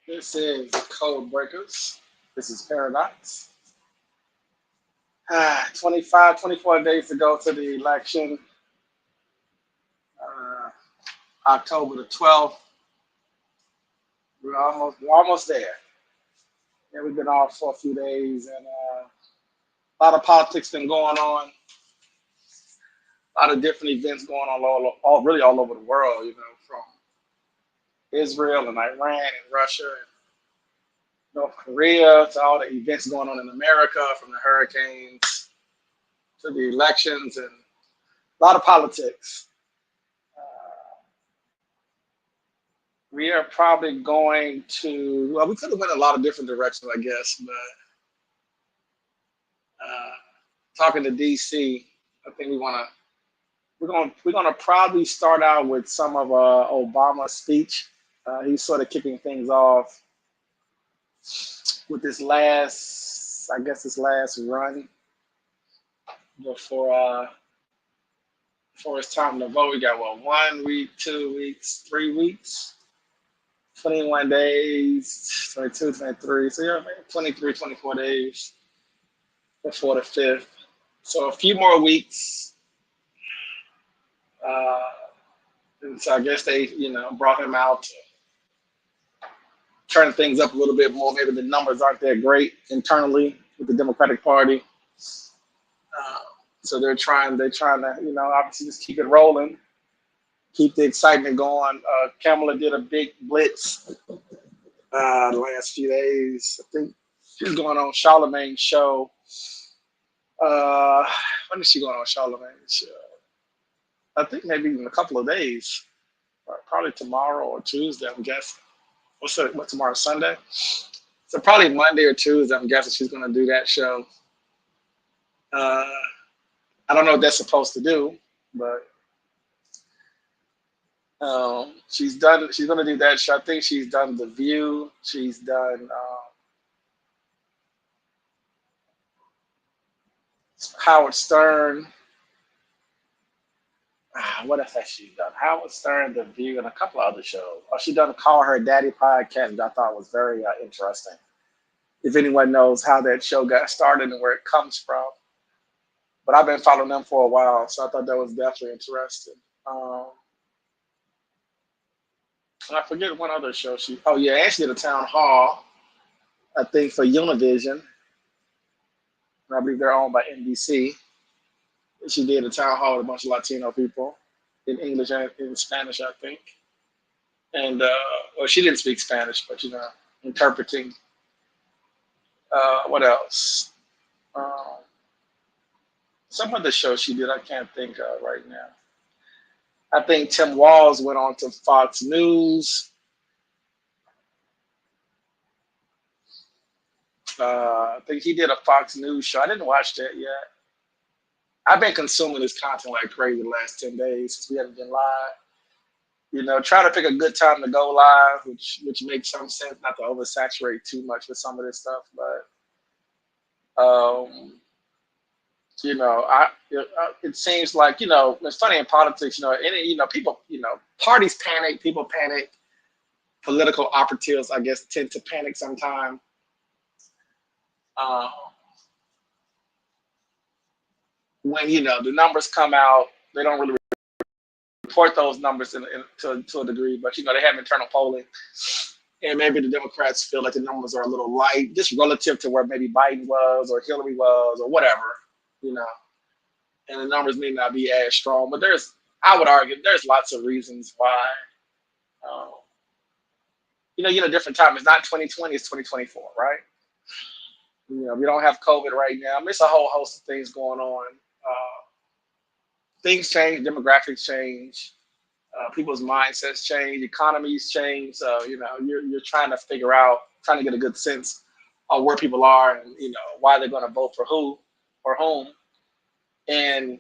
This is Code Breakers. This is Paradox. 25, 24 days to go to the election. Uh, October the 12th. We're almost there. Yeah, we've been off for a few days, and a lot of politics been going on. A lot of different events going on really all over the world. From Israel and Iran and Russia and North Korea to all the events going on in America, from the hurricanes to the elections, and a lot of politics. Uh, we are probably going to. Well, we could have went a lot of different directions, I guess. But talking to DC, I think we're gonna probably start out with some of Obama's speech. He's sort of kicking things off with this last, I guess, this last run before before it's time to vote. We got what, 1 week, 2 weeks, 3 weeks, 21 days, 22, 23. So yeah, maybe 23, 24 days before the fifth. So a few more weeks. Uh, and so I guess they, brought him out to turn things up a little bit more. Maybe the numbers aren't that great internally with the Democratic Party. Uh, so they're trying to, obviously just keep it rolling, keep the excitement going. Kamala did a big blitz the last few days. I think she's going on Charlemagne's show. Uh, when is she going on Charlemagne's show? I think maybe in a couple of days, probably tomorrow or Tuesday. I'm guessing. What tomorrow? Sunday. So probably Monday or Tuesday. I'm guessing she's going to do that show. Uh, I don't know what that's supposed to do, but she's done. She's going to do that show. I think she's done The View. She's done Howard Stern. What else has she done? Howard Stern, The View, and a couple of other shows. She done Call Her Daddy podcast, which I thought was very interesting. If anyone knows how that show got started and where it comes from, but I've been following them for a while, so I thought that was definitely interesting. Um, and I forget one other show she. Oh yeah, and she did a town hall, I think, for Univision. And I believe they're owned by NBC. She did a town hall with a bunch of Latino people in English and in Spanish, I think. And well, she didn't speak Spanish, but interpreting. What else? Um, some of the shows she did, I can't think of right now. I think Tim Walz went on to Fox News. I think he did a Fox News show. I didn't watch that yet. I've been consuming this content like crazy the last 10 days since we haven't been live. Try to pick a good time to go live, which makes some sense, not to oversaturate too much with some of this stuff. But it seems like it's funny in politics. People, parties panic, people panic, political operatives, I guess, tend to panic sometimes. Uh, when the numbers come out, they don't really report those numbers to a degree, but they have internal polling, and maybe the Democrats feel like the numbers are a little light, just relative to where maybe Biden was or Hillary was or whatever, you know, and the numbers may not be as strong. But I would argue, there's lots of reasons why. Um, you know, different time. It's not 2020, it's 2024, right? We don't have COVID right now. There's a whole host of things going on. Things change, demographics change, people's mindsets change, economies change. So you're trying to figure out, trying to get a good sense of where people are and why they're going to vote for who or whom. And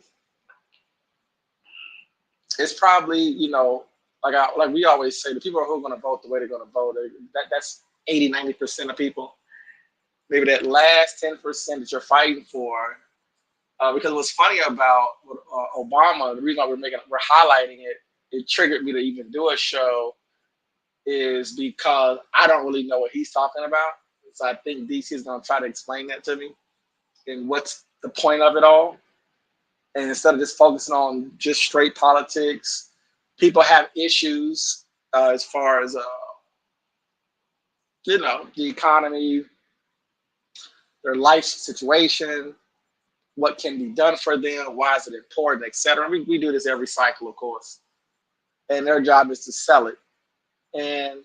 it's probably like we always say, the people who are going to vote the way they're going to vote. That's 80-90% of people. Maybe that last 10% that you're fighting for. Because what's funny about Obama, the reason why we're highlighting it, it triggered me to even do a show. is because I don't really know what he's talking about. So I think DC is going to try to explain that to me and what's the point of it all. And instead of just focusing on just straight politics, people have issues as far as the economy, their life situation, what can be done for them, why is it important, etc. We do this every cycle, of course, and their job is to sell it. And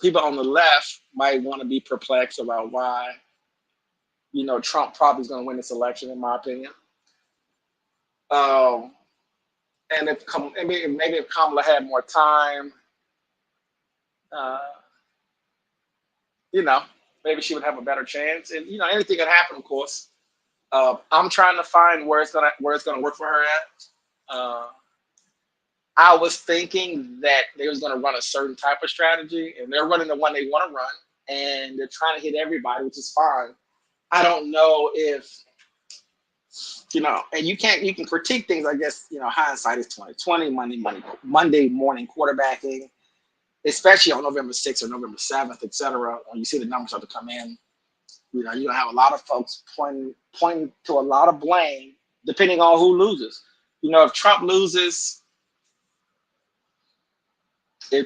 people on the left might want to be perplexed about why, Trump probably is going to win this election, in my opinion. Um, and maybe if Kamala had more time, uh, you know, maybe she would have a better chance. And anything can happen, of course. I'm trying to find where it's gonna work for her at. I was thinking that they was gonna run a certain type of strategy, and they're running the one they want to run, and they're trying to hit everybody, which is fine. I don't know if and you can critique things. I guess hindsight is 2020. Monday morning quarterbacking, especially on November 6th or November 7th, etc. When you see the numbers start to come in, you're gonna have a lot of folks pointing to a lot of blame, depending on who loses. If Trump loses, his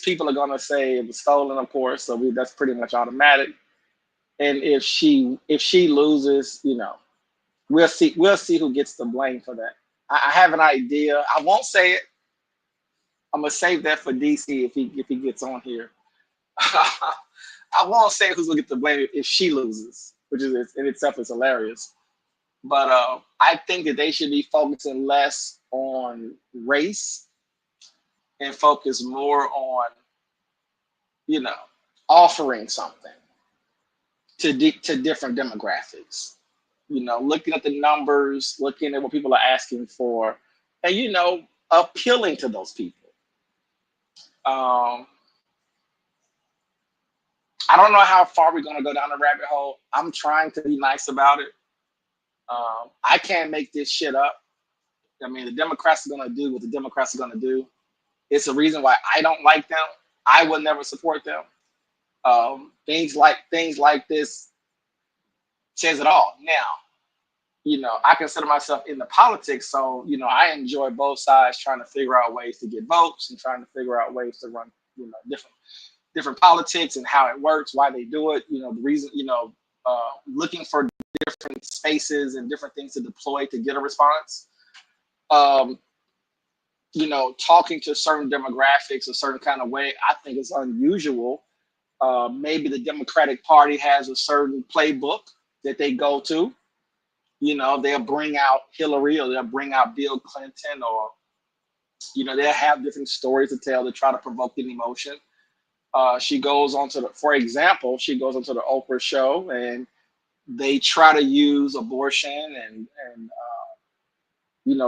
people are gonna say it was stolen, of course. So that's pretty much automatic. And if she loses, we'll see who gets the blame for that. I have an idea. I won't say it. I'm gonna save that for DC if he gets on here. I won't say who's gonna get the blame if she loses, which is in itself is hilarious. But I think that they should be focusing less on race and focus more on, offering something to different demographics. Looking at the numbers, looking at what people are asking for, and appealing to those people. I don't know how far we're going to go down the rabbit hole. I'm trying to be nice about it. I can't make this shit up. I mean, the Democrats are going to do what the Democrats are going to do. It's a reason why I don't like them. I will never support them. Things like this says it all. Now, I consider myself in the politics, so I enjoy both sides trying to figure out ways to get votes and trying to figure out ways to run, different politics and how it works, why they do it. The reason, looking for different spaces and different things to deploy to get a response. Talking to certain demographics a certain kind of way, I think is unusual. Maybe the Democratic Party has a certain playbook that they go to. They'll bring out Hillary or they'll bring out Bill Clinton or, they'll have different stories to tell to try to provoke an emotion. She goes on to for example, she goes onto the Oprah show and they try to use abortion and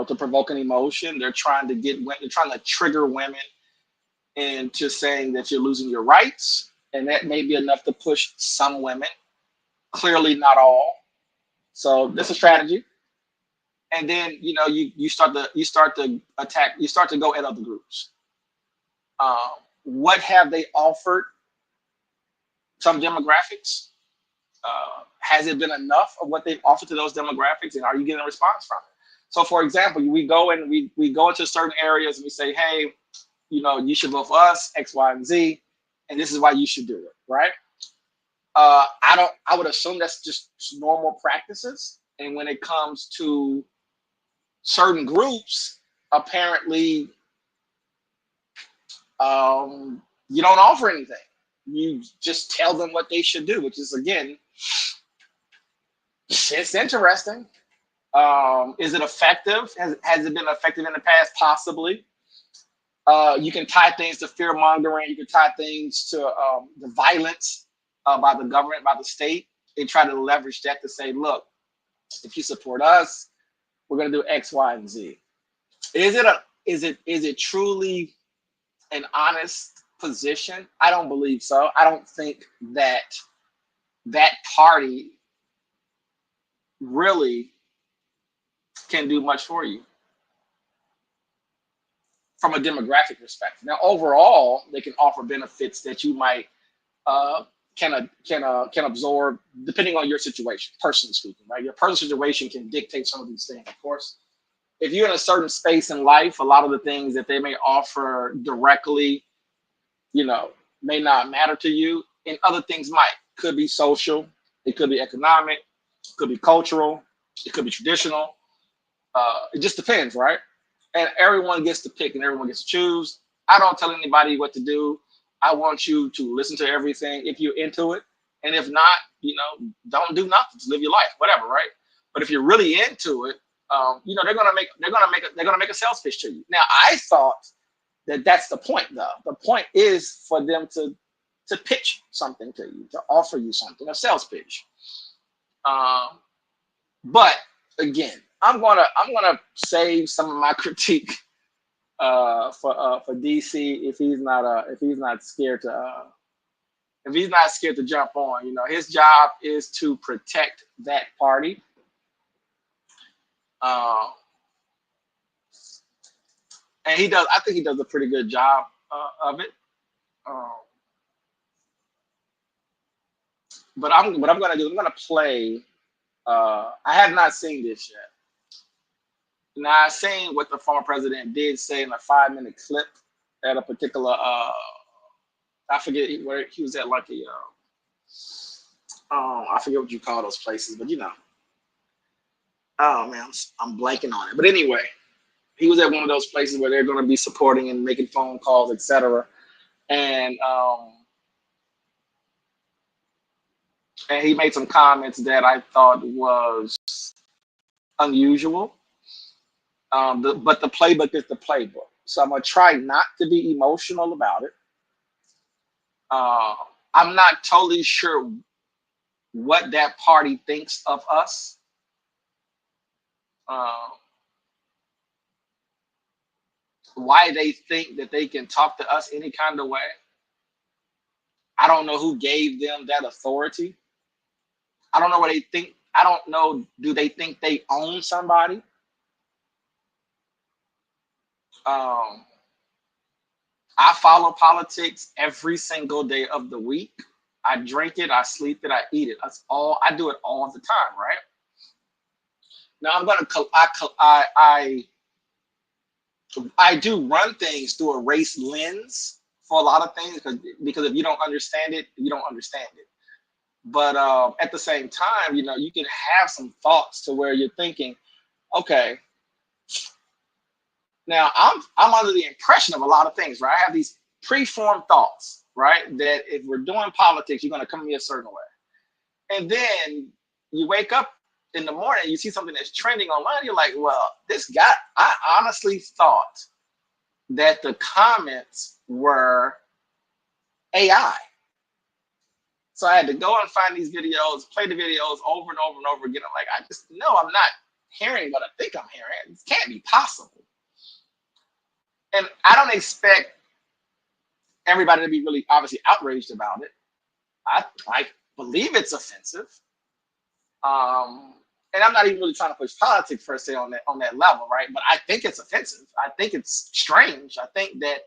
to provoke an emotion. They're trying to trigger women into saying that you're losing your rights. And that may be enough to push some women, clearly not all. So this is strategy. And then, you start to attack, you start to go at other groups. What have they offered some demographics? Has it been enough of what they've offered to those demographics, and are you getting a response from it? So, for example, we go into certain areas and we say, hey, you should vote for us, X, Y, and Z, and this is why you should do it, right? I would assume that's just normal practices. And when it comes to certain groups, apparently, you don't offer anything. You just tell them what they should do, which is, again, it's interesting. Is it effective? Has it been effective in the past? Possibly. You can tie things to fear mongering. You can tie things to the violence by the government, by the state, and try to leverage that to say, look, if you support us, we're going to do X, Y, and Z. Is it truly an honest position? I don't believe so. I don't think that party really can do much for you from a demographic perspective. Now, overall, they can offer benefits that you might uh, can absorb depending on your situation, personally speaking, right? Your personal situation can dictate some of these things, of course. If you're in a certain space in life, a lot of the things that they may offer directly, you know, may not matter to you, and other things might. Could be social, it could be economic, it could be cultural, it could be traditional. It just depends, right? And everyone gets to pick and everyone gets to choose. I don't tell anybody what to do. I want you to listen to everything if you're into it, and if not, don't do nothing. Just live your life, whatever, right? But if you're really into it, they're gonna make a sales pitch to you. Now, I thought that that's the point, though. The point is for them to pitch something to you, to offer you something, a sales pitch. Um, but again, I'm gonna save some of my critique for DC if he's not scared to jump on. His job is to protect that party. Uh, and he does. I think he does a pretty good job of it. Um, but what I'm gonna do. I'm gonna play. I have not seen this yet. Now I've seen what the former president did say in a 5-minute clip at a particular. I forget where he was at, like I forget what you call those places, but oh man, I'm blanking on it. But anyway, he was at one of those places where they're going to be supporting and making phone calls, etc. And and he made some comments that I thought was unusual. But the playbook is the playbook, so I'm gonna try not to be emotional about it. Uh, I'm not totally sure what that party thinks of us. Uh, why they think that they can talk to us any kind of way. I don't know who gave them that authority. I don't know what they think. I don't know. Do they think they own somebody? Um, I follow politics every single day of the week. I drink it, I sleep it, I eat it. That's all. I do it all the time, right? Now I'm gonna. I do run things through a race lens for a lot of things because if you don't understand it, you don't understand it. But at the same time, you can have some thoughts to where you're thinking, okay, now I'm under the impression of a lot of things, right? I have these preformed thoughts, right? That if we're doing politics, you're going to come to me a certain way, and then you wake up in the morning, you see something that's trending online, you're like, well, this guy. I honestly thought that the comments were AI. So I had to go and find these videos, play the videos over and over and over again. I'm like, I just know I'm not hearing what I think I'm hearing. It can't be possible. And I don't expect everybody to be really obviously outraged about it. I believe it's offensive. And I'm not even really trying to push politics per se on that level, right? But I think it's offensive. I think it's strange. I think that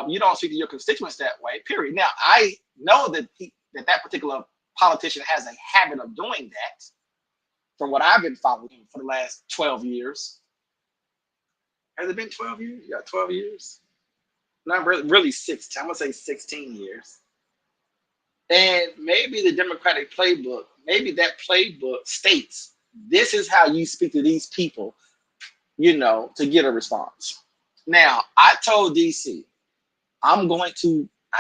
you don't speak to your constituents that way. Period. Now I know that that particular politician has a habit of doing that. From what I've been following him for the last 12 years. Has it been 12 years? Yeah, 12 years. Not really 16. I'm gonna say 16 years. And maybe the Democratic playbook, maybe that playbook states this is how you speak to these people, to get a response. Now, I told DC, I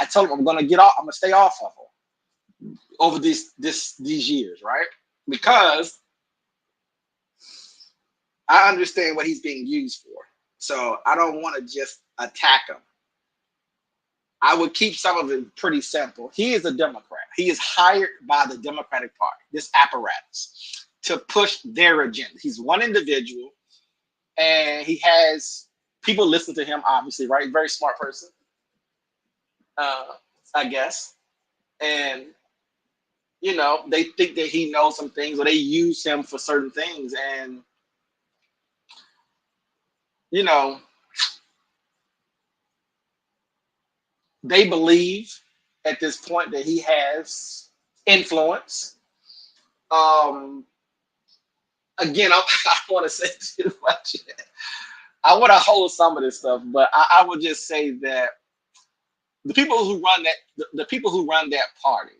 told him I'm gonna get off, I'm gonna stay off of them over these years, right? Because I understand what he's being used for. So I don't want to just attack him. I would keep some of it pretty simple. He is a Democrat. He is hired by the Democratic Party, this apparatus, to push their agenda. He's one individual, and he has people listen to him, obviously, right? Very smart person, I guess. And, they think that he knows some things, or they use him for certain things. And you know, they believe at this point that he has influence. Um, again, I don't want to say too much. I want to hold some of this stuff, but I would just say that the people who run that party,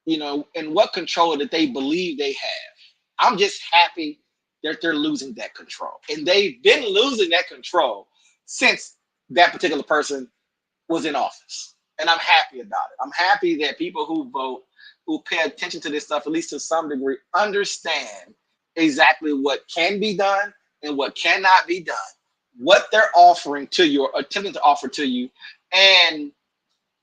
and what control that they believe they have. I'm just happy that they're losing that control, and they've been losing that control since that particular person was in office. And I'm happy about it. I'm happy that people who vote, who pay attention to this stuff, at least to some degree, understand exactly what can be done and what cannot be done, what they're offering to you or attempting to offer to you, and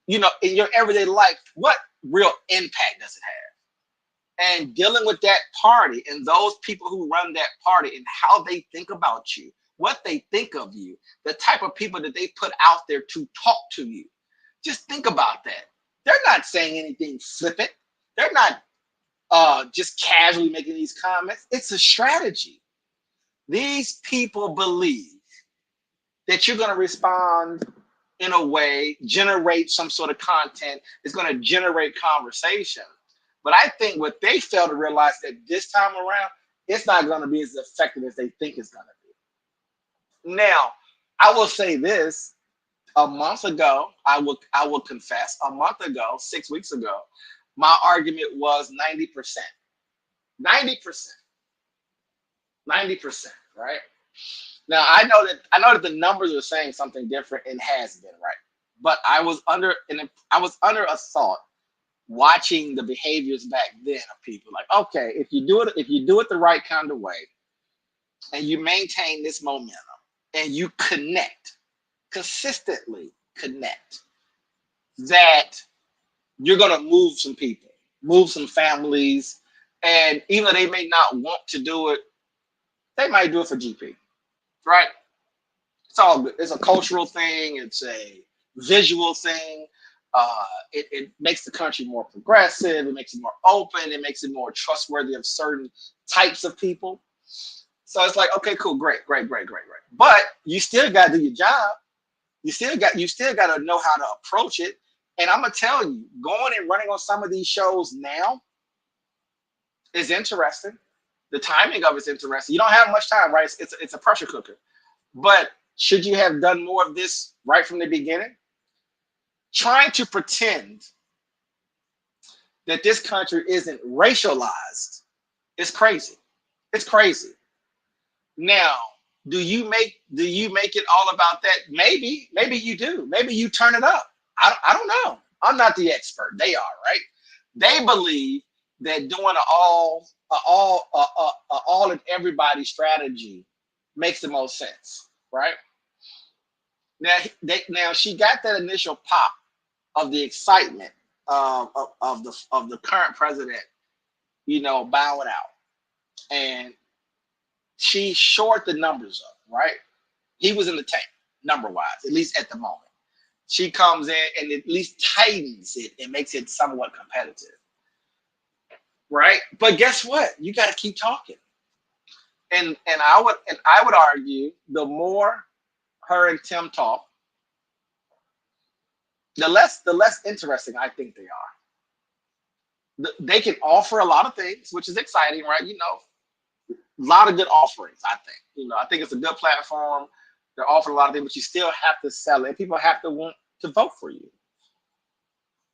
in your everyday life, what real impact does it have? And dealing with that party and those people who run that party and how they think about you, what they think of you, the type of people that they put out there to talk to you. Just think about that. They're not saying anything flippant. They're not just casually making these comments. It's a strategy. These people believe that you're going to respond in a way, generate some sort of content. It's going to generate conversation. But I think what they fail to realize that this time around, it's not going to be as effective as they think it's going to be. Now, I will say this. A month ago, I will confess, a month ago, 6 weeks ago, my argument was 90%. 90%. 90%, right? Now I know that the numbers are saying something different and has been, right? But I was under a thought watching the behaviors back then of people like, okay, if you do it the right kind of way and you maintain this momentum and you consistently connect, that you're going to move some people, move some families, and even though they may not want to do it, they might do it for GP, right? It's all good. It's a cultural thing. It's a visual thing. It makes the country more progressive. It makes it more open. It makes it more trustworthy of certain types of people. So it's like, okay, cool, great. But you still got to do your job. You still got to know how to approach it. And I'm gonna tell you, going and running on some of these shows now is interesting. The timing of it's interesting. You don't have much time, right? It's a pressure cooker. But should you have done more of this right from the beginning? Trying to pretend that this country isn't racialized is crazy. It's crazy. Now, do you make it all about that? Maybe you do. Maybe you turn it up. I don't know. I'm not the expert. They are, right? They believe that doing all and everybody strategy makes the most sense, right? Now she got that initial pop of the excitement of the current president, bowing out, and she shored the numbers up, right? He was in the tank, number wise, at least at the moment. She comes in and at least tightens it and makes it somewhat competitive, right? But guess what? You got to keep talking. And I would argue the more her and Tim talk, the less interesting I think they are. They can offer a lot of things, which is exciting, right? A lot of good offerings, I think. I think it's a good platform. They're offering a lot of things, but you still have to sell it. People have to want to vote for you.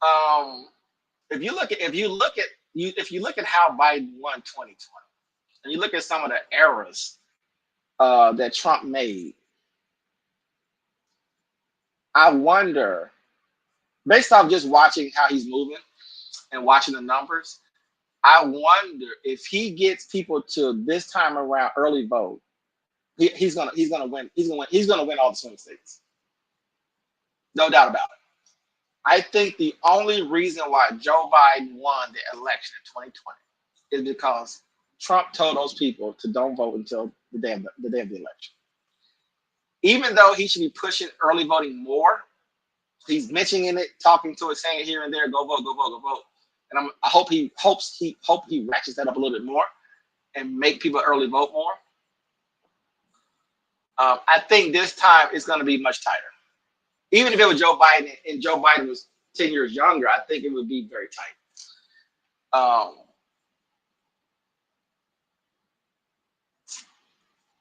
Um, if you look at how Biden won 2020, and you look at some of the errors that Trump made, I wonder, based off just watching how he's moving and watching the numbers, I wonder if he gets people to this time around early vote, he's gonna win. He's gonna win all the swing states. No doubt about it. I think the only reason why Joe Biden won the election in 2020 is because Trump told those people to don't vote until the day of the election. Even though he should be pushing early voting more, he's mentioning it, talking to it, saying it here and there, go vote, go vote, go vote. And I hope he ratchets that up a little bit more and make people early vote more. I think this time it's going to be much tighter. Even if it was Joe Biden and Joe Biden was 10 years younger, I think it would be very tight.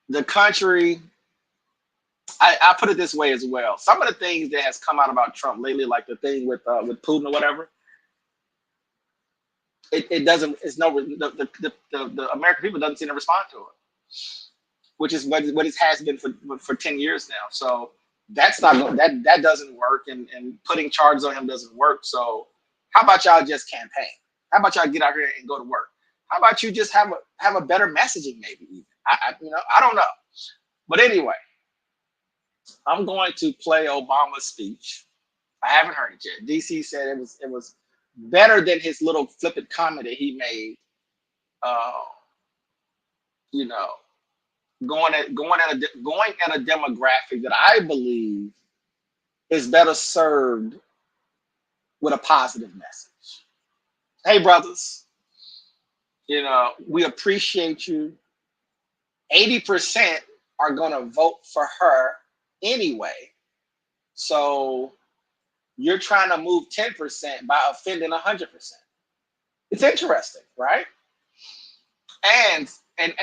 The country, I put it this way as well. Some of the things that has come out about Trump lately, like the thing with Putin or whatever, it doesn't. It's no the American people doesn't seem to respond to it, which is what it has been for 10 years now. So that's not that doesn't work, and putting charges on him doesn't work. So how about y'all just campaign? How about y'all get out here and go to work? How about you just have a better messaging, maybe even? I don't know. But anyway, I'm going to play Obama's speech. I haven't heard it yet. DC said it was better than his little flippant comment that he made. Uh, you know, going at a demographic that I believe is better served with a positive message. Hey, brothers, we appreciate you. 80% are going to vote for her anyway. So you're trying to move 10% by offending 100%. It's interesting, right? And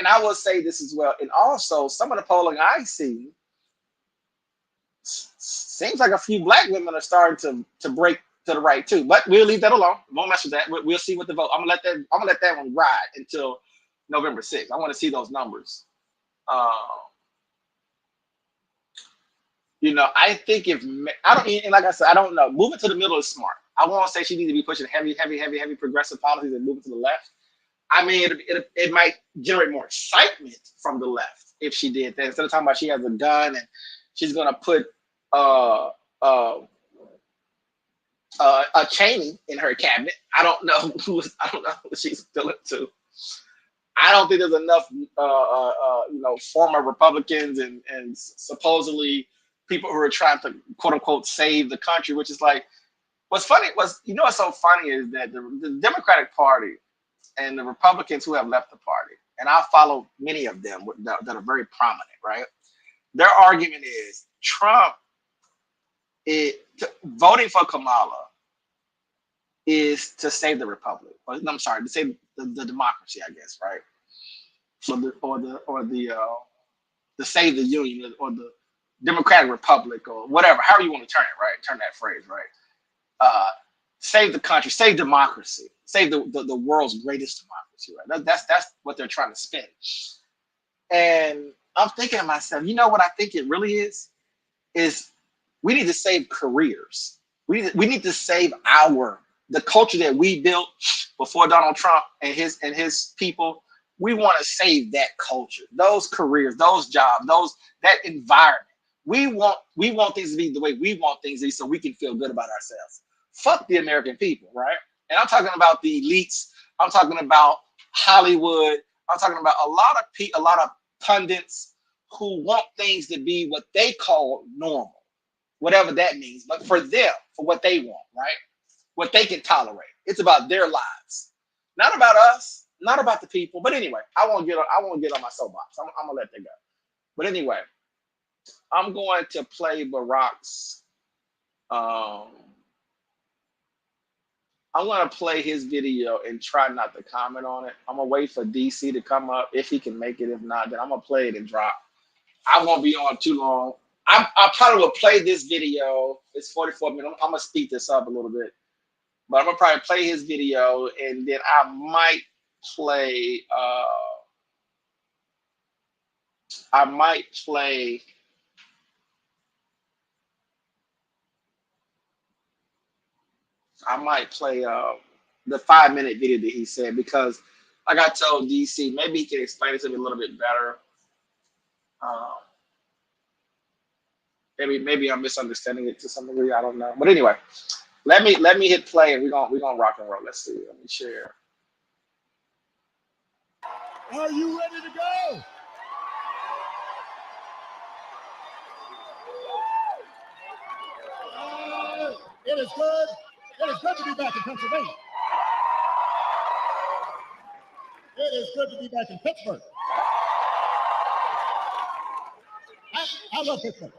I will say this as well. And also, some of the polling I see seems like a few black women are starting to break to the right too. But we'll leave that alone. Won't mess with that. We'll see what the vote. I'm gonna let that one ride until November 6th. I want to see those numbers. I think if I don't, and like I said, I don't know. Moving to the middle is smart. I won't say she needs to be pushing heavy progressive policies and moving to the left. I mean, it might generate more excitement from the left if she did that. Instead of talking about she has a gun and she's gonna put a Cheney in her cabinet. I don't know who she's still into. I don't think there's enough, former Republicans and supposedly people who are trying to quote unquote save the country. Which is like, what's funny was, what's so funny is that the Democratic Party and the Republicans who have left the party, and I follow many of them that are very prominent, right? Their argument is Trump, voting for Kamala is to save the republic. I'm sorry, to save the democracy, I guess, right? Or the save the union or the democratic republic or whatever, however you want to turn it, right? Turn that phrase, right? Save the country, save democracy, save the world's greatest democracy, right? That's what they're trying to spin. And I'm thinking to myself, what I think it really is we need to save careers. We need to save the culture that we built before Donald Trump and his people. We want to save that culture, those careers, those jobs, that environment. We want things to be the way we want things to be so we can feel good about ourselves. Fuck the American people, right? And I'm talking about the elites. I'm talking about Hollywood. I'm talking about a lot of pundits who want things to be what they call normal, whatever that means. But for them, for what they want, right? What they can tolerate. It's about their lives, not about us, not about the people. But anyway, I won't get on my soapbox. I'm gonna let that go. But anyway, I'm going to play Barack's. I'm going to play his video and try not to comment on it. I'm going to wait for DC to come up if he can make it. If not, then I'm going to play it and drop. I won't be on too long. I probably will play this video. It's 44 minutes. I'm going to speed this up a little bit. But I'm going to probably play his video, and then I might play the 5-minute video that he said, because like I told DC, maybe he can explain it to me a little bit better. Maybe I'm misunderstanding it to some degree. I don't know. But anyway, let me hit play and we're gonna rock and roll. Let's see. Let me share. Are you ready to go? It is good. It is good to be back in Pennsylvania. It is good to be back in Pittsburgh. I love Pittsburgh.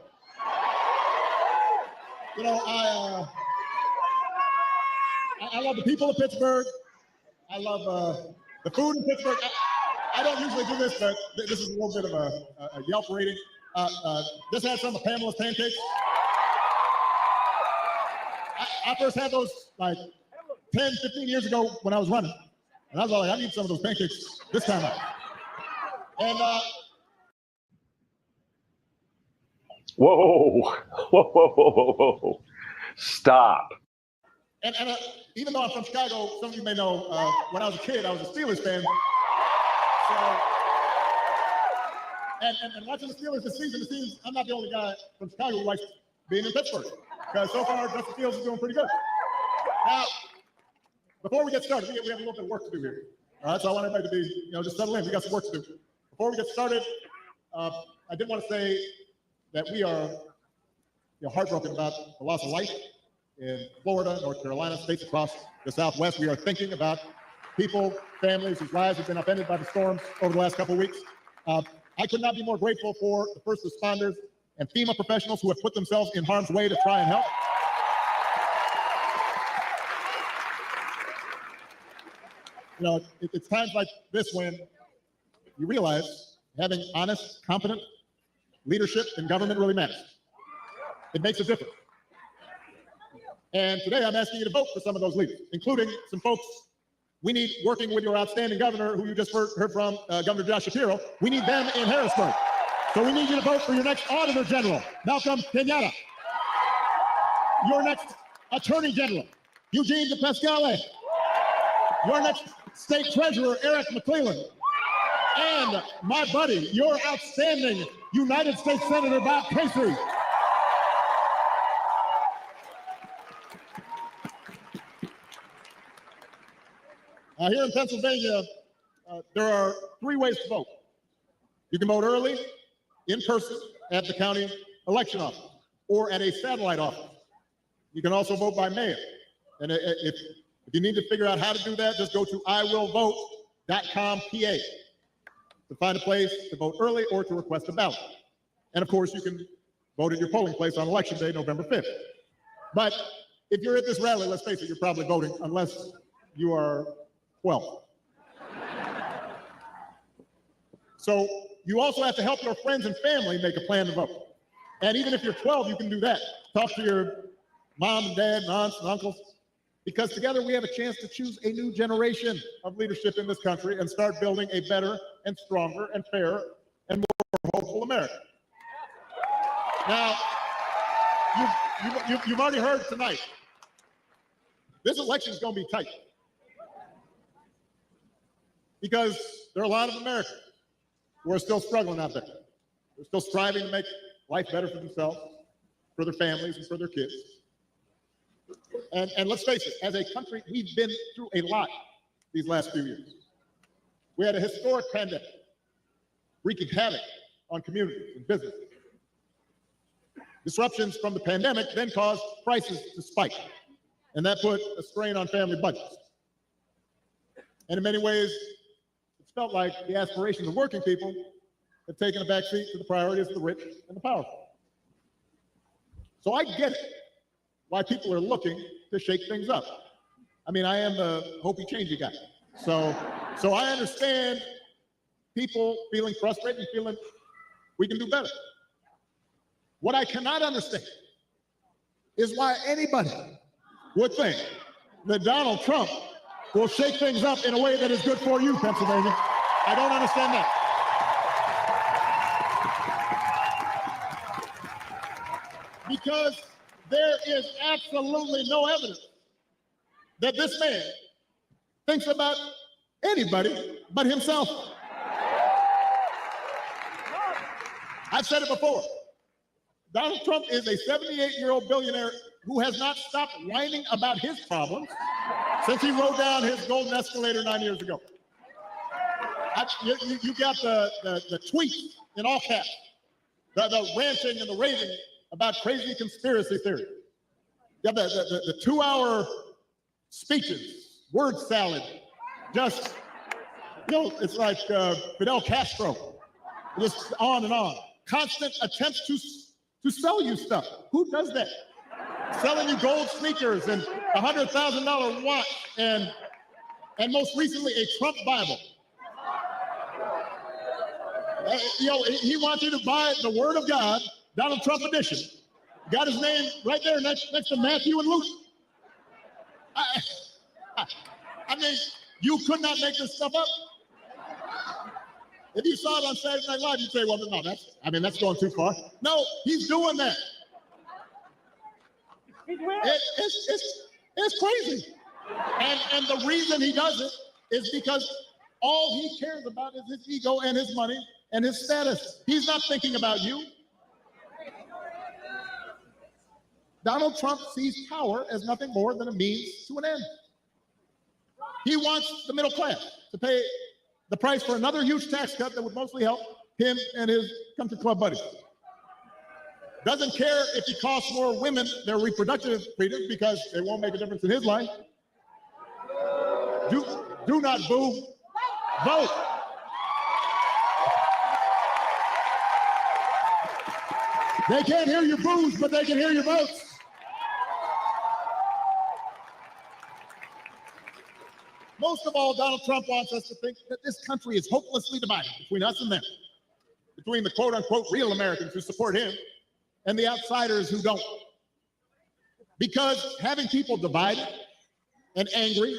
You know, I love the people of Pittsburgh. I love the food in Pittsburgh. I don't usually do this, but this is a little bit of a Yelp rating. This has some of Pamela's pancakes. I first had those like 10, 15 years ago when I was running. And I was like, I need some of those pancakes this time out. And whoa. Stop. And even though I'm from Chicago, some of you may know, when I was a kid, I was a Steelers fan. So, and watching the Steelers this season, it seems I'm not the only guy from Chicago who likes being in Pittsburgh. Because so far, Justin Fields is doing pretty good. Now, before we get started, we have a little bit of work to do here. All right, so I want everybody to be, just settle in. We got some work to do. Before we get started, I did want to say that we are heartbroken about the loss of life in Florida, North Carolina, states across the Southwest. We are thinking about people, families whose lives have been upended by the storms over the last couple of weeks. I could not be more grateful for the first responders and FEMA professionals who have put themselves in harm's way to try and help. It's times like this when you realize having honest, competent leadership in government really matters. It makes a difference. And today I'm asking you to vote for some of those leaders, including some folks we need working with your outstanding governor, who you just heard from, Governor Josh Shapiro. We need them in Harrisburg. So we need you to vote for your next Auditor General, Malcolm Kenyatta. Your next Attorney General, Eugene DePascale. Your next State Treasurer, Eric McClellan. And my buddy, your outstanding United States Senator, Bob Casey. Here in Pennsylvania, there are 3 ways to vote. You can vote early, in person, at the county election office, or at a satellite office. You can also vote by mail. And if you need to figure out how to do that, just go to iwillvote.com PA to find a place to vote early or to request a ballot. And of course, you can vote at your polling place on Election Day, November 5th. But if you're at this rally, let's face it, you're probably voting unless you are 12. So you also have to help your friends and family make a plan to vote. And even if you're 12, you can do that. Talk to your mom and dad, and aunts and uncles, because together we have a chance to choose a new generation of leadership in this country and start building a better and stronger and fairer and more hopeful America. Now, you've already heard tonight, this election is going to be tight, because there are a lot of Americans who are still struggling out there. They're still striving to make life better for themselves, for their families, and for their kids. And let's face it, as a country, we've been through a lot these last few years. We had a historic pandemic wreaking havoc on communities and businesses. Disruptions from the pandemic then caused prices to spike, and that put a strain on family budgets. And in many ways, it's felt like the aspirations of working people have taken a backseat to the priorities of the rich and the powerful. So I get it, why people are looking to shake things up. I mean, I am the hopey changey guy. So I understand people feeling frustrated and feeling we can do better. What I cannot understand is why anybody would think that Donald Trump will shake things up in a way that is good for you, Pennsylvania. I don't understand that. Because there is absolutely no evidence that this man thinks about anybody but himself. I've said it before. Donald Trump is a 78-year-old billionaire who has not stopped whining about his problems since he rode down his golden escalator 9 years ago. You got the tweets in all caps, the ranting and the raving about crazy conspiracy theories. You got the 2-hour speeches, word salad, just, it's like Fidel Castro, just on and on. constant attempts to sell you stuff. Who does that? Selling you gold sneakers and a $100,000 watch and most recently a Trump Bible. He wants you to buy the Word of God, Donald Trump edition. Got his name right there next to Matthew and Luke. I mean, you could not make this stuff up. If you saw it on Saturday Night Live, you'd say, well, no, that's going too far. No, he's doing that. It's crazy. And the reason he does it is because all he cares about is his ego and his money and his status. He's not thinking about you. Donald Trump sees power as nothing more than a means to an end. He wants the middle class to pay the price for another huge tax cut that would mostly help him and his country club buddies. Doesn't care if he costs more women their reproductive freedom because it won't make a difference in his life. Do not boo. Vote. They can't hear your boos, but they can hear your votes. Most of all, Donald Trump wants us to think that this country is hopelessly divided between us and them, between the quote-unquote real Americans who support him and the outsiders who don't. Because having people divided and angry,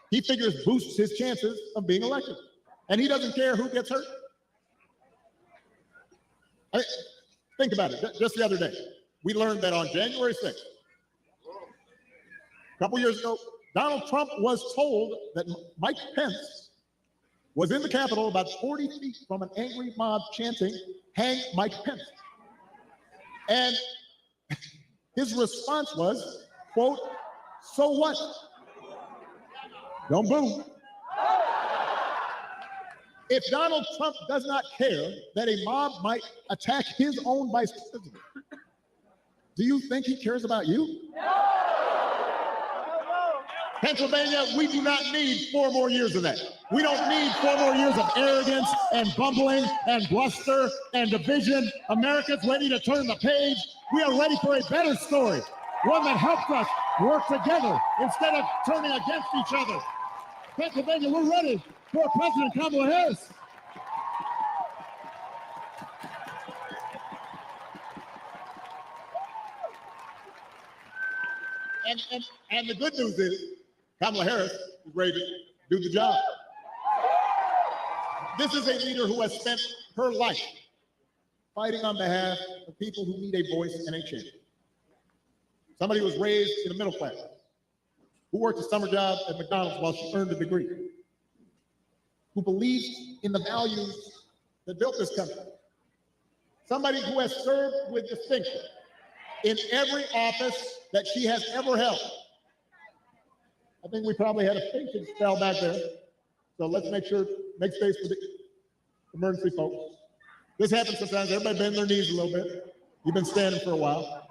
he figures boosts his chances of being elected. And he doesn't care who gets hurt. Think about it. Just the other day, we learned that on January 6th, a couple years ago, Donald Trump was told that Mike Pence was in the Capitol about 40 feet from an angry mob chanting, "Hang Mike Pence." And his response was, quote, "So what? Don't boo." If Donald Trump does not care that a mob might attack his own vice president, do you think he cares about you? Pennsylvania, we do not need 4 more years of that. We don't need 4 more years of arrogance and bumbling and bluster and division. America's ready to turn the page. We are ready for a better story, one that helps us work together instead of turning against each other. Pennsylvania, we're ready for President Kamala Harris. And the good news is, Kamala Harris is ready to do the job. This is a leader who has spent her life fighting on behalf of people who need a voice and a champion. Somebody who was raised in the middle class, who worked a summer job at McDonald's while she earned a degree, who believes in the values that built this country. Somebody who has served with distinction in every office that she has ever held. I think we probably had a fainting spell back there. So let's make space for the emergency folks. This happens sometimes. Everybody bend their knees a little bit. You've been standing for a while.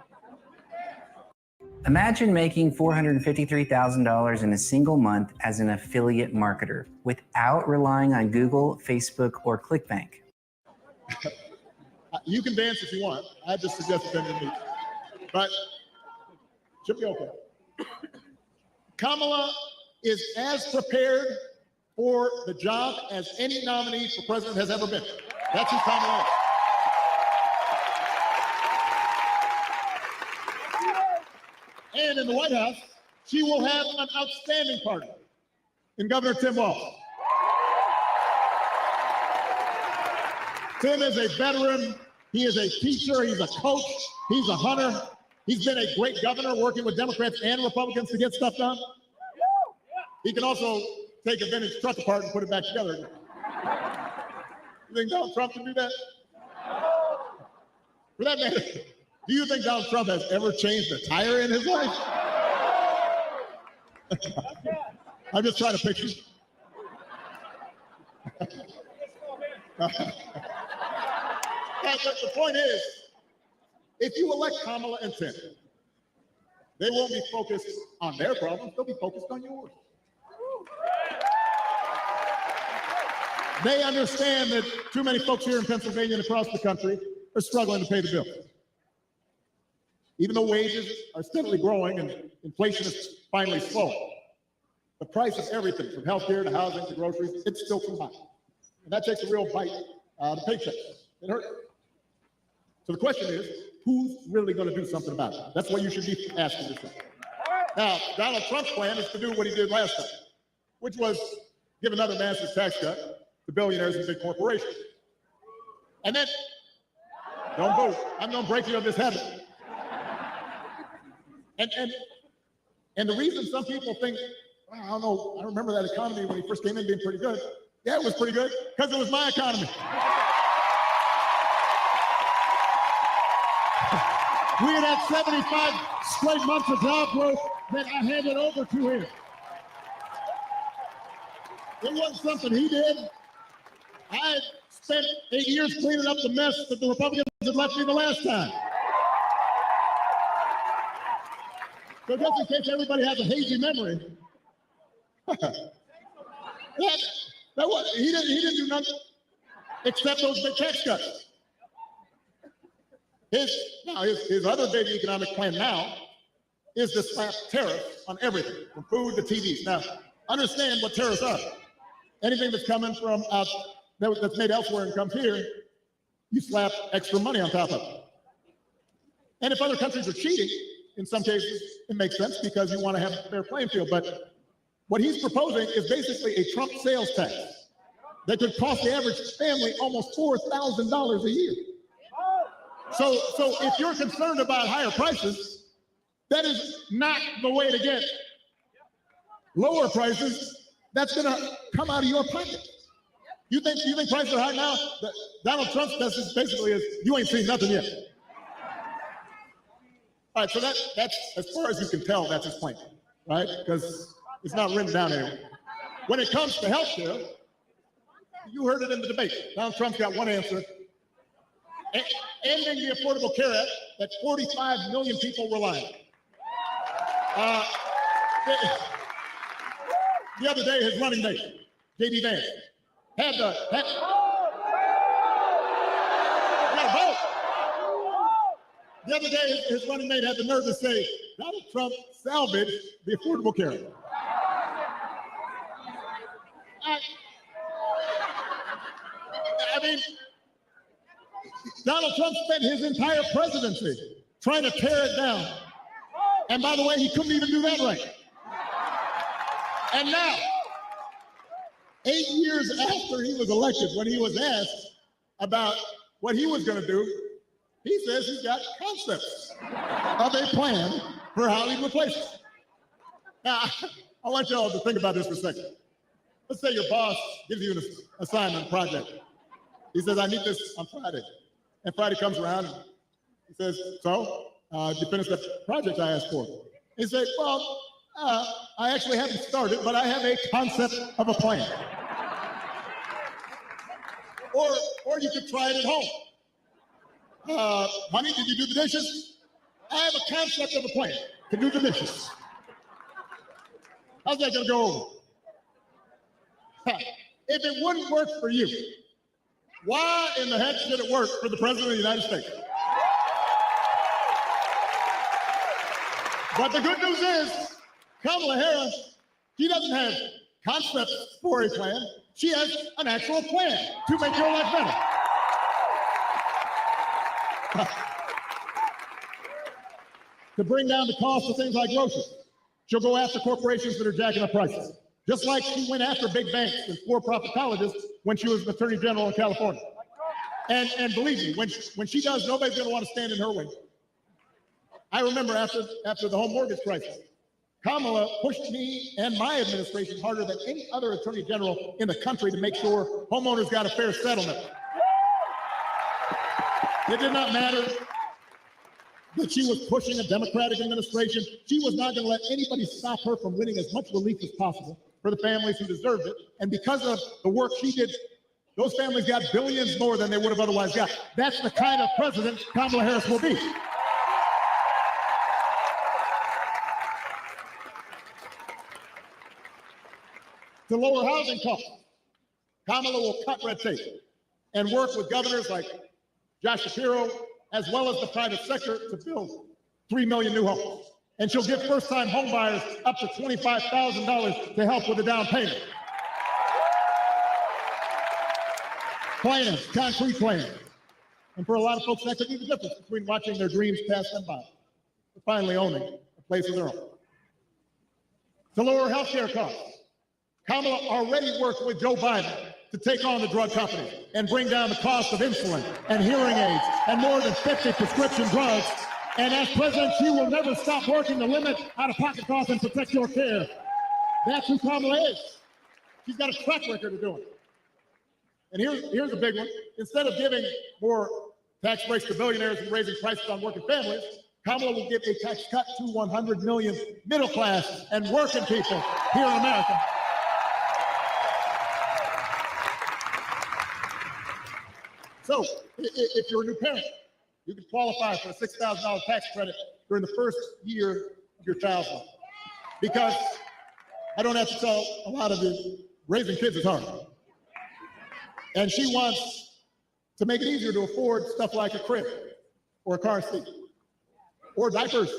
Imagine making $453,000 in a single month as an affiliate marketer without relying on Google, Facebook, or ClickBank. You can dance if you want. I just suggest bending your knees. But should be okay. Kamala is as prepared for the job as any nominee for president has ever been. That's who Kamala is. And in the White House, she will have an outstanding partner in Governor Tim Walz. Tim is a veteran. He is a teacher. He's a coach. He's a hunter. He's been a great governor working with Democrats and Republicans to get stuff done. He can also take a vintage truck apart and put it back together again. You think Donald Trump can do that? For that matter, do you think Donald Trump has ever changed a tire in his life? I'm just trying to picture. The point is, if you elect Kamala and Tim, they won't be focused on their problems, they'll be focused on yours. They understand that too many folks here in Pennsylvania and across the country are struggling to pay the bills. Even though wages are steadily growing and inflation is finally slowing, the price of everything from healthcare to housing to groceries, it's still too high. And that takes a real bite out of paychecks. It hurts. So the question is, who's really going to do something about it? That's what you should be asking yourself. Now, Donald Trump's plan is to do what he did last time, which was give another massive tax cut to billionaires and big corporations. And then, don't vote. I'm going to break you of this habit. And the reason some people think, well, I don't know, I remember that economy when he first came in being pretty good. Yeah, it was pretty good, because it was my economy. We had had 75 straight months of job growth that I handed over to him. It wasn't something he did. I spent 8 years cleaning up the mess that the Republicans had left me the last time. So just in case everybody has a hazy memory, he didn't do nothing except those big tax cuts. His other big economic plan now is to slap tariffs on everything, from food to TVs. Now, understand what tariffs are. Anything that's coming from that's made elsewhere and comes here, you slap extra money on top of it. And if other countries are cheating, in some cases, it makes sense because you want to have a fair playing field. But what he's proposing is basically a Trump sales tax that could cost the average family almost $4,000 a year. So if you're concerned about higher prices, that is not the way to get lower prices. That's going to come out of your pocket. You think prices are high now? Donald Trump's message basically is, you ain't seen nothing yet. All right, so that's as far as you can tell, that's his plan, right? Because it's not written down anywhere. When it comes to health care, you heard it in the debate. Donald Trump's got one answer. Ending the Affordable Care Act that 45 million people rely on. The other day, his running mate, J.D. Vance, had you gotta vote. The other day, his running mate had the nerve to say, Donald Trump salvaged the Affordable Care Act. I mean, Donald Trump spent his entire presidency trying to tear it down. And by the way, he couldn't even do that right. And now, 8 years after he was elected, when he was asked about what he was going to do, he says he's got concepts of a plan for how he'd replace it. Now, I want y'all to think about this for a second. Let's say your boss gives you an assignment, project. He says, I need this on Friday. And Friday comes around and he says, so, you finished the project I asked for? He says, well, I actually haven't started, but I have a concept of a plan. Or you could try it at home. Honey, did you do the dishes? I have a concept of a plan to do the dishes. How's that gonna go over? If it wouldn't work for you, why in the heck should it work for the President of the United States? But the good news is, Kamala Harris, she doesn't have concepts for a plan. She has an actual plan to make your life better. To bring down the cost of things like groceries. She'll go after corporations that are jacking up prices. Just like she went after big banks and for-profit colleges when she was Attorney General in California. And believe me, when she does, nobody's going to want to stand in her way. I remember after the home mortgage crisis, Kamala pushed me and my administration harder than any other Attorney General in the country to make sure homeowners got a fair settlement. It did not matter that she was pushing a Democratic administration. She was not going to let anybody stop her from winning as much relief as possible for the families who deserved it. And because of the work she did, those families got billions more than they would have otherwise got. That's the kind of president Kamala Harris will be. To lower housing costs, Kamala will cut red tape and work with governors like Josh Shapiro, as well as the private sector, to build 3 million new homes. And she'll give first-time homebuyers up to $25,000 to help with the down payment. Plans, concrete plans. And for a lot of folks, that could be the difference between watching their dreams pass them by and finally owning a place of their own. To lower healthcare costs, Kamala already worked with Joe Biden to take on the drug companies and bring down the cost of insulin and hearing aids and more than 50 prescription drugs. And as president, she will never stop working to limit out-of-pocket costs and protect your care. That's who Kamala is. She's got a track record of doing it. And here's a big one. Instead of giving more tax breaks to billionaires and raising prices on working families, Kamala will give a tax cut to 100 million middle class and working people here in America. So if you're a new parent, you can qualify for a $6,000 tax credit during the first year of your child's life. Because I don't have to tell a lot of you, raising kids is hard. And she wants to make it easier to afford stuff like a crib or a car seat or diapers.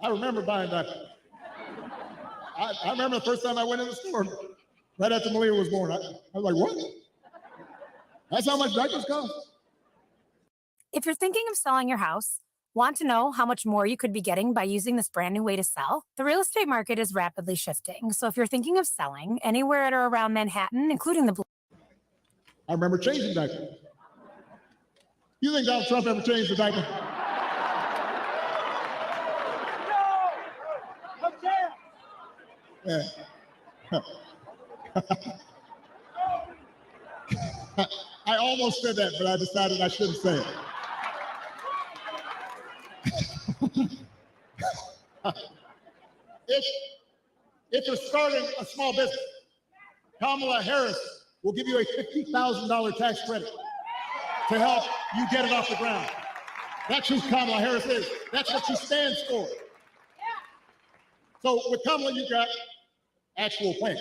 I remember buying diapers. I remember the first time I went in the store right after Malia was born. I was like, what? That's how much diapers cost? If you're thinking of selling your house, want to know how much more you could be getting by using this brand new way to sell? The real estate market is rapidly shifting. So if you're thinking of selling anywhere at or around Manhattan, including the I remember changing diapers. You think Donald Trump ever changed a diaper? No! Yeah. I almost said that, but I decided I shouldn't say it. If you're starting a small business, Kamala Harris will give you a $50,000 tax credit to help you get it off the ground. That's who Kamala Harris is. That's what she stands for. So with Kamala, you've got actual plans.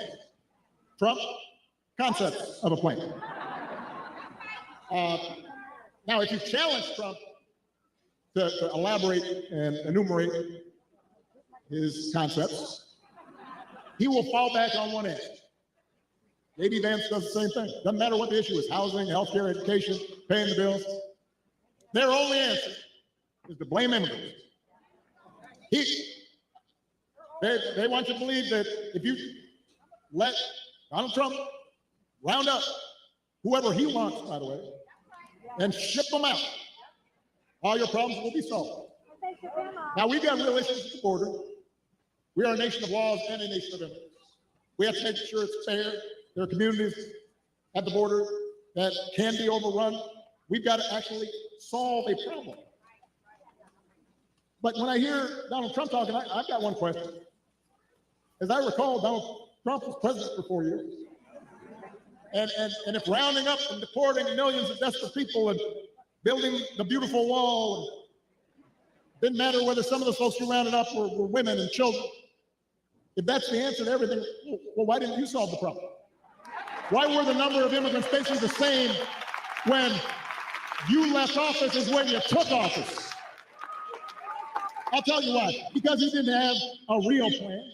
Trump, concepts of a plan. Now, if you challenge Trump to elaborate and enumerate his concepts, he will fall back on one edge. J.D. Vance does the same thing. Doesn't matter what the issue is, housing, healthcare, education, paying the bills. Their only answer is to blame immigrants. They want you to believe that if you let Donald Trump round up whoever he wants, by the way, and ship them out, all your problems will be solved. Now, we've got real issues at the border. We are a nation of laws and a nation of immigrants. We have to make sure it's fair. There are communities at the border that can be overrun. We've got to actually solve a problem. But when I hear Donald Trump talking, I've got one question. As I recall, Donald Trump was president for 4 years. And if rounding up and deporting millions of desperate people and building the beautiful wall, didn't matter whether some of the folks you rounded up were women and children. If that's the answer to everything, well, why didn't you solve the problem? Why were the number of immigrants basically the same when you left office as when you took office? I'll tell you why. Because he didn't have a real plan.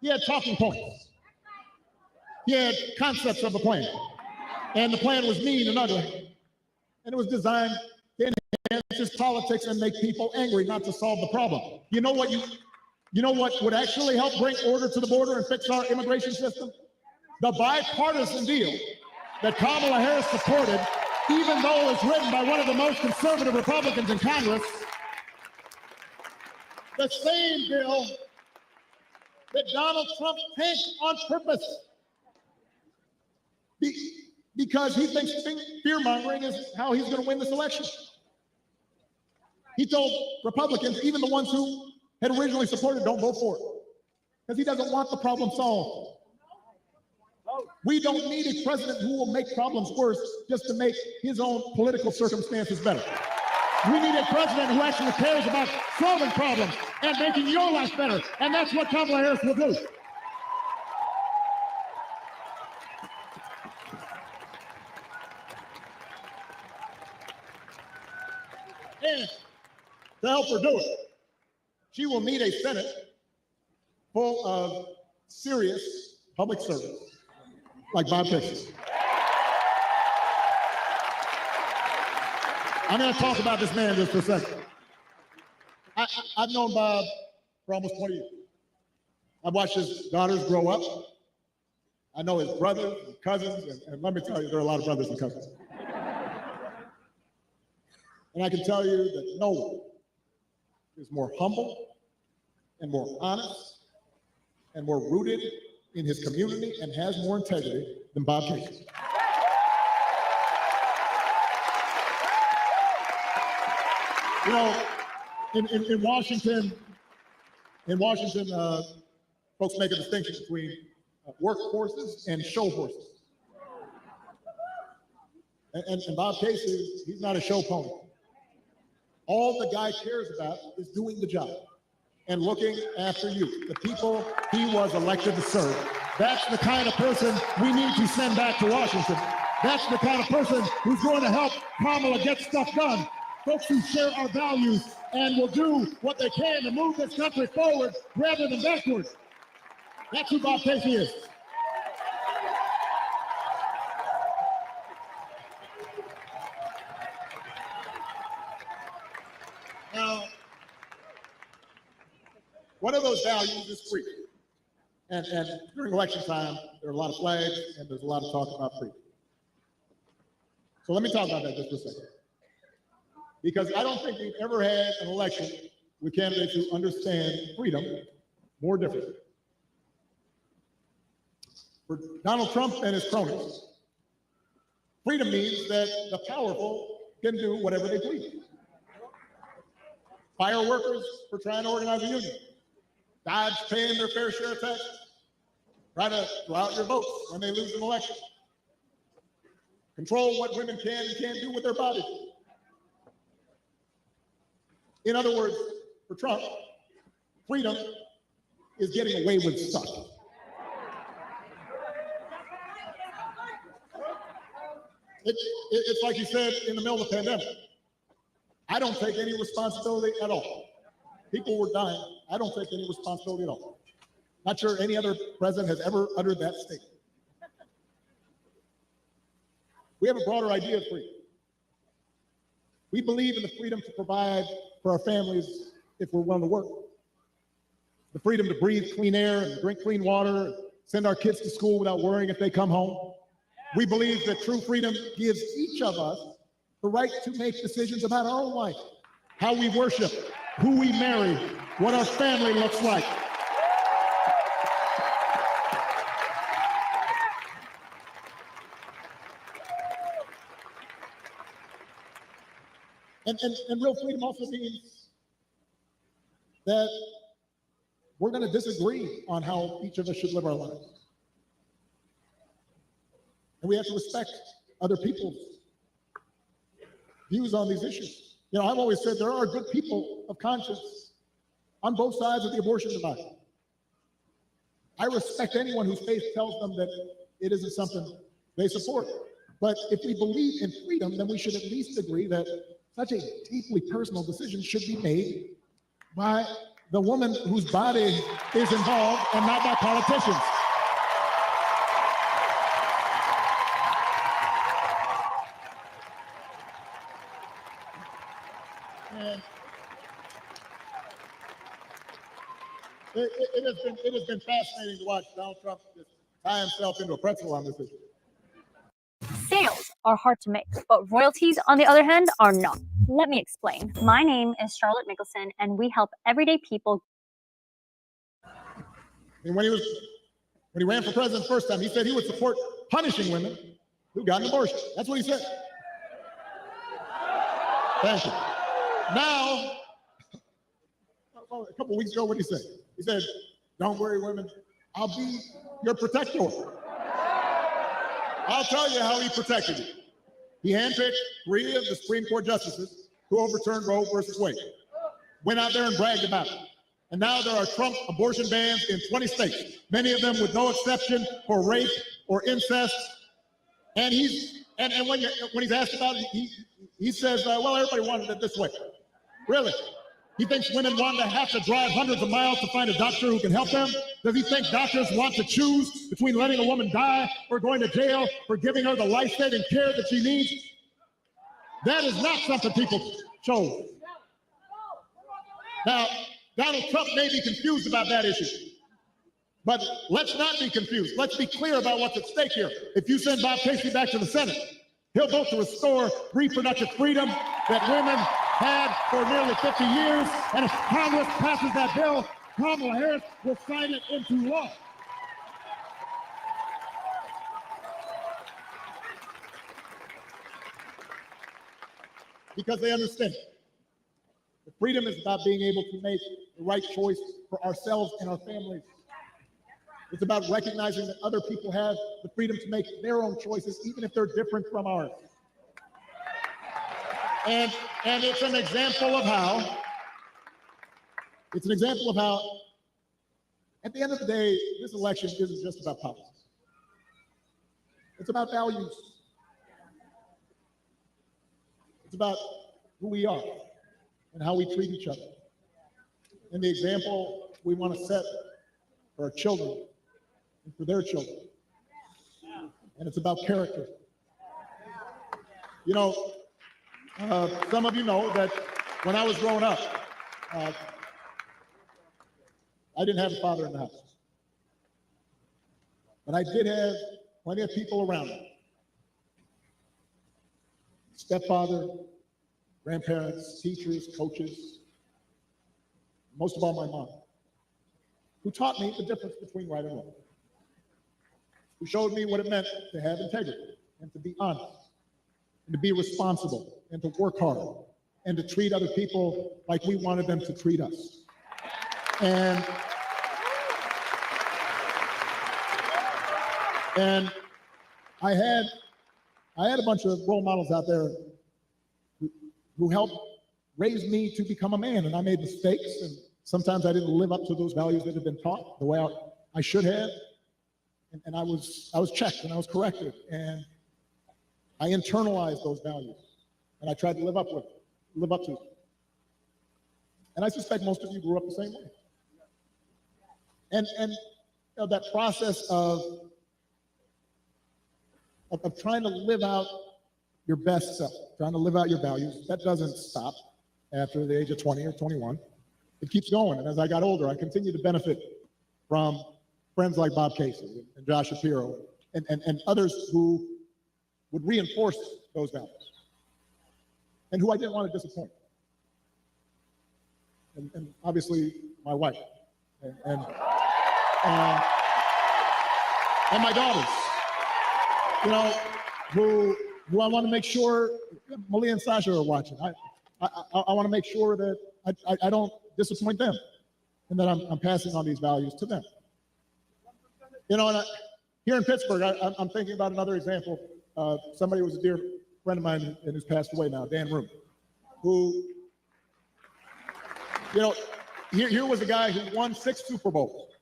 He had talking points. He had concepts of a plan. And the plan was mean and ugly. And it was designed to enhance his politics and make people angry, not to solve the problem. You know what would actually help bring order to the border and fix our immigration system? The bipartisan deal that Kamala Harris supported, even though it's written by one of the most conservative Republicans in Congress, the same bill that Donald Trump tanked on purpose because he thinks fear-mongering is how he's going to win this election. He told Republicans, even the ones who had originally supported, don't vote for it, because he doesn't want the problem solved. We don't need a president who will make problems worse just to make his own political circumstances better. We need a president who actually cares about solving problems and making your life better, and that's what Kamala Harris will do. to help her do it. She will need a Senate full of serious public servants like Bob Casey. I'm going to talk about this man just for a second. I've known Bob for almost 20 years. I've watched his daughters grow up. I know his brothers and cousins, and let me tell you, there are a lot of brothers and cousins. And I can tell you that no one is more humble and more honest and more rooted in his community and has more integrity than Bob Casey. You know, in Washington, folks make a distinction between work horses and show horses. And Bob Casey, he's not a show pony. All the guy cares about is doing the job and looking after you, the people he was elected to serve. That's the kind of person we need to send back to Washington. That's the kind of person who's going to help Kamala get stuff done. Folks who share our values and will do what they can to move this country forward rather than backwards. That's who Bob Casey is. Now, one of those values is freedom. And during election time, there are a lot of flags and there's a lot of talk about freedom. So let me talk about that just for a second. Because I don't think we've ever had an election with candidates who understand freedom more differently. For Donald Trump and his cronies, freedom means that the powerful can do whatever they please. Fire workers for trying to organize a union, dodge paying their fair share of taxes, try to throw out your votes when they lose an election, control what women can and can't do with their bodies. In other words, for Trump, freedom is getting away with stuff. It's like you said in the middle of the pandemic. I don't take any responsibility at all. People were dying. I don't take any responsibility at all. Not sure any other president has ever uttered that statement. We have a broader idea of freedom. We believe in the freedom to provide for our families if we're willing to work. The freedom to breathe clean air and drink clean water, send our kids to school without worrying if they come home. We believe that true freedom gives each of us the right to make decisions about our own life, how we worship, who we marry, what our family looks like. And real freedom also means that we're going to disagree on how each of us should live our lives. And we have to respect other people's views on these issues. You know, I've always said there are good people of conscience on both sides of the abortion divide. I respect anyone whose faith tells them that it isn't something they support. But if we believe in freedom, then we should at least agree that such a deeply personal decision should be made by the woman whose body is involved and not by politicians. And it has been fascinating to watch Donald Trump just tie himself into a pretzel on this issue. Sales are hard to make, but royalties, on the other hand, are not. Let me explain. My name is Charlotte Mickelson, and we help everyday people. And when he ran for president the first time, he said he would support punishing women who got an abortion. That's what he said. Thank you. Now, a couple of weeks ago, what did he say? He said, "Don't worry, women, I'll be your protector. I'll tell you how he protected you." He handpicked 3 of the Supreme Court justices who overturned Roe versus Wade. Went out there and bragged about it. And now there are Trump abortion bans in 20 states, many of them with no exception for rape or incest. And when he's asked about it, he says, well, everybody wanted it this way. Really? He thinks women want to have to drive hundreds of miles to find a doctor who can help them. Does he think doctors want to choose between letting a woman die or going to jail for giving her the life-saving care that she needs? That is not something people chose. Now, Donald Trump may be confused about that issue, but let's not be confused. Let's be clear about what's at stake here. If you send Bob Casey back to the Senate, he'll vote to restore reproductive freedom that women had for nearly 50 years, and if Congress passes that bill, Kamala Harris will sign it into law. Because they understand that freedom is about being able to make the right choice for ourselves and our families. It's about recognizing that other people have the freedom to make their own choices, even if they're different from ours. And it's an example of how, at the end of the day, this election isn't just about politics. It's about values. It's about who we are and how we treat each other. And the example we want to set for our children and for their children. And it's about character. You know, some of you know that when I was growing up, I didn't have a father in the house. But I did have plenty of people around me. Stepfather, grandparents, teachers, coaches, most of all my mom, who taught me the difference between right and wrong, who showed me what it meant to have integrity and to be honest and to be responsible and to work hard and to treat other people like we wanted them to treat us. And I had a bunch of role models out there who helped raise me to become a man, and I made mistakes, and sometimes I didn't live up to those values that had been taught the way I should have, and I was checked and I was corrected, and I internalized those values, and I tried to live up to them. And I suspect most of you grew up the same way. And you know, that process of trying to live out your best self, trying to live out your values, that doesn't stop after the age of 20 or 21. It keeps going. And as I got older, I continued to benefit from friends like Bob Casey and Josh Shapiro and others who would reinforce those values and who I didn't want to disappoint. And obviously my wife and my daughters, you know, who I want to make sure, Malia and Sasha are watching. I want to make sure that I don't disappoint them and that I'm passing on these values to them. You know, and here in Pittsburgh, I'm thinking about another example. Somebody who was a dear friend of mine and who's passed away now, Dan Room, who, you know, here was a guy who won 6 Super Bowls,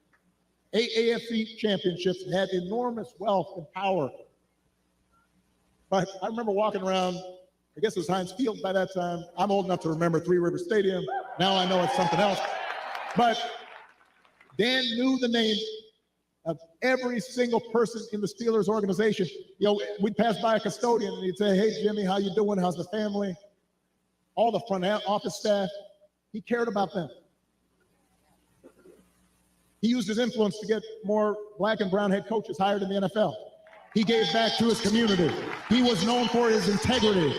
8 AFC championships, and had enormous wealth and power. But I remember walking around, I guess it was Heinz Field by that time. I'm old enough to remember Three River Stadium. Now I know it's something else. But Dan knew the name of every single person in the Steelers organization. You know, we'd pass by a custodian and he'd say, "Hey, Jimmy, how you doing? How's the family?" All the front office staff, he cared about them. He used his influence to get more black and brown head coaches hired in the NFL. He gave back to his community. He was known for his integrity.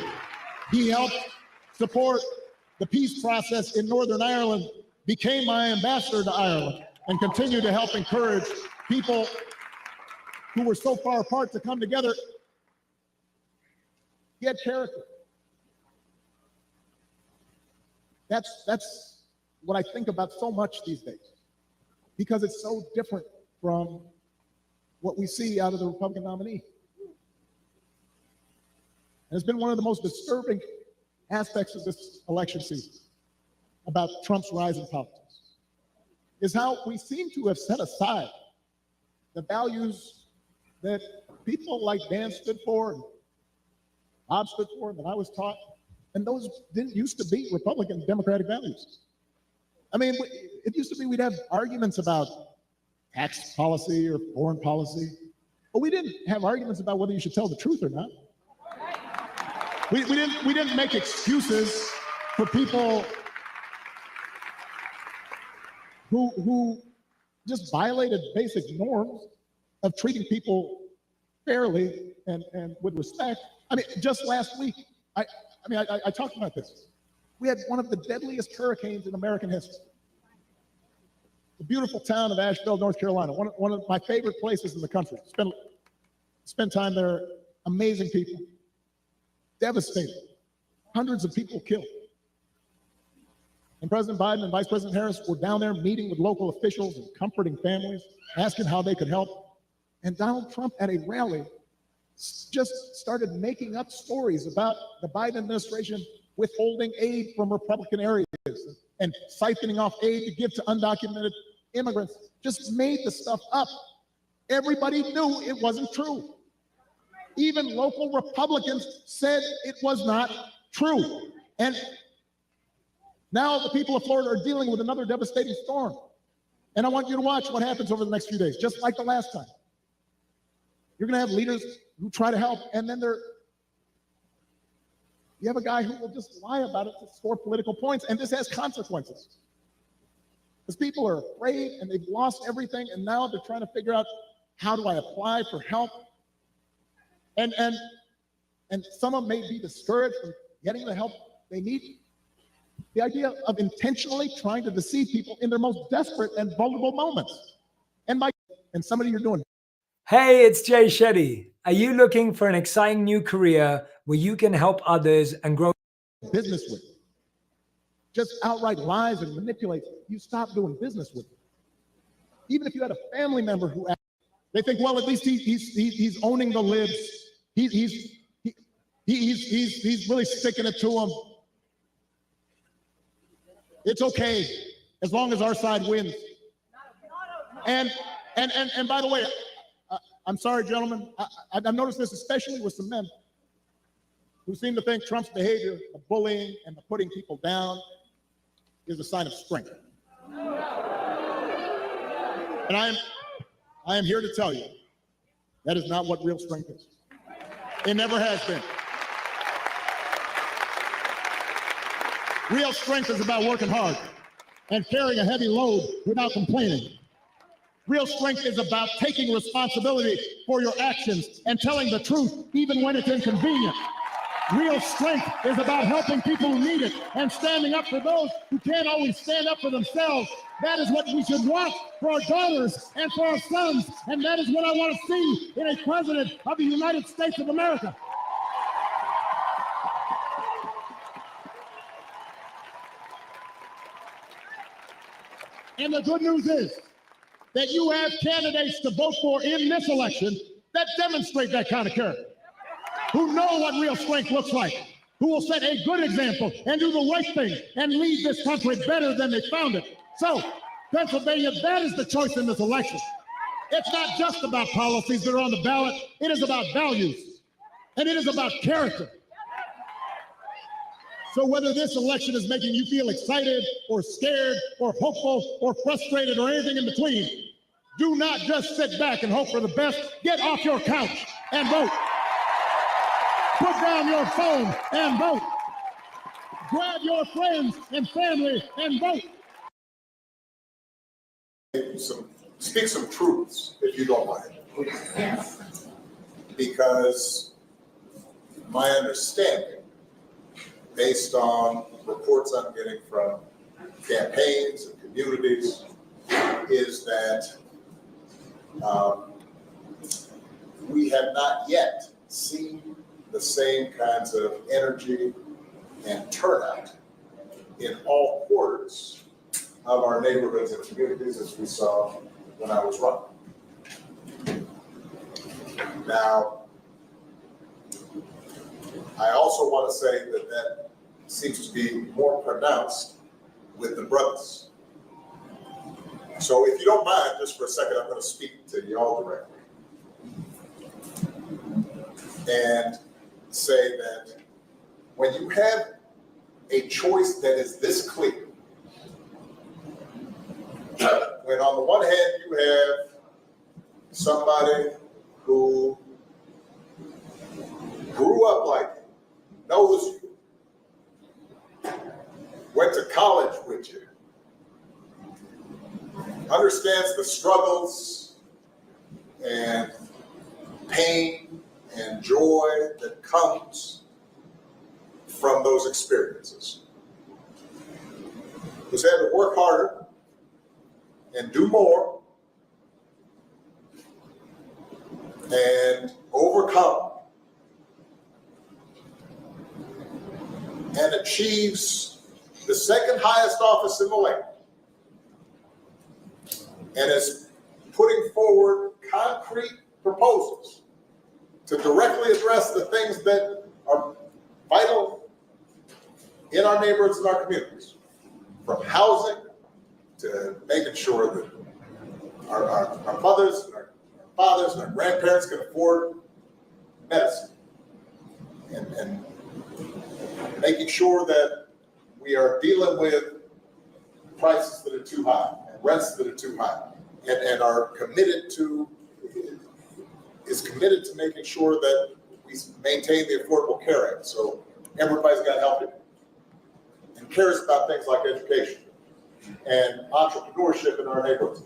He helped support the peace process in Northern Ireland, became my ambassador to Ireland, and continued to help encourage people who were so far apart to come together. He had character. That's what I think about so much these days, because it's so different from what we see out of the Republican nominee. And it's been one of the most disturbing aspects of this election season about Trump's rise in politics, is how we seem to have set aside the values that people like Dan stood for, and Bob stood for, and that I was taught, and those didn't used to be Republican Democratic values. I mean, it used to be we'd have arguments about tax policy or foreign policy, but we didn't have arguments about whether you should tell the truth or not. We didn't make excuses for people who just violated basic norms of treating people fairly and with respect. I mean, just last week, I talked about this. We had one of the deadliest hurricanes in American history. The beautiful town of Asheville, North Carolina, one of my favorite places in the country. Spent time there, amazing people. Devastated. Hundreds of people killed. And President Biden and Vice President Harris were down there meeting with local officials and comforting families, asking how they could help. And Donald Trump at a rally just started making up stories about the Biden administration withholding aid from Republican areas and siphoning off aid to give to undocumented immigrants. Just made the stuff up. Everybody knew it wasn't true. Even local Republicans said it was not true. And now the people of Florida are dealing with another devastating storm. And I want you to watch what happens over the next few days, just like the last time. You're going to have leaders who try to help, and then you have a guy who will just lie about it to score political points, and this has consequences. Because people are afraid, and they've lost everything, and now they're trying to figure out, how do I apply for help? And some of them may be discouraged from getting the help they need. The idea of intentionally trying to deceive people in their most desperate and vulnerable moments. And somebody you're doing. Hey, it's Jay Shetty. Are you looking for an exciting new career where you can help others and grow business with? Just outright lies and manipulate. You stop doing business with. Even if you had a family member who, they think, well, at least he's owning the libs. He's really sticking it to them. It's okay as long as our side wins. And by the way, I'm sorry, gentlemen. I've noticed this especially with some men who seem to think Trump's behavior, the bullying and the putting people down, is a sign of strength. And I am here to tell you that is not what real strength is. It never has been. Real strength is about working hard and carrying a heavy load without complaining. Real strength is about taking responsibility for your actions and telling the truth even when it's inconvenient. Real strength is about helping people who need it and standing up for those who can't always stand up for themselves. That is what we should want for our daughters and for our sons, and that is what I want to see in a president of the United States of America. And the good news is that you have candidates to vote for in this election that demonstrate that kind of character, who know what real strength looks like, who will set a good example and do the right thing and lead this country better than they found it. So, Pennsylvania, that is the choice in this election. It's not just about policies that are on the ballot. It is about values, and it is about character. So whether this election is making you feel excited or scared or hopeful or frustrated or anything in between, do not just sit back and hope for the best. Get off your couch and vote. Put down your phone and vote. Grab your friends and family and vote. Speak some truths, if you don't mind. Because my understanding, based on reports I'm getting from campaigns and communities, is that we have not yet seen the same kinds of energy and turnout in all quarters of our neighborhoods and communities as we saw when I was running. Now, I also want to say that that seems to be more pronounced with the brothers. So if you don't mind, just for a second, I'm going to speak to y'all directly and say that when you have a choice that is this clear, when on the one hand you have somebody who grew up like you, knows you, went to college with you, understands the struggles and pain and joy that comes from those experiences. Who's had to work harder and do more and overcome and achieves the second highest office in the land and is putting forward concrete proposals to directly address the things that are vital in our neighborhoods and our communities, from housing to making sure that our mothers and our fathers and our grandparents can afford medicine, and making sure that we are dealing with prices that are too high and rents that are too high, and are committed to making sure that we maintain the Affordable Care Act, so everybody's got help, and cares about things like education and entrepreneurship in our neighborhoods.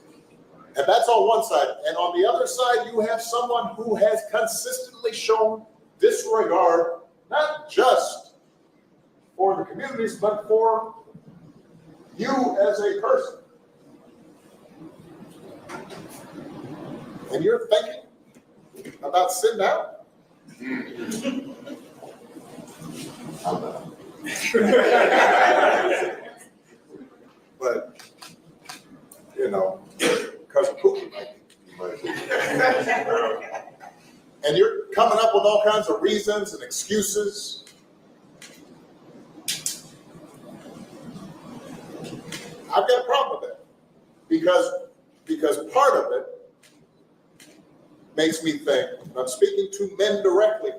And that's on one side. And on the other side, you have someone who has consistently shown disregard, not just for the communities, but for you as a person. And you're thinking about sitting out? But, you know, because of Pookie might be. And you're coming up with all kinds of reasons and excuses. I've got a problem with that. Because part of it makes me think, and I'm speaking to men directly,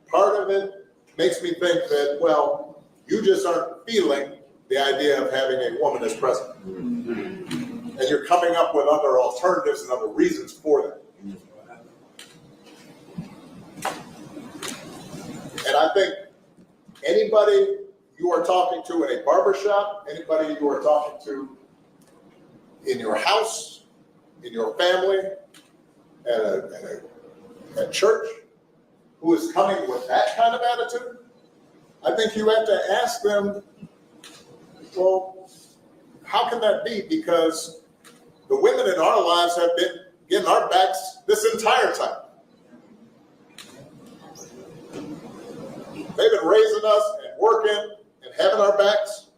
part of it makes me think that, well, you just aren't feeling the idea of having a woman as president. And you're coming up with other alternatives and other reasons for that. And I think anybody you are talking to in a barbershop, anybody you are talking to in your house, in your family, at church, who is coming with that kind of attitude, I think you have to ask them, well, how can that be? Because the women in our lives have been getting our backs this entire time. They've been raising us and working and having our backs.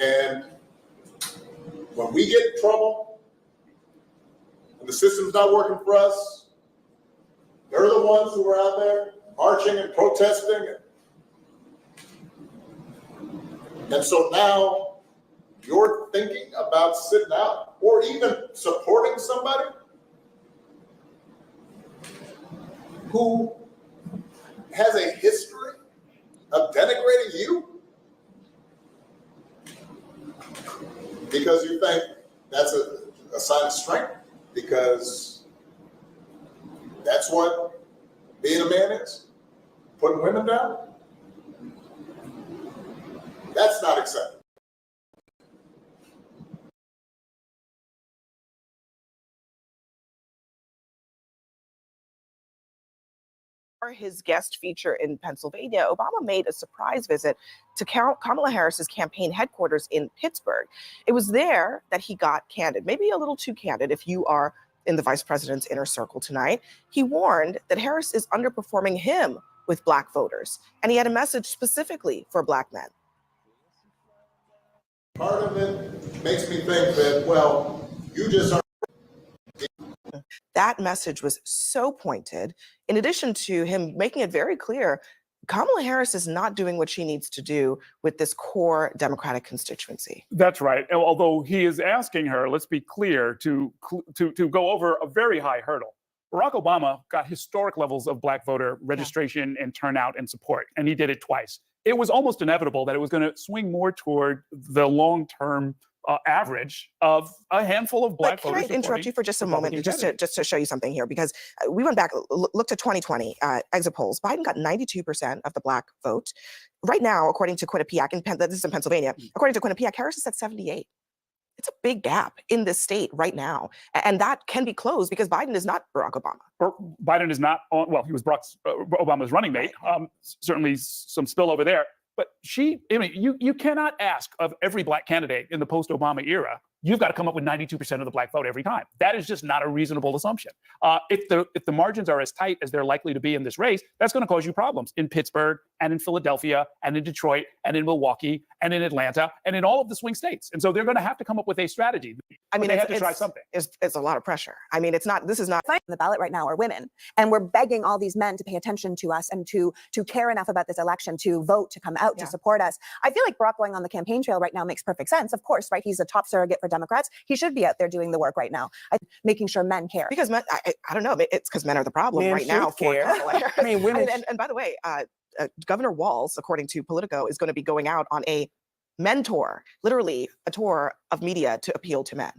And when we get in trouble and the system's not working for us, they're the ones who are out there marching and protesting. And so now you're thinking about sitting out or even supporting somebody who has a history of denigrating you because you think that's a sign of strength, because that's what being a man is, putting women down. That's not acceptable. For his guest feature in Pennsylvania, Obama made a surprise visit to Kamala Harris's campaign headquarters in Pittsburgh. It was there that he got candid, maybe a little too candid if you are in the vice president's inner circle tonight. He warned that Harris is underperforming him with Black voters, and he had a message specifically for Black men. Part of it makes me think that, well, you just aren't. That message was so pointed, in addition to him making it very clear Kamala Harris is not doing what she needs to do with this core Democratic constituency. That's right. Although he is asking her, let's be clear, to go over a very high hurdle. Barack Obama got historic levels of Black voter registration and turnout and support, and he did it twice. It was almost inevitable that it was going to swing more toward the long-term average of a handful of black But can voters. I interrupt you for just a moment, Republican just to show you something here? Because we went back, looked at 2020 exit polls. Biden got 92% of the black vote. Right now, according to Quinnipiac, this is in Pennsylvania, according to Quinnipiac, Harris is at 78. It's a big gap in this state right now. And that can be closed because Biden is not Barack Obama. Biden is not on, well, he was Obama's running mate. Certainly some spillover there. But you cannot ask of every black candidate in the post-Obama era, you've got to come up with 92% of the black vote every time. That is just not a reasonable assumption. If the margins are as tight as they're likely to be in this race, that's going to cause you problems in Pittsburgh and in Philadelphia and in Detroit and in Milwaukee and in Atlanta and in all of the swing states. And so they're going to have to come up with a strategy. I mean, they have to try something. It's a lot of pressure. I mean, this is not. On the ballot right now are women, and we're begging all these men to pay attention to us and to care enough about this election to vote, to come out, to support us. I feel like Barack going on the campaign trail right now makes perfect sense. Of course, right? He's a top surrogate for Democrats. He should be out there doing the work right now, making sure men care. Because men, I don't know, it's because men are the problem right now. Care. I mean, women. And by the way, Governor Walz, according to Politico, is going to be going out on a men tour, literally a tour of media to appeal to men.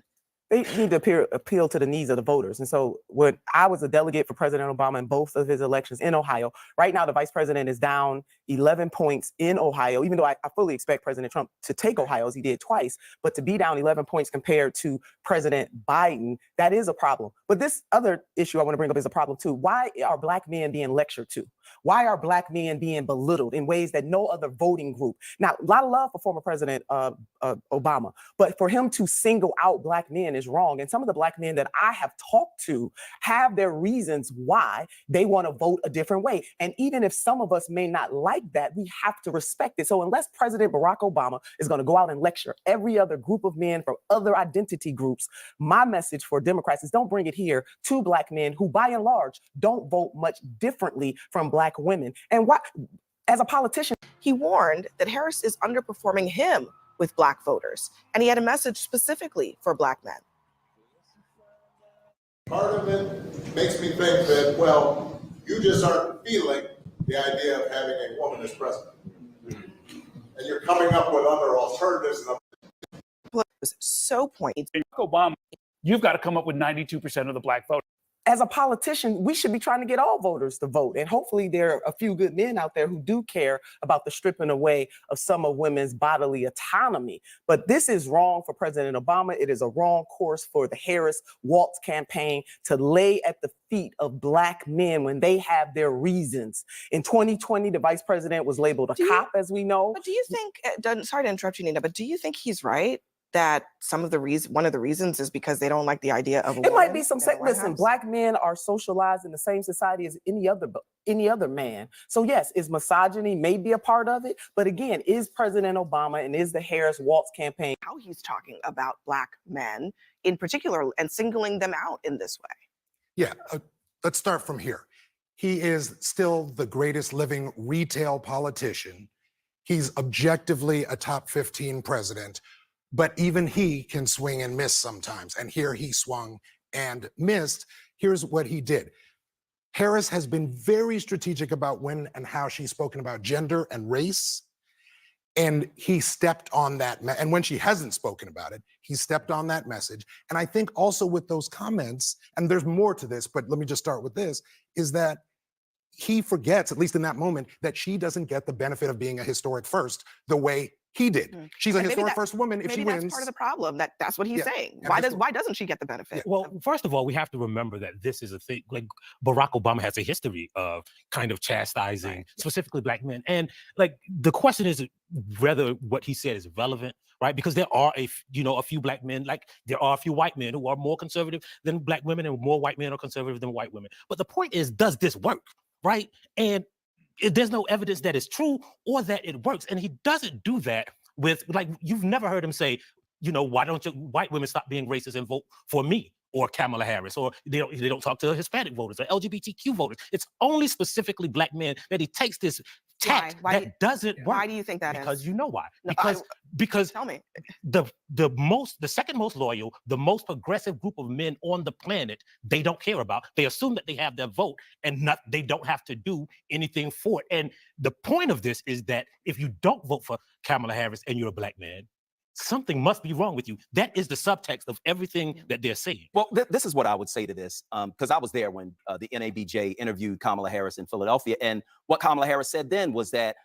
They need to appeal to the needs of the voters. And so when I was a delegate for President Obama in both of his elections in Ohio, right now the vice president is down 11 points in Ohio, even though I fully expect President Trump to take Ohio as he did twice, but to be down 11 points compared to President Biden, that is a problem. But this other issue I want to bring up is a problem too. Why are black men being lectured to? Why are black men being belittled in ways that no other voting group? Now, a lot of love for former President Obama, but for him to single out black men is wrong. And some of the black men that I have talked to have their reasons why they want to vote a different way. And even if some of us may not like that, we have to respect it. So unless President Barack Obama is going to go out and lecture every other group of men from other identity groups, my message for Democrats is don't bring it here to black men who, by and large, don't vote much differently from black women. And why, as a politician, he warned that Harris is underperforming him with black voters. And he had a message specifically for black men. Part of it makes me think that, well, you just aren't feeling the idea of having a woman as president. And you're coming up with other alternatives. Was so pointed. Obama, you've got to come up with 92% of the black vote. As a politician, we should be trying to get all voters to vote. And hopefully there are a few good men out there who do care about the stripping away of some of women's bodily autonomy. But this is wrong for President Obama. It is a wrong course for the Harris-Walz campaign to lay at the feet of black men when they have their reasons. In 2020, the vice president was labeled a cop, as we know. But do you think, sorry to interrupt you, Nina, but do you think he's right? That one of the reasons is because they don't like the idea of a woman. It might be some listen, black men are socialized in the same society as any other man. So yes, is misogyny maybe a part of it? But again, is President Obama and is the Harris-Walz campaign how he's talking about black men in particular and singling them out in this way? Yeah, let's start from here. He is still the greatest living retail politician. He's objectively a top 15 president. But even he can swing and miss sometimes. And here he swung and missed. Here's what he did. Harris has been very strategic about when and how she's spoken about gender and race. And he stepped on that. And when she hasn't spoken about it, he stepped on that message. And I think also with those comments, and there's more to this, but let me just start with this, is that he forgets, at least in that moment, that she doesn't get the benefit of being a historic first the way he did. She's a historic first woman if she wins. Maybe that's part of the problem. That's what he's saying. Why doesn't she get the benefit? Well, first of all, we have to remember that this is a thing. Like Barack Obama has a history of kind of chastising specifically black men, and like the question is whether what he said is relevant, right? Because there are a few black men, like there are a few white men who are more conservative than black women, and more white men are conservative than white women. But the point is, does this work, right? And there's no evidence that it's true or that it works. And he doesn't do that with, like, you've never heard him say, why don't you white women stop being racist and vote for me or Kamala Harris, or they don't talk to Hispanic voters or LGBTQ voters. It's only specifically black men that he takes this tact that doesn't work. Why do you think that because is? You know why? No, because tell me. The second most loyal, the most progressive group of men on the planet, they don't care about. They assume that they have their vote and they don't have to do anything for it. And the point of this is that if you don't vote for Kamala Harris and you're a black man, something must be wrong with you. That is the subtext of everything that they're saying. Well, this is what I would say to this, because I was there when the NABJ interviewed Kamala Harris in Philadelphia. And what Kamala Harris said then was that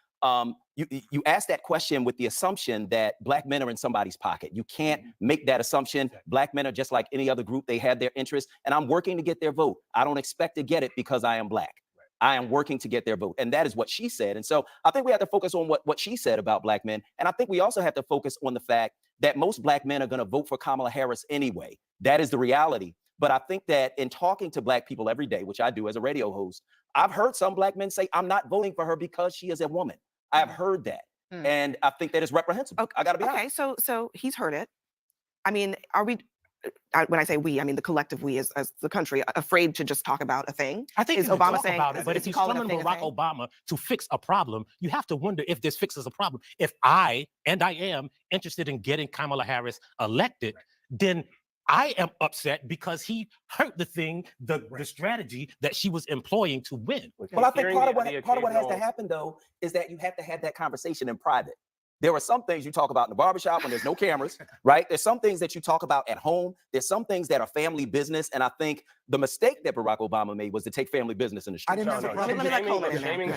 you asked that question with the assumption that black men are in somebody's pocket. You can't make that assumption. Black men are just like any other group. They have their interests, and I'm working to get their vote. I don't expect to get it because I am black. I am working to get their vote. And that is what she said. And so I think we have to focus on what she said about black men. And I think we also have to focus on the fact that most black men are going to vote for Kamala Harris anyway. That is the reality. But I think that in talking to black people every day, which I do as a radio host, I've heard some black men say, I'm not voting for her because she is a woman. I've heard that. And I think that is reprehensible. I got to be honest. So he's heard it. I mean, are we, when I say we, I mean the collective we as the country, afraid to just talk about a thing? I think is you can Obama talk saying, about it, but if you summon Barack Obama to fix a problem, you have to wonder if this fixes a problem. If I am interested in getting Kamala Harris elected, then I am upset because he hurt the thing, the strategy that she was employing to win. Well, I think part of what has to happen, though, is that you have to have that conversation in private. There are some things you talk about in the barbershop when there's no cameras, right? There's some things that you talk about at home. There's some things that are family business. And I think the mistake that Barack Obama made was to take family business in the street.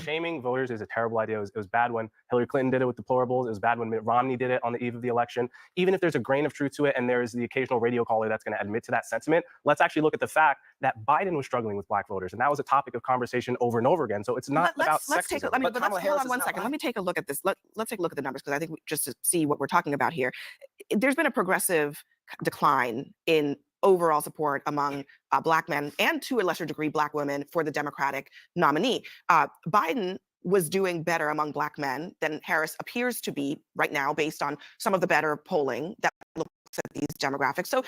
Shaming voters is a terrible idea. It was bad when Hillary Clinton did it with deplorables. It was bad when Mitt Romney did it on the eve of the election. Even if there's a grain of truth to it and there's the occasional radio caller that's going to admit to that sentiment, let's actually look at the fact that Biden was struggling with black voters. And that was a topic of conversation over and over again. So it's not about sexism. Let's hold on 1 second. Let me take a look at this. Let's take a look at the numbers, because I think just to see what we're talking about here, there's been a progressive decline in overall support among black men and, to a lesser degree, black women for the Democratic nominee. Biden was doing better among black men than Harris appears to be right now, based on some of the better polling that looks at these demographics. So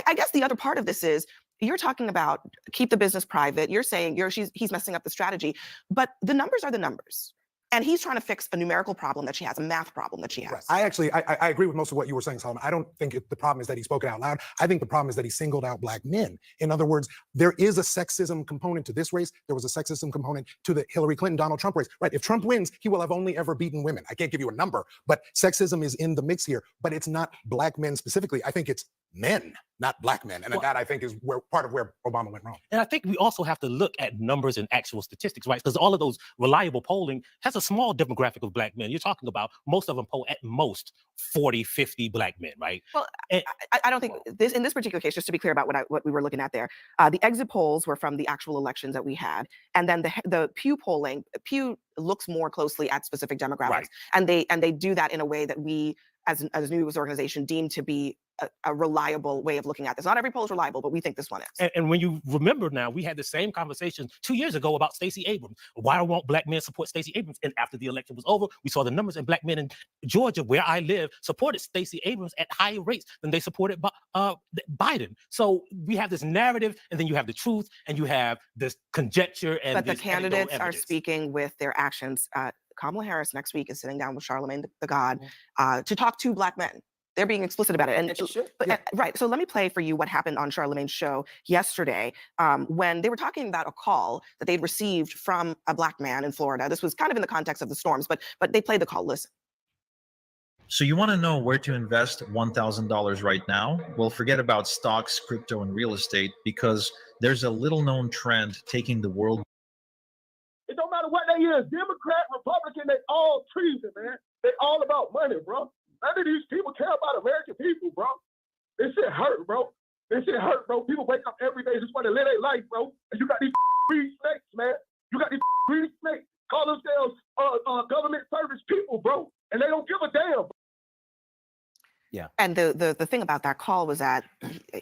I guess the other part of this is, you're talking about keep the business private. You're saying he's messing up the strategy, but the numbers are the numbers. And he's trying to fix a numerical problem that she has, a math problem that she has. Right. I agree with most of what you were saying, Solomon. I don't think the problem is that he spoke it out loud. I think the problem is that he singled out black men. In other words, there is a sexism component to this race. There was a sexism component to the Hillary Clinton, Donald Trump race. Right. If Trump wins, he will have only ever beaten women. I can't give you a number, but sexism is in the mix here. But it's not black men specifically. I think it's men, not black men. And that, I think, is part of where Obama went wrong. And I think we also have to look at numbers and actual statistics, right? Because all of those reliable polling has a small demographic of black men. You're talking about most of them poll at most 40, 50 black men, right? Well, I don't think in this particular case, just to be clear about what we were looking at there, the exit polls were from the actual elections that we had. And then the Pew polling, Pew looks more closely at specific demographics. Right. And they do that in a way that we, as a news organization, deem to be a reliable way of looking at this. Not every poll is reliable, but we think this one is. And when you remember now, we had the same conversation 2 years ago about Stacey Abrams. Why won't black men support Stacey Abrams? And after the election was over, we saw the numbers, and black men in Georgia, where I live, supported Stacey Abrams at higher rates than they supported Biden. So we have this narrative, and then you have the truth, and you have this conjecture. But the candidates are speaking with their actions. Kamala Harris next week is sitting down with Charlemagne the God to talk to black men. They're being explicit about it. Right. So let me play for you what happened on Charlemagne's show yesterday when they were talking about a call that they'd received from a black man in Florida. This was kind of in the context of the storms, but they played the call. Listen. So you want to know where to invest $1,000 right now? Well, forget about stocks, crypto, and real estate, because there's a little known trend taking the world. It don't matter what they is, Democrat, Republican, they all treason, man. They all about money, bro. None of these people care about American people, bro. This shit hurt, bro. This shit hurt, bro. People wake up every day just want to live their life, bro. And you got these greedy snakes, man. You got these greedy snakes call themselves government service people, bro. And they don't give a damn. Yeah. And the thing about that call was that,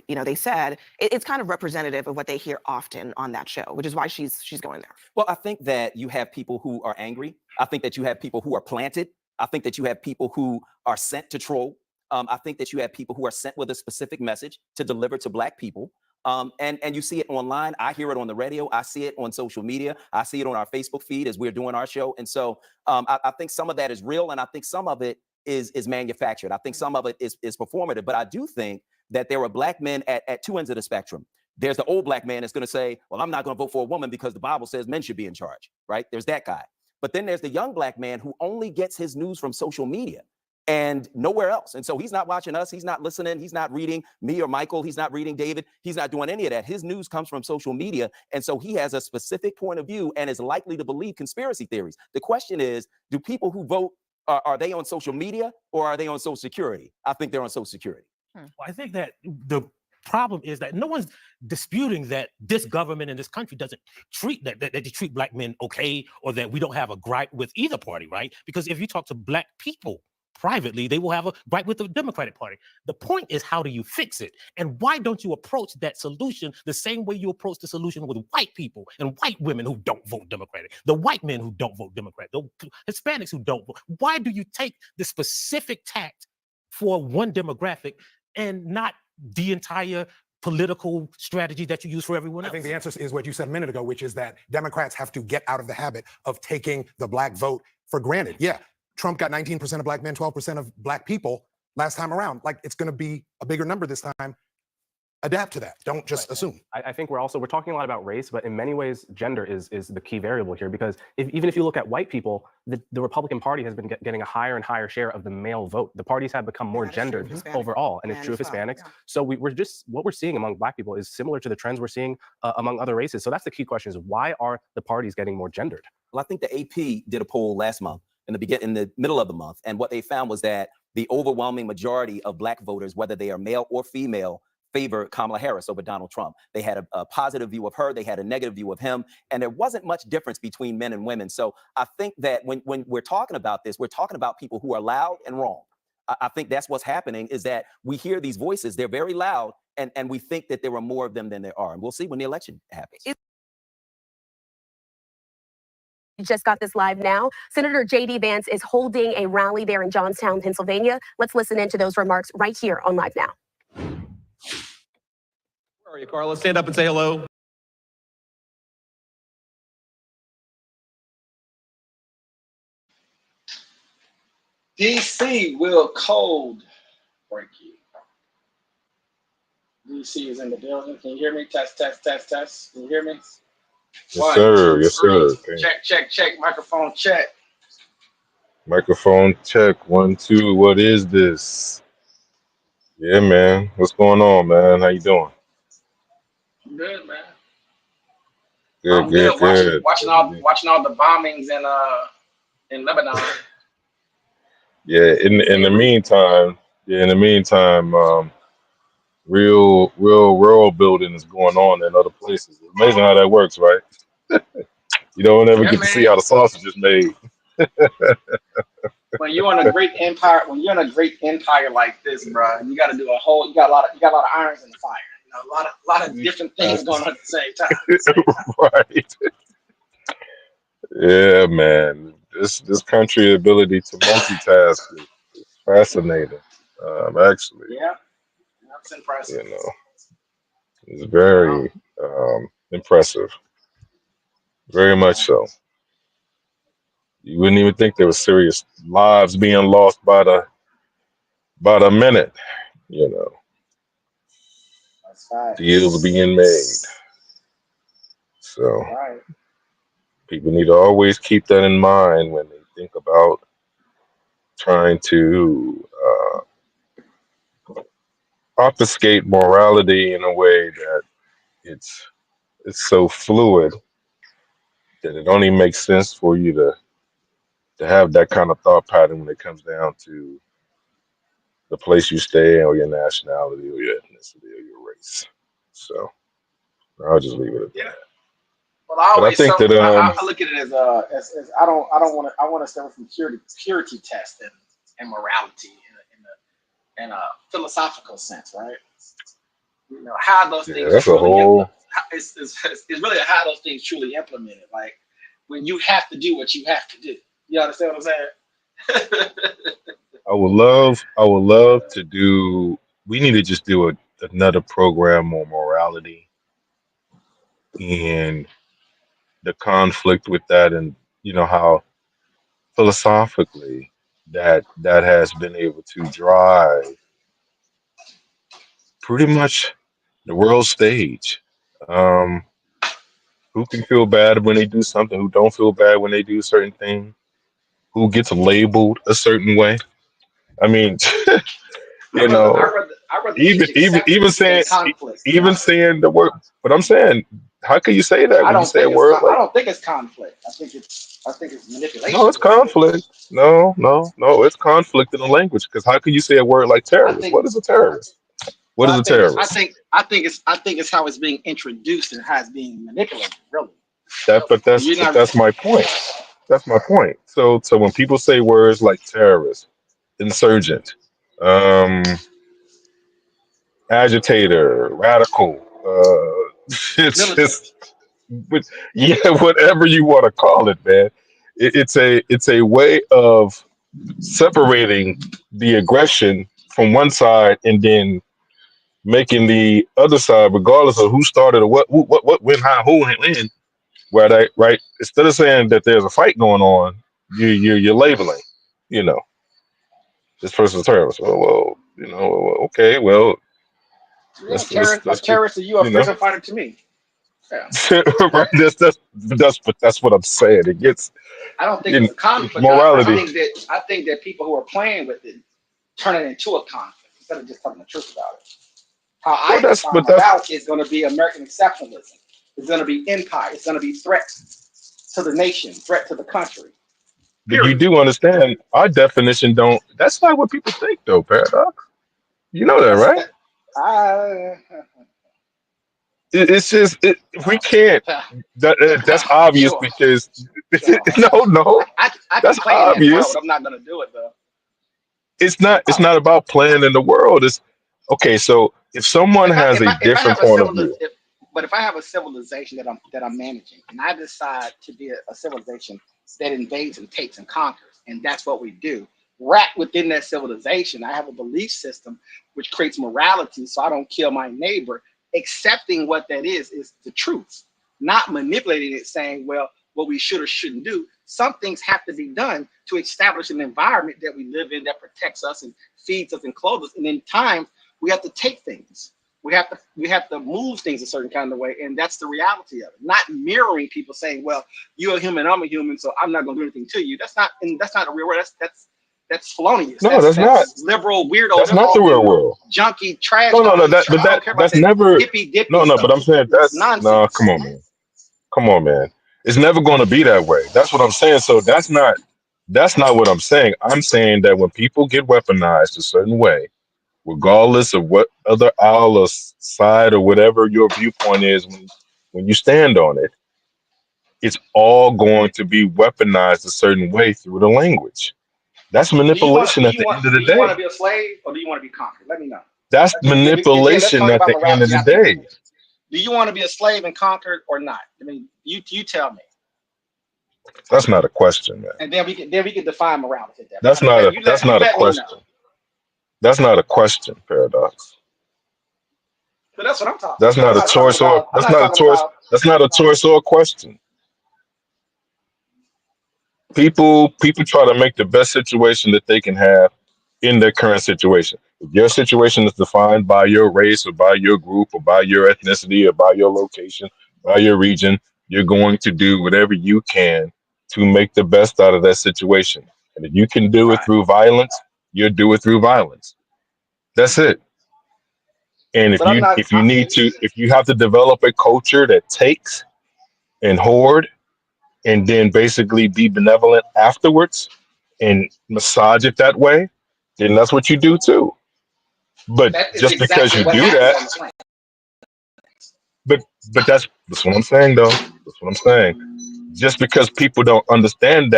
you know, they said it's kind of representative of what they hear often on that show, which is why she's going there. Well, I think that you have people who are angry. I think that you have people who are planted. I think that you have people who are sent to troll. I think that you have people who are sent with a specific message to deliver to black people. And you see it online. I hear it on the radio. I see it on social media. I see it on our Facebook feed as we're doing our show. And so I think some of that is real, and I think some of it is manufactured. I think some of it is performative. But I do think that there are black men at two ends of the spectrum. There's the old black man that's going to say, well, I'm not going to vote for a woman because the Bible says men should be in charge, right? There's that guy. But then there's the young black man who only gets his news from social media. and nowhere else. And so he's not watching us. He's not listening. He's not reading me or Michael. He's not reading David. He's not doing any of that. His news comes from social media. And so he has a specific point of view and is likely to believe conspiracy theories. The question is, do people who vote, are they on social media or are they on Social Security? I think they're on Social Security. Well, I think that the problem is that no one's disputing that this government and this country doesn't treat that they treat black men okay, or that we don't have a gripe with either party, right? Because if you talk to black people privately, they will have a gripe with the Democratic Party. The point is, how do you fix it? And why don't you approach that solution the same way you approach the solution with white people and white women who don't vote Democratic, the white men who don't vote Democratic, the Hispanics who don't vote? Why do you take the specific tact for one demographic and not the entire political strategy that you use for everyone else? I think the answer is what you said a minute ago, which is that Democrats have to get out of the habit of taking the black vote for granted. Yeah, Trump got 19% of black men, 12% of black people last time around. Like, it's going to be a bigger number this time. Adapt to that. Don't just assume. I think we're talking a lot about race, but in many ways, gender is the key variable here, because even if you look at white people, the Republican Party has been getting a higher and higher share of the male vote. The parties have become more gendered overall, and it's true of Hispanics. So what we're seeing among black people is similar to the trends we're seeing among other races. So that's the key question: is why are the parties getting more gendered? Well, I think the AP did a poll last month in the middle of the month, and what they found was that the overwhelming majority of black voters, whether they are male or female, favor Kamala Harris over Donald Trump. They had a positive view of her. They had a negative view of him. And there wasn't much difference between men and women. So I think that when we're talking about this, we're talking about people who are loud and wrong. I think that's what's happening, is that we hear these voices. They're very loud, and we think that there are more of them than there are. And we'll see when the election happens. Just got this live now. Senator J.D. Vance is holding a rally there in Johnstown, Pennsylvania. Let's listen into those remarks right here on Live Now. Where are you, Carla? Stand up and say hello. DC will cold break you. DC is in the building. Can you hear me? Test, test, test, test. Can you hear me? Yes, sir. Yes, sir. Check, check, check. Microphone check. Microphone check. 1, 2. What is this? Yeah, man. What's going on, man? How you doing? I'm good, man. Good, I'm good, good. Watching all the bombings in Lebanon. Yeah. In the meantime, real world building is going on in other places. It's amazing how that works, right? You don't ever get to see how the sausage is made. When you're on a great empire, like this, bro, you got to do you got a lot of irons in the fire. You know, a lot of different things going on at the same time. Right. Yeah, man. This country's ability to multitask is fascinating. Actually, Yeah, that's impressive. you know, it's very impressive. Very much so. You wouldn't even think there was serious lives being lost by the minute. You know, That's facts. deals being made. So Right. people need to always keep that in mind when they think about trying to obfuscate morality in a way that it's so fluid that it only makes sense for you to have that kind of thought pattern when it comes down to the place you stay or your nationality or your ethnicity or your race. So I'll just leave it at that. Well, I think that I look at it as I want to start from purity test and morality in a philosophical sense, right? You know, how those things that's a whole. It's really how those things truly implemented. Like when you have to do what you have to do. You understand what I'm saying? I would love to do. We need to just do another program on morality and the conflict with that, and you know how philosophically that has been able to drive pretty much the world stage. Who can feel bad when they do something? Who don't feel bad when they do certain things? Who gets labeled a certain way? I mean, I you rather, know, I rather even teach even even acceptance than saying conflict. To be even honest with you. saying the word. But I'm saying, how can you say that I when you don't say a think it's word I like? don't think it's conflict. I think it's No, manipulation. it's conflict. No, it's conflict in the language. Because how can you say a word like I terrorist? think What is a terrorist? What well, is a terrorist? I think it's how it's being introduced and how it's being manipulated. Really, you're But not. that's my point. That's my point. So when people say words like terrorist, insurgent, um, agitator, radical, it's Militant. just, but yeah, whatever you want to call it, man. It's a way of separating the aggression from one side and then making the other side, regardless of who started or what, when, how, who, and when, right? Instead of saying that there's a fight going on, you're labeling, you know, this person's a terrorist. Well, okay, well, Yeah, a let's get, terrorist to you, a you know, freedom fighter to me. Yeah. right? That's what I'm saying. It gets I don't think it's in a conflict. morality. I think that people who are playing with it turn it into a conflict instead of just telling the truth about it. How Well, I that's define but that's morality is going to be American exceptionalism. It's going to be empire. It's going to be threat to the nation, threat to the country. but you Period. do understand our definition. Don't That's not what people think, though. Paradox. You know that, That's right? that. I, It's just we can't. That's obvious sure, because sure. no, I can that's play in that world, obvious. but I'm not going to do it though. It's not. It's Oh, not about playing in the world. It's okay. So if someone has a if I different have a point of view, but if I have a civilization that I'm managing, and I decide to be a civilization that invades and takes and conquers, and that's what we do. Wrapped within that civilization, I have a belief system which creates morality, so I don't kill my neighbor. Accepting what that is the truth, not manipulating it, saying, "Well, what we should or shouldn't do." Some things have to be done to establish an environment that we live in that protects us and feeds us and clothes us. And in time, we have to take things. We have to move things a certain kind of way, and that's the reality of it. Not mirroring people saying, "Well, you're a human, I'm a human, so I'm not going to do anything to you." That's not a real world. That's felonious. no, that's not. That's liberal, weirdo, That's not the real talking, world. junkie, trash No. talking. But I don't care about that's that never. hippy dippy No. But stuff. I'm saying It's that's no. nonsense. Come on, man. Come on, man. It's never going to be that way. That's what I'm saying. So that's not. That's not what I'm saying. I'm saying that when people get weaponized a certain way, regardless of what other aisle or side or whatever your viewpoint is, when you stand on it, it's all going to be weaponized a certain way through the language. That's manipulation at the end of the Do you want to day. be a slave or do you want to be conquered? Let me know. That's Again, let's manipulation talk at about the end of morality. the I think. day. Do you want to be a slave and conquered or not? I mean, you tell me, That's not a question, man. and then we can define morality at that That's point. not a that's You not a let me know. question. That's not a question, Paradox. But that's what I'm talking That's about. not a choice or I'm that's not not a talking choice. about. That's not a choice or a question. People try to make the best situation that they can have in their current situation. If your situation is defined by your race or by your group or by your ethnicity or by your location, by your region, you're going to do whatever you can to make the best out of that situation. And if you can do it Right. through violence, you'll do it through violence. That's it. And But I'm not. if you have to develop a culture that takes and hoard and then basically be benevolent afterwards and massage it that way, then that's what you do too. But That is just because exactly you what do happens that, on the planet. but that's what I'm saying though. That's what I'm saying. Just because people don't understand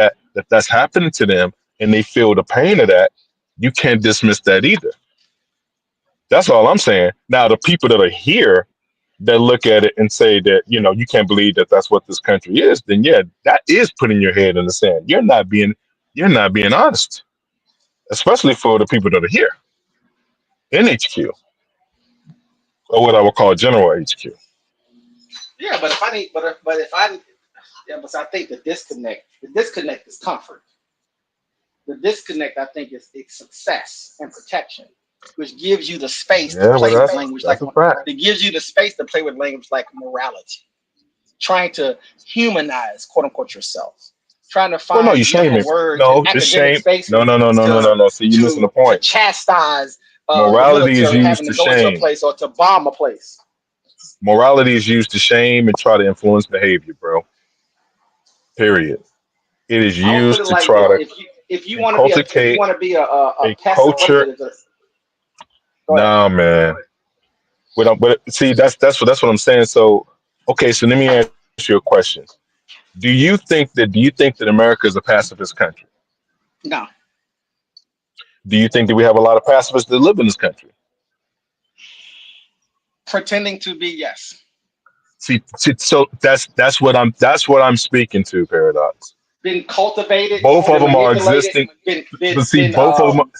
that's happening to them and they feel the pain of that, you can't dismiss that either. That's all I'm saying. Now the people that are here that look at it and say that you can't believe that that's what this country is, then yeah, that is putting your head in the sand. You're not being honest, especially for the people that are here in HQ or what I would call general HQ. Yeah, but if I need, but if I, yeah, but I think the disconnect is comfort. The disconnect, I think, is success and protection, which gives you the space to Yeah, well, play with language that's a fact. it gives you the space to play with language like morality, trying to humanize, quote unquote, yourself. trying to Well, no, find you shame beautiful it. words in No, the academic shame. spaces No. See, you're missing the to point. chastise the Morality is military used having to to go into a shame. place or to bomb a place. Morality is used to shame and try to influence behavior, bro. Period. It is I would put it used to like try this: to if you want to be inculcate a a pessimist, what is culture. it? Go ahead. Nah, man. But see, that's what I'm saying. So, okay, so let me ask you a question. Do you think that America is a pacifist country? No, Do you think that we have a lot of pacifists that live in this country? pretending to be, yes. See, so that's what I'm speaking to, Paradox. Been cultivated, Both of been them are manipulated, existing, been but see, been both of them.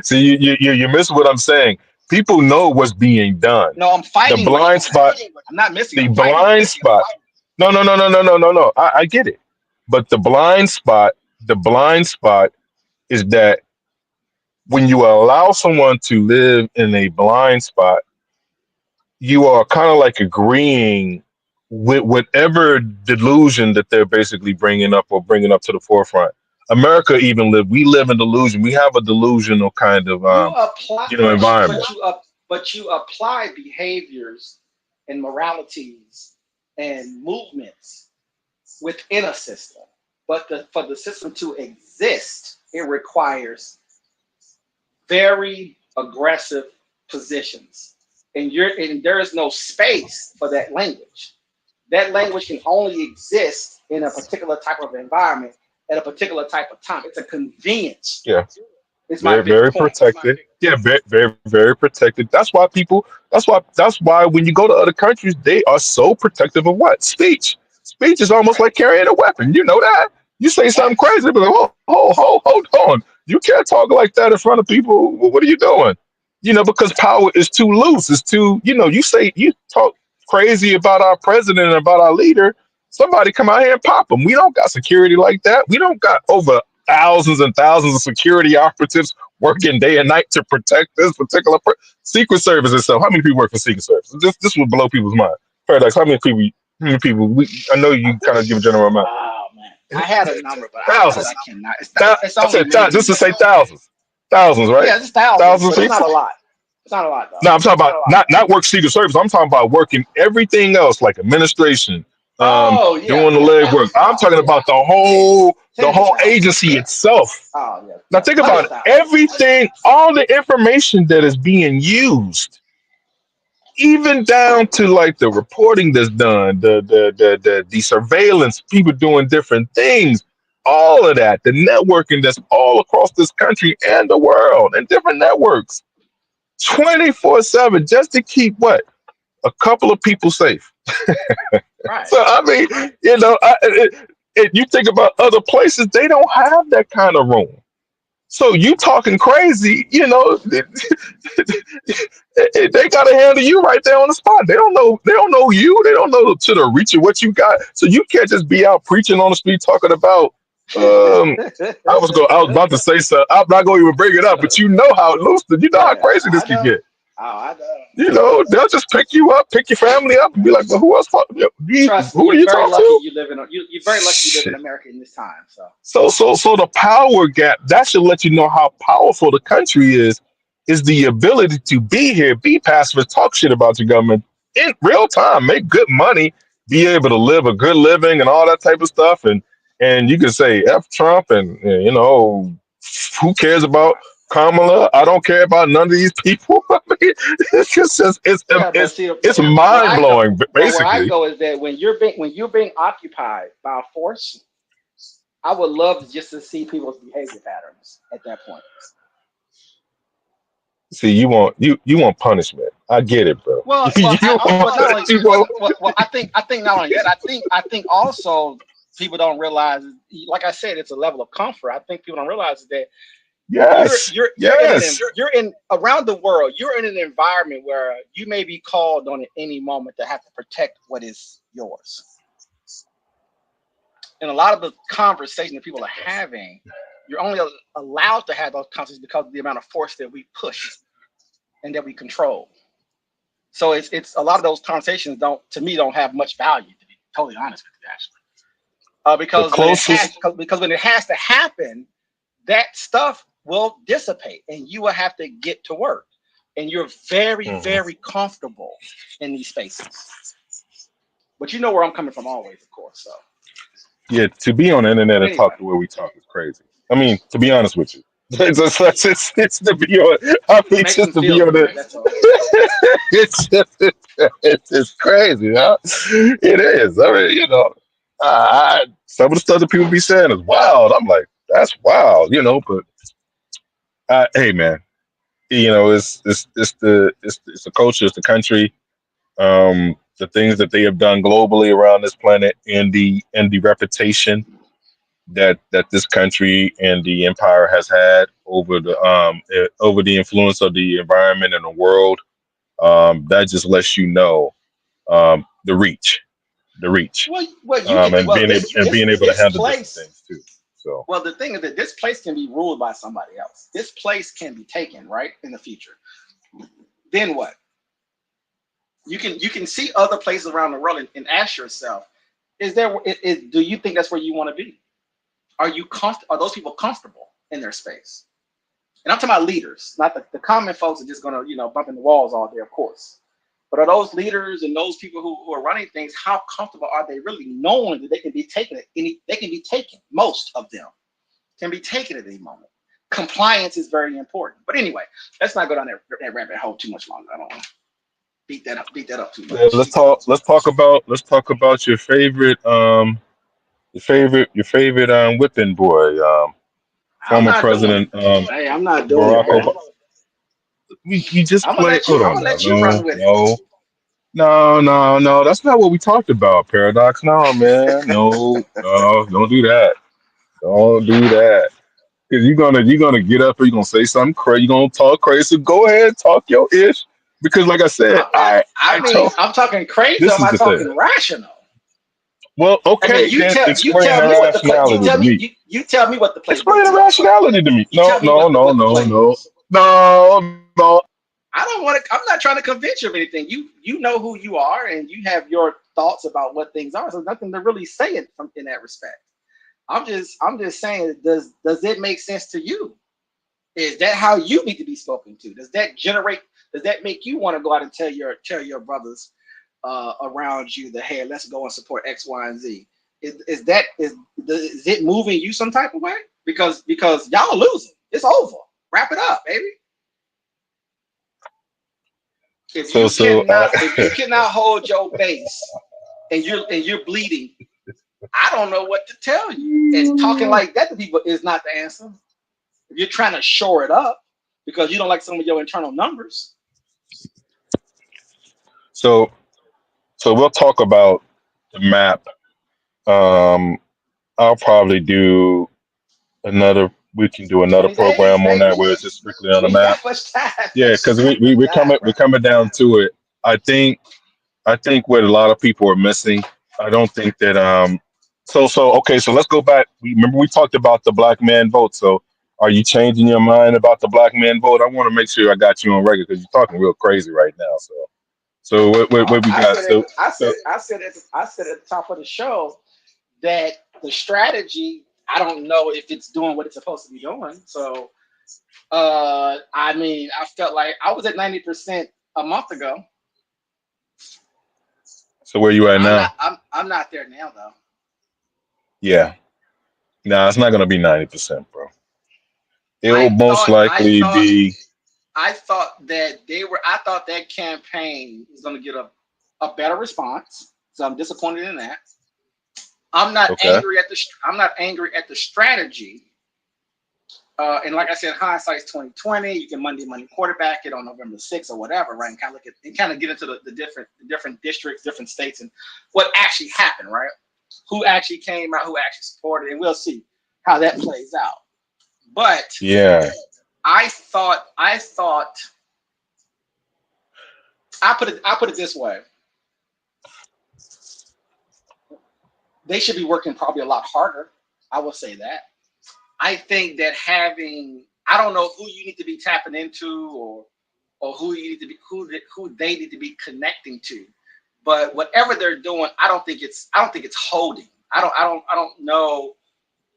See, you miss what I'm saying. People know what's being done. No, I'm The fighting what blind you're saying. spot. I'm not missing. The I'm fighting it. blind spot. No. I get it, but the blind spot is that when you allow someone to live in a blind spot, you are kind of like agreeing with whatever delusion that they're basically bringing up or bringing up to the forefront. America we live in delusion. We have a delusional kind of You apply, environment. but you apply behaviors and moralities and movements within a system. But for the system to exist, it requires very aggressive positions, and there is no space for that language. That language can only exist in a particular type of environment at a particular type of time. It's a convenience. Yeah. It's my Very, big very point. protected. Yeah, very, very, very protected. That's why people. That's why when you go to other countries, they are so protective of what speech. Speech is almost like carrying a weapon. You know that. You say something crazy, but like, hold on. You can't talk like that in front of people. What are you doing? Because power is too loose. It's too. You talk crazy about our president and about our leader. Somebody come out here and pop them. We don't got security like that. We don't got over thousands and thousands of security operatives working day and night to protect this particular Secret Service itself. How many people work for Secret Service? This would blow people's mind. Paradox. How many people? I know you kind of give a general amount. Oh man, I had a number, but Thousands. I cannot. It's I only said many. just to say thousands, right? Yeah, it's thousands, Thousands but of it's not a people. lot. It's not a lot, though. No, I'm talking about not work Secret Service. I'm talking about working everything else like administration, Oh yeah, doing the yeah, legwork. I'm talking about the whole tens of thousands. agency itself. Oh yeah. Now think about it. Everything, all the information that is being used, even down to like the reporting that's done, the surveillance, people doing different things, all of that, the networking that's all across this country and the world, and different networks, 24/7, just to keep what a couple of people safe. Right. So I mean, you think about other places, they don't have that kind of room. So you talking crazy, they got to handle you right there on the spot. They don't know you. They don't know to the reach of what you got. So you can't just be out preaching on the street talking about. I was about to say something. I'm not going to even bring it up, but you know how loose. You know how crazy this can get. Oh, I know. They'll just pick you up, pick your family up, and be like, "Well, who else? Trust me, Who do you you're very talk lucky to?" you live in. You're very lucky you live in America in this time. So the power gap, that should let you know how powerful the country is the ability to be here, be passive, talk shit about your government in real time, make good money, be able to live a good living and all that type of stuff. And you can say F Trump and who cares about Kamala? I don't care about none of these people. I mean, it's just it's mind blowing, But where I basically. go is that when you're being occupied by a force, I would love just to see people's behavior patterns at that point. See, you want punishment. I get it, bro. Well, but not only well, I think not only that. I think also people don't realize. Like I said, it's a level of comfort. I think people don't realize that Yes. you're in around the world. You're in an environment where you may be called on at any moment to have to protect what is yours. And a lot of the conversation that people are having, you're only allowed to have those conversations because of the amount of force that we push and that we control. So it's a lot of those conversations don't have much value, to be totally honest with you, actually. Because when it has to happen, that stuff will dissipate, and you will have to get to work, and you're very comfortable in these spaces. But you know where I'm coming from always, of course. So Yeah, to be on the internet and anyway, talk the way we talk is crazy. I mean, to be honest with you, it's to be on. I mean, makes just them to feel be on good. it. That's all. It's just crazy, huh? It is. I mean, some of the stuff that people be saying is wild. I'm like, that's wild, But hey, man, it's the culture, it's the country, the things that they have done globally around this planet, and the reputation that this country and the empire has had over the influence of the environment and the world. That just lets you know the reach, Well, you can. and Well, being able to this handle different place. things too. So Well, the thing is that this place can be ruled by somebody else. This place can be taken, right, in the future. Then what? You can see other places around the world and ask yourself, do you think that's where you want to be? Are those people comfortable in their space? And I'm talking about leaders, not the common folks are just gonna, bump in the walls all day, of course. But are those leaders and those people who are running things, how comfortable are they really knowing that they can be taken most of them can be taken at any moment. Compliance is very important. But anyway, let's not go down that rabbit hole too much longer. I don't want to beat that up too yeah, much. let's talk about your favorite whipping boy, I'm former not doing it. president Hey, I'm not doing it, Barack man. Obama. We just I'm gonna played. let Hold you. I'm on gonna now. let you run with it. No. That's not what we talked about, Paradox. No, man. No, don't do that. Don't do that. Because you're gonna get up or you're gonna say something crazy. You're gonna talk crazy. So go ahead, talk your ish. Because like I said, I told I'm talking crazy. Or this am is I the thing. talking rational? Well, I mean, okay, you then explain tell the me what the play. rationality to me. You tell me what the playbook Explain the tells. rationality to me. You No, tell me what the play is. no. I don't want to. I'm not trying to convince you of anything. You know who you are, and you have your thoughts about what things are. So nothing to really say in that respect. I'm just saying. Does it make sense to you? Is that how you need to be spoken to? Does that make you want to go out and tell your brothers around you that, hey, let's go and support X, Y, and Z? Is it moving you some type of way? Because y'all are losing. It's over. Wrap it up, baby. If you cannot hold your base and you're bleeding, I don't know what to tell you. And talking like that to people is not the answer. If you're trying to shore it up because you don't like some of your internal numbers. So we'll talk about the map. I'll probably do another. We can do another 20 days, program on that baby. where it's just strictly on the We ain't map. got much time. Yeah, because we're coming down to it. I think what a lot of people are missing. I don't think that So okay. So let's go back. Remember we talked about the black man vote. So are you changing your mind about the black man vote? I want to make sure I got you on record because you're talking real crazy right now. So what we got? I said at the top of the show that the strategy, I don't know if it's doing what it's supposed to be doing. So I mean, I felt like I was at 90% a month ago. So where you at now? I'm not there now though. Yeah. No, it's not gonna be 90%, bro. It'll most likely be. I thought that I thought that campaign was going to get a better response. So I'm disappointed in that. I'm not angry at the strategy. And like I said, hindsight's 2020. You can Monday quarterback it on November 6th or whatever, right? And kind of look at and kind of get into the different districts, different states, and what actually happened, right? Who actually came out, who actually supported, and we'll see how that plays out. But yeah, I thought I put it this way. They should be working probably a lot harder. I will say that. I think that I don't know who you need to be tapping into or who you need to be who they need to be connecting to. But whatever they're doing, I don't think it's holding. I don't know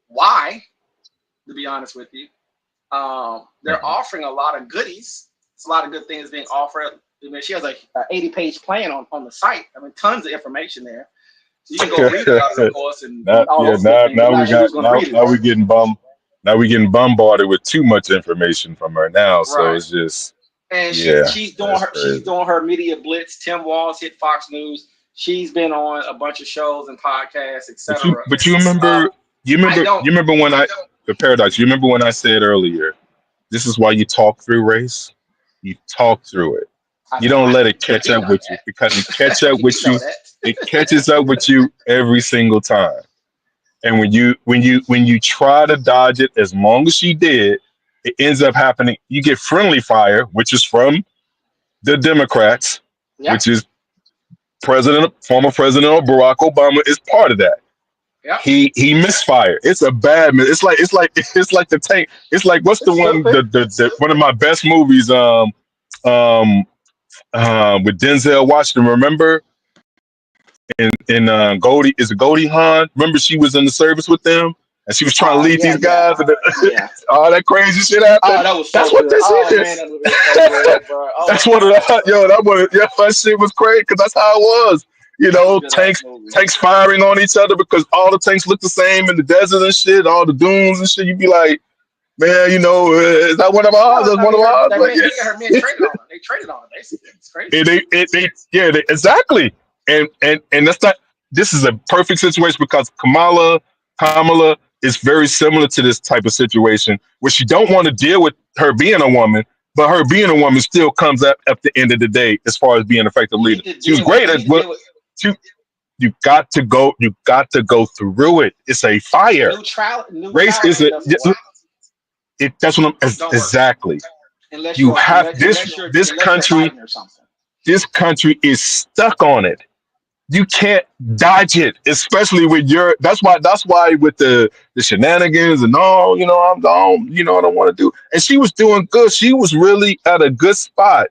why, to be honest with you. They're offering a lot of goodies. It's a lot of good things being offered. I mean, she has a 80-page plan on the site. I mean, tons of information there. So you can go read about it, of course, and all those good things. But not sure who's going to read it. now we're getting now we're getting bombarded with too much information from her now. So Right. it's just And yeah, she's doing her media blitz. Tim Walz hit Fox News. She's been on a bunch of shows and podcasts, etc. But you remember when the paradox. You remember when I said earlier, this is why you talk through race. You talk through it. You don't let it catch up with you, because it catch up with you. It catches up with you every single time. And when you try to dodge it as long as she did, it ends up happening. You get friendly fire, which is from the Democrats, which is former President Barack Obama is part of that. Yep. He misfired. It's a bad. It's like the tank. It's like what's the one the one of my best movies with Denzel Washington. Remember in Goldie, is it Goldie Hawn? Remember she was in the service with them and she was trying to lead these guys and all that crazy shit happened. Oh, that was so That's good. what this is. Man, that movie was so good, bro. Oh, That's what that shit was crazy, because that's how it was. You know, tanks firing on each other because all the tanks look the same in the desert and shit, all the dunes and shit. You'd be like, man, you know, is that one of ours? That's one of ours. Her men traded on her. They traded on her, basically. It's crazy. Exactly. And that's not. This is a perfect situation because Kamala is very similar to this type of situation where she don't want to deal with her being a woman, but her being a woman still comes up at the end of the day as far as being an effective leader. She was great at what. You got to go through it. It's a fire. Race is that's what I'm exactly. You have this country. This country is stuck on it. You can't dodge it, especially with your. That's why with the shenanigans and all. You know, I'm gone. You know, I don't want to do. And she was doing good. She was really at a good spot.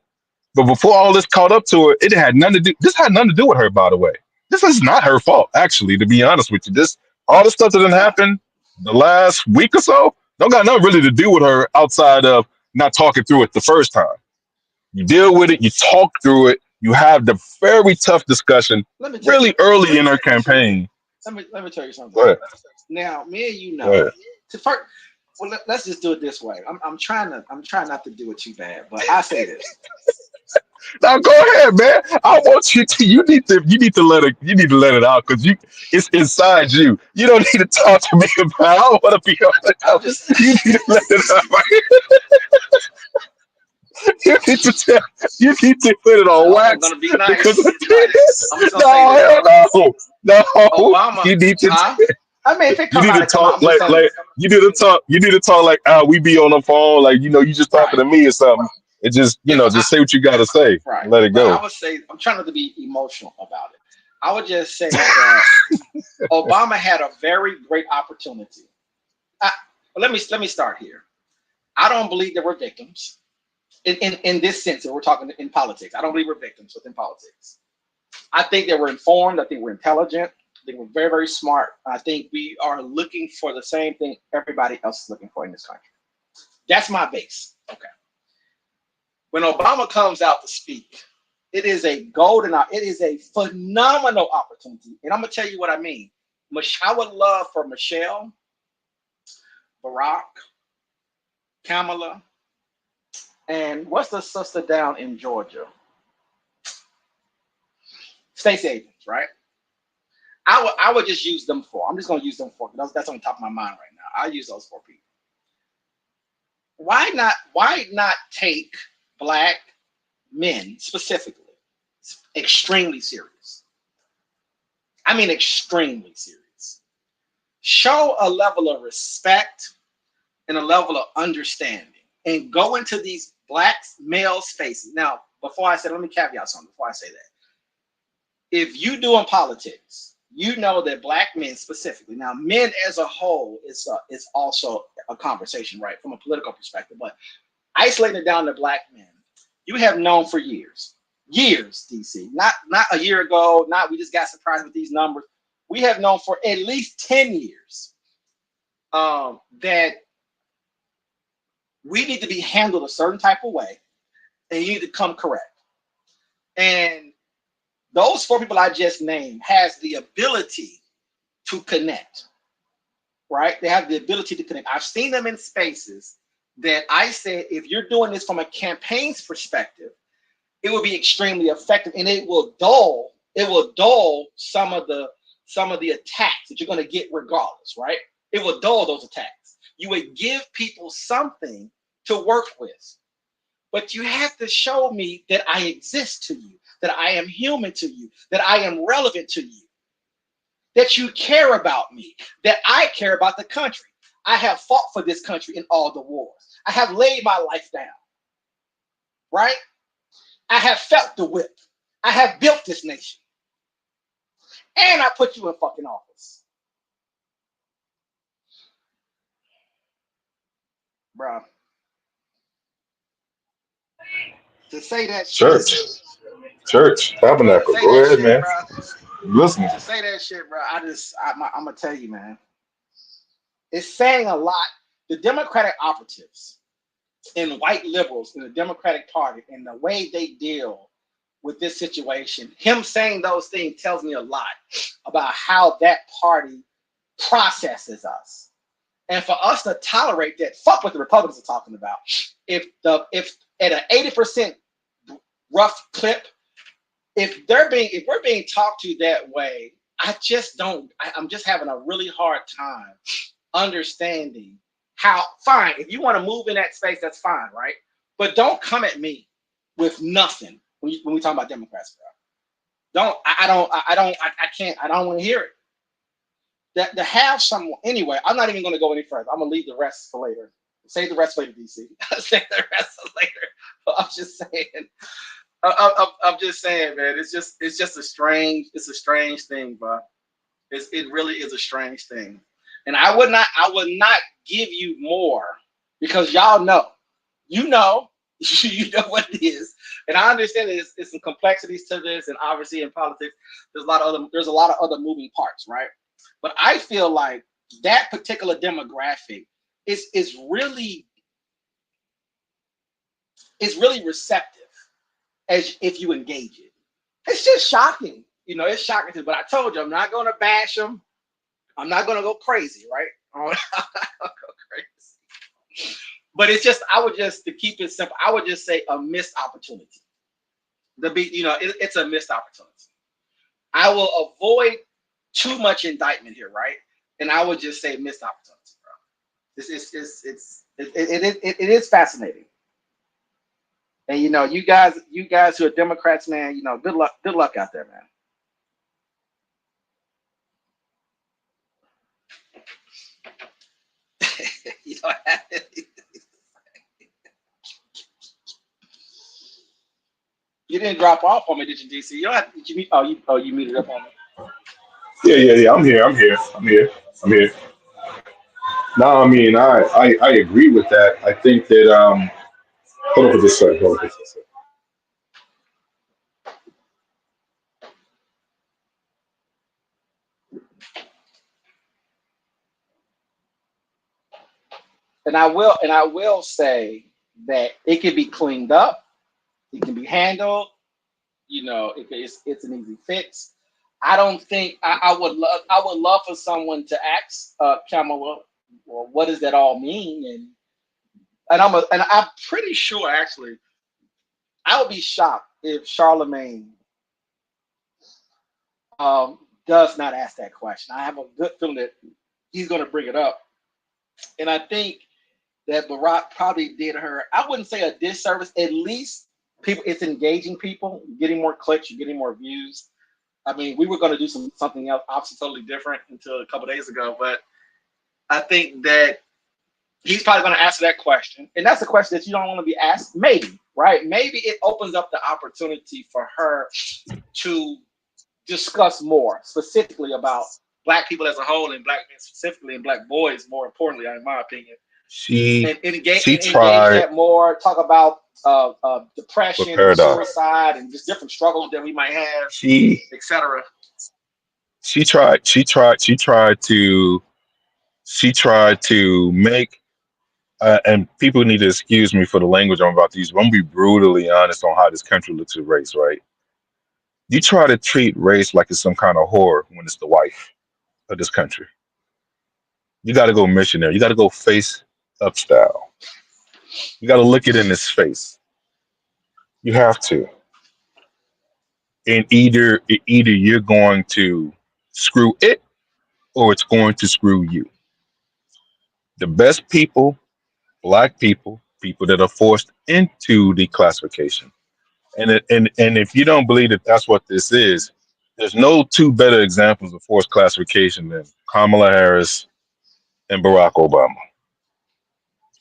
But before all this caught up to her, it had nothing to do. This had nothing to do with her, by the way. This is not her fault, actually, to be honest with you. All the stuff that didn't happen the last week or so don't got nothing really to do with her outside of not talking through it the first time. You deal with it, you talk through it, you have the very tough discussion really early in her campaign. Let me tell you something. Go ahead. Now, me and you know. Let's just do it this way. I'm trying not to do it too bad, but I say this. Now go ahead, man. I want you to. You need to let it out because it's inside you. You don't need to talk to me about. I don't want to be on it. You need to let it out. You need to put it on wax. I'm gonna be nice. I'm just gonna say this. No. Obama. You need to. I mean, if it come you need to talk like you need to talk. You need to talk like we be on the phone, like you just talking to me or something. It just just say what you got to say. Right. Let it go. I would say I'm trying not to be emotional about it. I would just say that Obama had a very great opportunity. Let me start here. I don't believe there were victims in this sense. That we're talking in politics. I don't believe we're victims within politics. I think they were informed. I think we're intelligent. I think we're very, very smart. I think we are looking for the same thing everybody else is looking for in this country. That's my base. Okay. When Obama comes out to speak, it is a phenomenal opportunity. And I'm going to tell you what I mean. I would love for Michelle, Barack, Kamala, and what's the sister down in Georgia? Stacey Abrams, right? I would just use them for. I'm just going to use them for. That's on top of my mind right now. I'll use those 4 people. Why not take Black men specifically extremely serious? I mean, extremely serious. Show a level of respect and a level of understanding and go into these Black male spaces. Now, before I say, let me caveat something before I say that. If you doing politics, you know that Black men specifically, now men as a whole is also a conversation, right, from a political perspective, but isolating it down to Black men, you have known for years, DC, not a year ago, not we just got surprised with these numbers. we have known for at least 10 years that we need to be handled a certain type of way, and you need to come correct. And those 4 people I just named has the ability to connect, right? They have the ability to connect. I've seen them in spaces that I said, if you're doing this from a campaign's perspective, it will be extremely effective, and it will dull some of the attacks that you're going to get regardless, right? It will dull those attacks. You would give people something to work with, but you have to show me that I exist to you, that I am human to you, that I am relevant to you, that you care about me, that I care about the country. I have fought for this country in all the wars. I have laid my life down, right? I have felt the whip. I have built this nation. And I put you in fucking office. Bro. To say that shit. Church, tabernacle. Go ahead, man. Listen. To say that shit, bro, I'm going to tell you, man. It's saying a lot. The Democratic operatives and white liberals in the Democratic Party and the way they deal with this situation, him saying those things tells me a lot about how that party processes us. And for us to tolerate that, fuck what the Republicans are talking about. If at an 80% rough clip, if we're being talked to that way, I'm just having a really hard time understanding how, fine, if you want to move in that space, that's fine, right? But don't come at me with nothing when we talk about Democrats, bro. I don't want to hear it. That to have someone, anyway, I'm not even going to go any further. I'm going to leave the rest for later. Save the rest for later, DC. Save the rest for later. I'm just saying. I'm just saying, man. It's just a strange thing, bro. It really is a strange thing. And I would not give you more because y'all know, you know what it is. And I understand that it's some complexities to this, and obviously in politics, there's a lot of other moving parts, right? But I feel like that particular demographic is really receptive as if you engage it. It's just shocking, it's shocking to me. But I told you, I'm not going to bash them. I'm not going to go crazy, right? I'm not gonna go crazy. But it's just, to keep it simple, I would just say a missed opportunity. It's a missed opportunity. I will avoid too much indictment here, right? And I would just say missed opportunity, bro. It is fascinating. And you guys who are Democrats, man, good luck out there, man. You don't have anything. You didn't drop off on me, did you, DC? You don't have. Did you meet? You muted up on me. Yeah. I'm here. No, I mean, I agree with that. I think that hold on for just a second. And I will say that it can be cleaned up, it can be handled. It's an easy fix. I don't think I would love for someone to ask Kamala, well, what does that all mean? And I'm pretty sure actually, I would be shocked if Charlemagne does not ask that question. I have a good feeling that he's going to bring it up, and I think that Barack probably did her, I wouldn't say a disservice. At least it's engaging people, getting more clicks, you're getting more views. I mean, we were going to do something else, obviously totally different until a couple days ago, but I think that he's probably going to answer that question. And that's a question that you don't want to be asked. Maybe, right? Maybe it opens up the opportunity for her to discuss more specifically about Black people as a whole and Black men specifically and Black boys, more importantly, in my opinion. She Engage tried that more, talk about depression and suicide and just different struggles that we might have, etc. She tried to make, and people need to excuse me for the language I'm about to use, but I'm gonna be brutally honest on how this country looks at race, right? You try to treat race like it's some kind of whore when it's the wife of this country. You got to go missionary. You got to go face up style. You got to look it in its face. You have to. And either you're going to screw it or it's going to screw you. The best people, black people, people that are forced into the classification. And if you don't believe that that's what this is, there's no two better examples of forced classification than Kamala Harris and Barack Obama.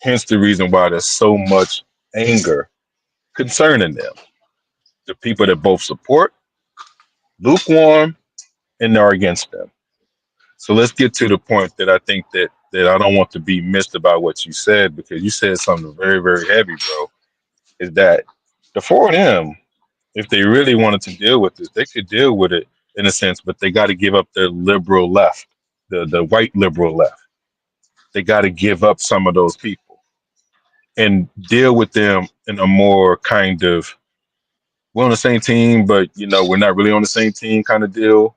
Hence the reason why there's so much anger concerning them. The people that both support, lukewarm, and are against them. So let's get to the point that I think that I don't want to be missed about what you said, because you said something very, very heavy, bro. Is that the four of them, if they really wanted to deal with this, they could deal with it in a sense, but they got to give up their liberal left, the white liberal left. They got to give up some of those people and deal with them in a more kind of, we're on the same team, but we're not really on the same team kind of deal,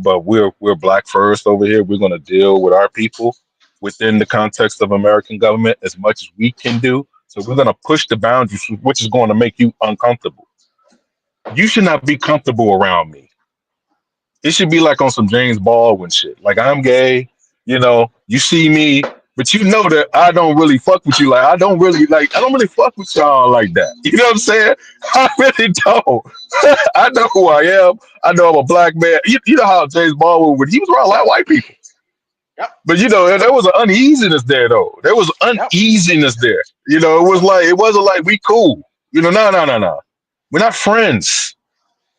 but we're black first over here. We're going to deal with our people within the context of American government as much as we can do. So we're going to push the boundaries, which is going to make you uncomfortable. You should not be comfortable around me. It should be like on some James Baldwin shit. Like, I'm gay, you see me, but you know that I don't really fuck with you. Like, I don't really fuck with y'all like that. You know what I'm saying? I really don't. I know who I am. I know I'm a black man. You know how James Baldwin, when he was around a lot of white people. Yep. But there was an uneasiness there though. There was uneasiness there. It wasn't like we cool. No. We're not friends.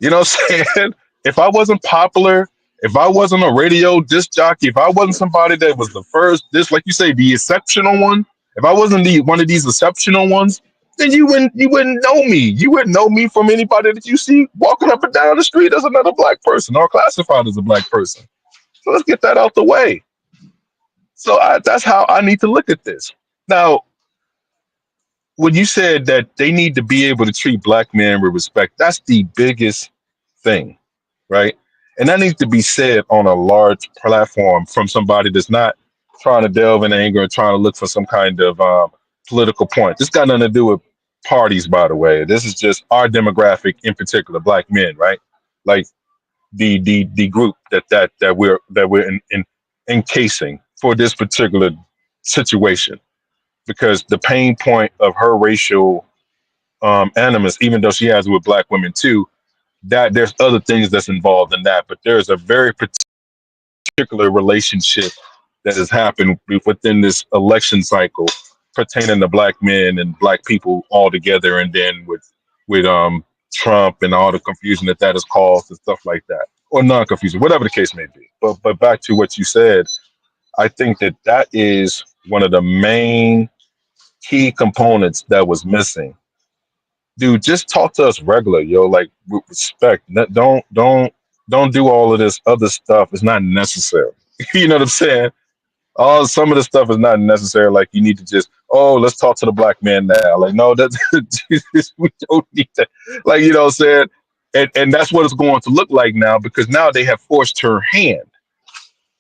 You know what I'm saying? If I wasn't popular, if I wasn't a radio disc jockey, if I wasn't somebody that was the first, like you say, the exceptional one, if I wasn't one of these exceptional ones, then you wouldn't know me. You wouldn't know me from anybody that you see walking up and down the street as another black person or classified as a black person. So let's get that out the way. So that's how I need to look at this. Now, when you said that they need to be able to treat black men with respect, that's the biggest thing, right? And that needs to be said on a large platform from somebody that's not trying to delve in anger and trying to look for some kind of political point. This got nothing to do with parties, by the way. This is just our demographic, in particular, black men, right? Like the group that we're encasing for this particular situation, because the pain point of her racial animus, even though she has it with black women too, that there's other things that's involved in that, but there's a very particular relationship that has happened within this election cycle pertaining to black men and black people all together, and then with Trump and all the confusion that has caused and stuff like that, or non-confusion, whatever the case may be. But back to what you said, I think that is one of the main key components that was missing. Dude, just talk to us regular, yo, like with respect. Don't do all of this other stuff. It's not necessary. You know what I'm saying? Some of the stuff is not necessary. Like, you need to just, let's talk to the black man now. Like, no, that's we don't need that. Like, you know what I'm saying? And that's what it's going to look like now, because now they have forced her hand.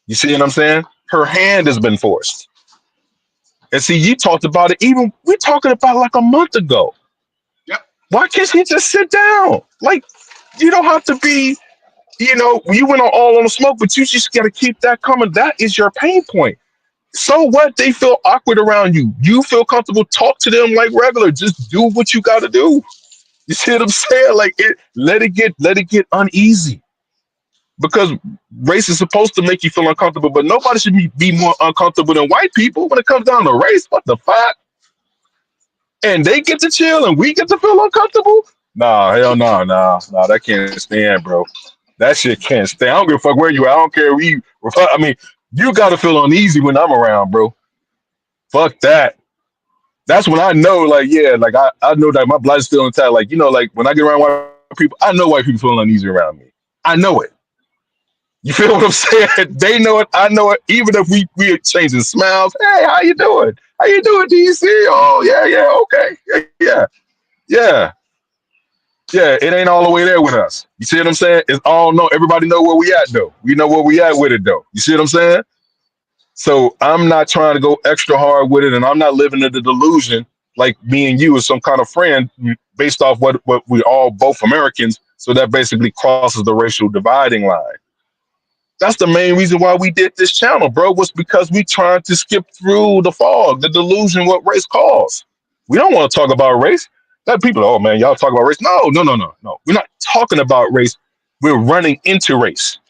You see what I'm saying? Her hand has been forced. And see, you talked about it, even we're talking about like a month ago. Why can't he just sit down? Like, you don't have to be, you went all on the smoke, but you just got to keep that coming. That is your pain point. So what? They feel awkward around you. You feel comfortable. Talk to them like regular. Just do what you got to do. You see what I'm saying? Like, let it get uneasy, because race is supposed to make you feel uncomfortable, but nobody should be more uncomfortable than white people when it comes down to race. What the fuck? And they get to chill and we get to feel uncomfortable? Nah, hell no, nah, that can't stand, bro. That shit can't stand. I don't give a fuck where you at. I don't care where you. I mean, you gotta feel uneasy when I'm around, bro. Fuck that. That's when I know, like, yeah, like I know that my blood is still intact. Like, like when I get around white people, I know white people feel uneasy around me. I know it. You feel what I'm saying? They know it. I know it. Even if we exchanging smiles. Hey, how you doing? How you doing, DC? Oh, yeah, okay. Yeah. Yeah, it ain't all the way there with us. You see what I'm saying? It's all no. Everybody know where we at though. We know where we at with it though. You see what I'm saying? So I'm not trying to go extra hard with it, and I'm not living in the delusion like me and you is some kind of friend based off what we all both Americans. So that basically crosses the racial dividing line. That's the main reason why we did this channel, bro, was because we trying to skip through the fog, the delusion, what race caused. We don't want to talk about race. That people, oh man, y'all talk about race. No. We're not talking about race. We're running into race.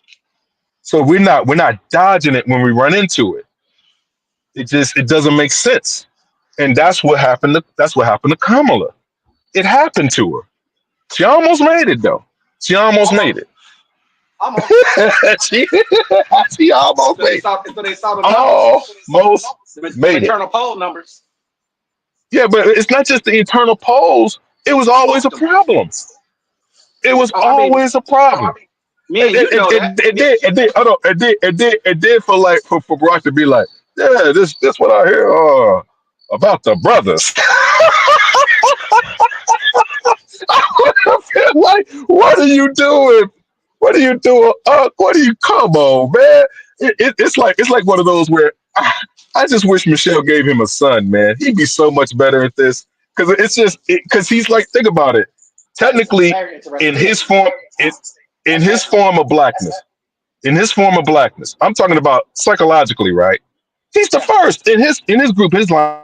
So we're not dodging it when we run into it. It doesn't make sense. And that's what happened to Kamala. It happened to her. She almost made it though. She almost made it. she, she almost made it. So they saw the numbers. Almost The made it. internal poll numbers. Yeah, but it's not just the internal polls. It was always a problem. It was always a problem. It did for Barack to be like, yeah, this what I hear about the brothers. I feel like, what are you doing? What are you doing? What are you? Come on, man. It's like one of those where I just wish Michelle gave him a son, man. He'd be so much better at this because it's just because he's like, think about it. Technically, in his form, in his form of blackness, I'm talking about psychologically, right? He's the first in his group, his line.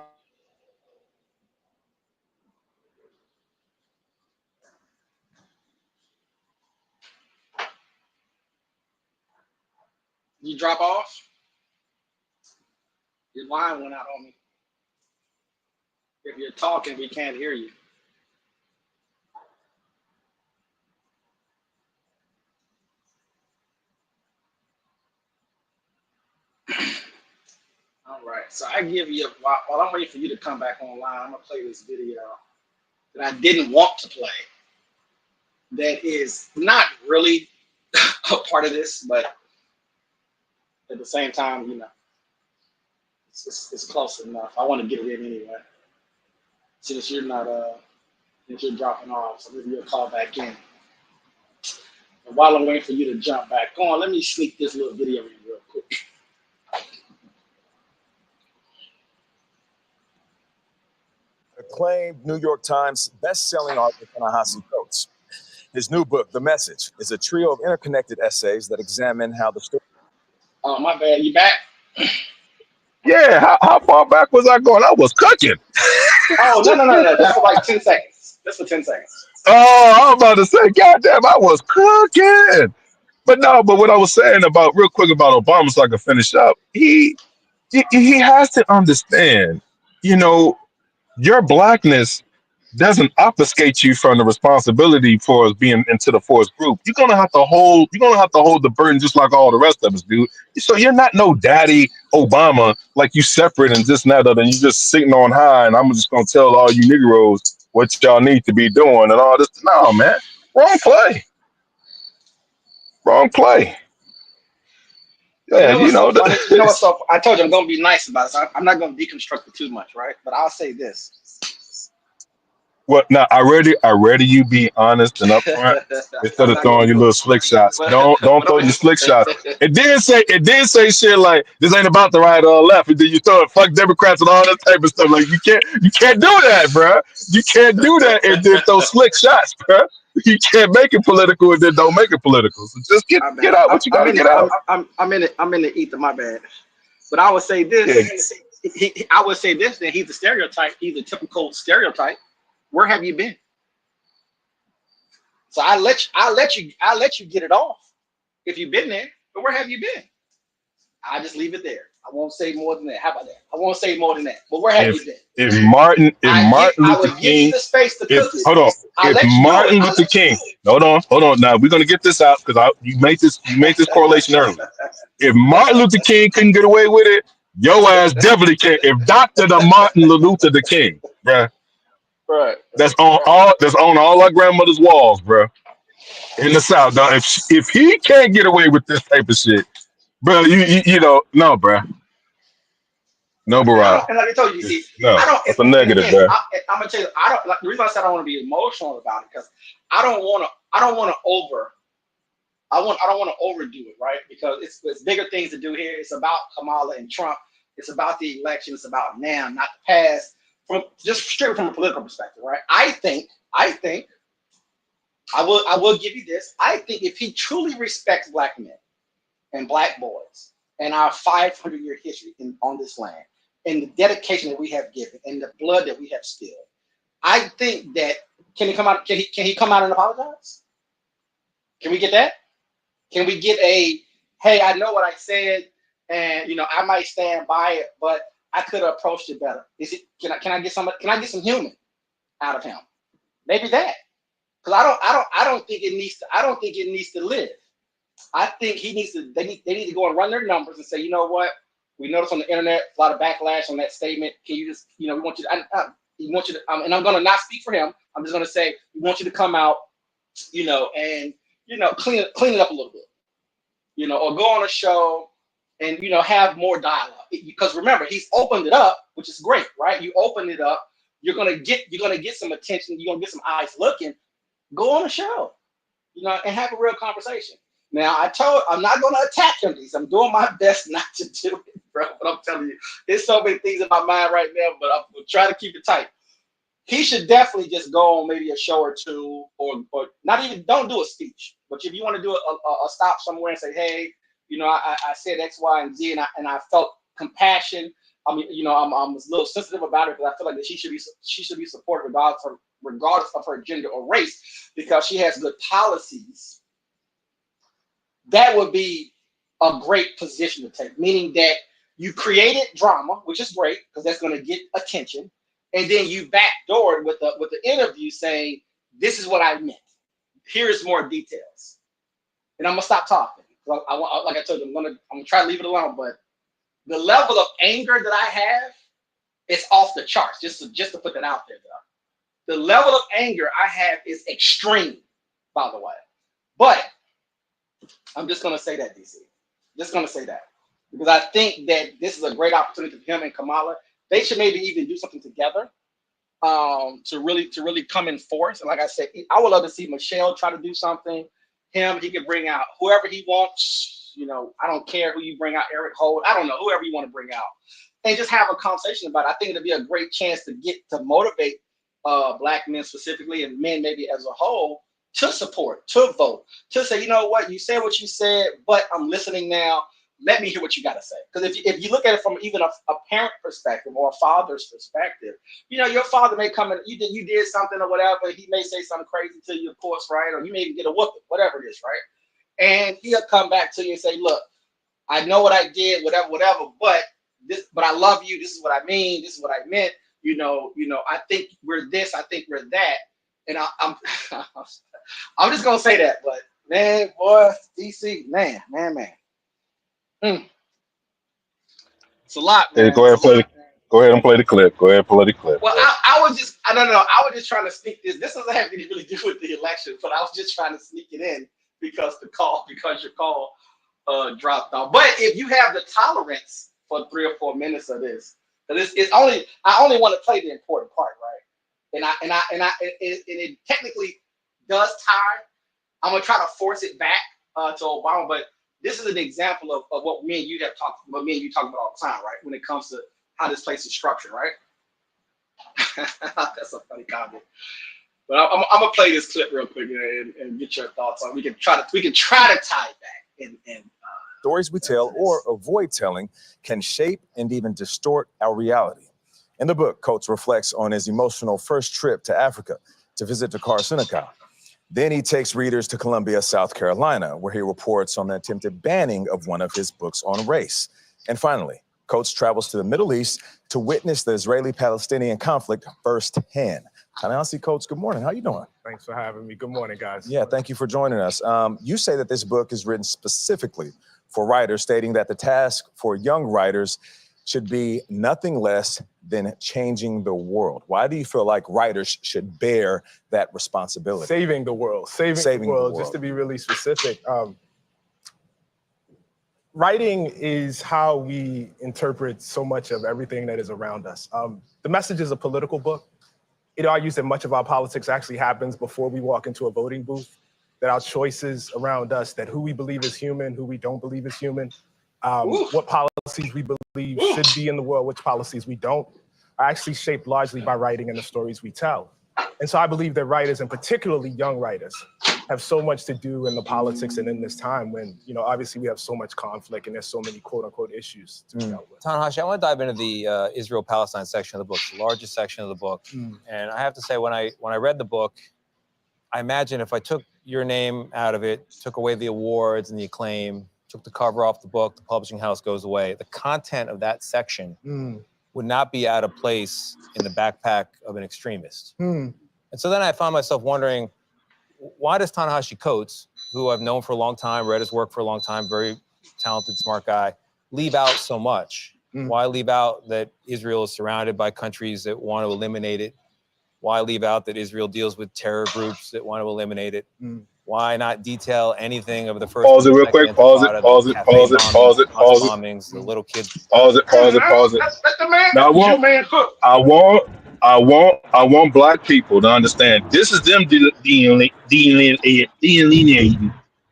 You drop off. Your line went out on me. If you're talking, we can't hear you. All right. So I give you while I'm waiting for you to come back online, I'm gonna play this video that I didn't want to play. That is not really a part of this, but at the same time, it's close enough. I want to get it in anyway. Since you're not since you're dropping off, so maybe you'll call back in. And while I'm waiting for you to jump back on, let me sneak this little video in real quick. Acclaimed New York Times best-selling author Ta-Nehisi Coates. His new book, The Message, is a trio of interconnected essays that examine how the story. Oh, my bad. You back? Yeah, how far back was I going? I was cooking. Oh, no. That's for like 10 seconds. That's for 10 seconds. Oh, I was about to say, goddamn, I was cooking. But what I was saying about real quick about Obama, so I can finish up, he has to understand, your blackness doesn't obfuscate you from the responsibility for being into the force group. You're gonna have to hold the burden just like all the rest of us do. So you're not no daddy Obama, like you separate and this and that other, and you just sitting on high and I'm just gonna tell all you Negroes what y'all need to be doing and all this. No, man. Wrong play. Yeah, Funny? So I told you I'm gonna be nice about it. So I'm not gonna deconstruct it too much, right? But I'll say this. What now? I ready you be honest and upfront instead of throwing your little slick shots. Don't throw your slick shots. It did say shit like this ain't about the right or left, and then you throw it fuck Democrats and all that type of stuff. Like you can't do that, bro. You can't do that and then throw slick shots, bro. You can't make it political and then don't make it political. So just get out what you gotta get out. I'm in the ether, my bad. But I would say this. Yeah. I would say this. That he's the stereotype. He's a typical stereotype. Where have you been? So I'll let you get it off if you've been there. But where have you been? I'll just leave it there. I won't say more than that. How about that? I won't say more than that. But where have you been? If Martin Luther King, hold on. If Martin Luther King, hold on. Now we're gonna get this out because you made this correlation earlier. If Martin Luther King couldn't get away with it, your ass definitely can. If Dr. Martin Luther the King, bruh. Right. That's on all our grandmother's walls, bro. in the South, dog. If he can't get away with this type of shit, bro, you know, no, bro, no, Barack. And like I told you, see, No, I don't. that's a And negative, again, bro. I'm gonna tell you, I don't. Like, the reason I said I don't want to be emotional about it because I don't want to. I don't want to over. I don't want to overdo it, right? Because it's bigger things to do here. It's about Kamala and Trump. It's about the election. It's about now, not the past. From just straight from a political perspective, right? I think I will give you this. I think if he truly respects black men and black boys and our 500-year history on this land and the dedication that we have given and the blood that we have spilled, I think that can he come out? Can he come out and apologize? Can we get that? Can we get a, hey, I know what I said, and I might stand by it, but I could have approached it better. Is it? Can I get some human out of him? Maybe that, because I don't think it needs to. I don't think it needs to live. I think he needs to. They need to go and run their numbers and say, you know what? We noticed on the internet a lot of backlash on that statement. Can you just, we want you to. We want you to, and I'm gonna not speak for him. I'm just gonna say we want you to come out, and clean it up a little bit, or go on a show and have more dialogue. Because remember, he's opened it up, which is great, right? You open it up, you're gonna get some attention, you're gonna get some eyes looking. Go on a show, and have a real conversation. Now I'm not gonna attack him. I'm doing my best not to do it, bro. But I'm telling you, there's so many things in my mind right now, but I'm trying to keep it tight. He should definitely just go on maybe a show or two, or not even, don't do a speech. But if you want to do a stop somewhere and say, hey, I said X, Y, and Z, and I felt compassion. I mean, I'm a little sensitive about it, but I feel like that she should be supported regardless of her gender or race, because she has good policies. That would be a great position to take, meaning that you created drama, which is great because that's going to get attention. And then you backdoored with the interview saying, this is what I meant. Here's more details. And I'm gonna stop talking. Like I told you, I'm gonna try to leave it alone. But the level of anger that I have is off the charts. Just to put that out there, though. The level of anger I have is extreme, by the way. But I'm just gonna say that, DC. Just gonna say that. Because I think that this is a great opportunity for him and Kamala. They should maybe even do something together to really come in force. And like I said, I would love to see Michelle try to do something. He can bring out whoever he wants. I don't care who you bring out, Eric Holt. I don't know, whoever you want to bring out. And just have a conversation about it. I think it'd be a great chance to motivate black men specifically, and men maybe as a whole, to support, to vote, to say, you know what, you said what you said, but I'm listening now. Let me hear what you got to say. Because if you look at it from even a parent perspective or a father's perspective, your father may come in, you did something or whatever. He may say something crazy to you, of course, right? Or you may even get a whooping, whatever it is, right? And he'll come back to you and say, look, I know what I did, whatever, but I love you. This is what I mean. This is what I meant. I think we're this. I think we're that. And I'm just gonna say that. But man, boy, DC, man. It's a lot, man. Hey, go ahead and play the clip. Go ahead and play the clip. Well, I was just trying to sneak this. This doesn't have anything to really do with the election, but I was just trying to sneak it in because your call dropped off. But if you have the tolerance for 3 or 4 minutes of this, I only want to play the important part, right? And it technically does tie. I'm gonna try to force it back to Obama, but this is an example of what me and you talk about all the time, right? When it comes to how this place is structured, right? That's a funny comment. But I'm gonna play this clip real quick and get your thoughts on. We can try to tie it back. Stories we tell or avoid telling can shape and even distort our reality. In the book, Coates reflects on his emotional first trip to Africa to visit Dakar, Senegal. Then he takes readers to Columbia, South Carolina, where he reports on the attempted banning of one of his books on race. And finally, Coates travels to the Middle East to witness the Israeli-Palestinian conflict firsthand. Ta-Nehisi, Coates, good morning. How you doing? Thanks for having me. Good morning, guys. Yeah, thank you for joining us. You say that this book is written specifically for writers, stating that the task for young writers should be nothing less than changing the world. Why do you feel like writers should bear that responsibility? Saving the world, saving the world. Just to be really specific, writing is how we interpret so much of everything that is around us. The Message is a political book. It argues that much of our politics actually happens before we walk into a voting booth, that our choices around us, that who we believe is human, who we don't believe is human, what policies we believe should be in the world, which policies we don't, are actually shaped largely by writing and the stories we tell. And so I believe that writers, and particularly young writers, have so much to do in the politics and in this time when, you know, obviously we have so much conflict and there's so many quote unquote issues to be dealt with. Ta-Nehisi, I want to dive into the Israel-Palestine section of the book, the largest section of the book. And I have to say, when I read the book, I imagine if I took your name out of it, took away the awards and the acclaim, took the cover off the book, the publishing house goes away, the content of that section would not be out of place in the backpack of an extremist. And so then I found myself wondering, why does Ta-Nehisi Coates, who I've known for a long time, read his work for a long time, very talented, smart guy, leave out so much? Why leave out that Israel is surrounded by countries that want to eliminate it? Why leave out that Israel deals with terror groups that want to eliminate it? Why not detail anything of the first? Pause it real quick. Pause it. Pause it. Pause it. Pause it. Pause it. Bombings, the little kids. Pause it. Pause it. Pause it. Let the man, Now, I want black people to understand this is them delineating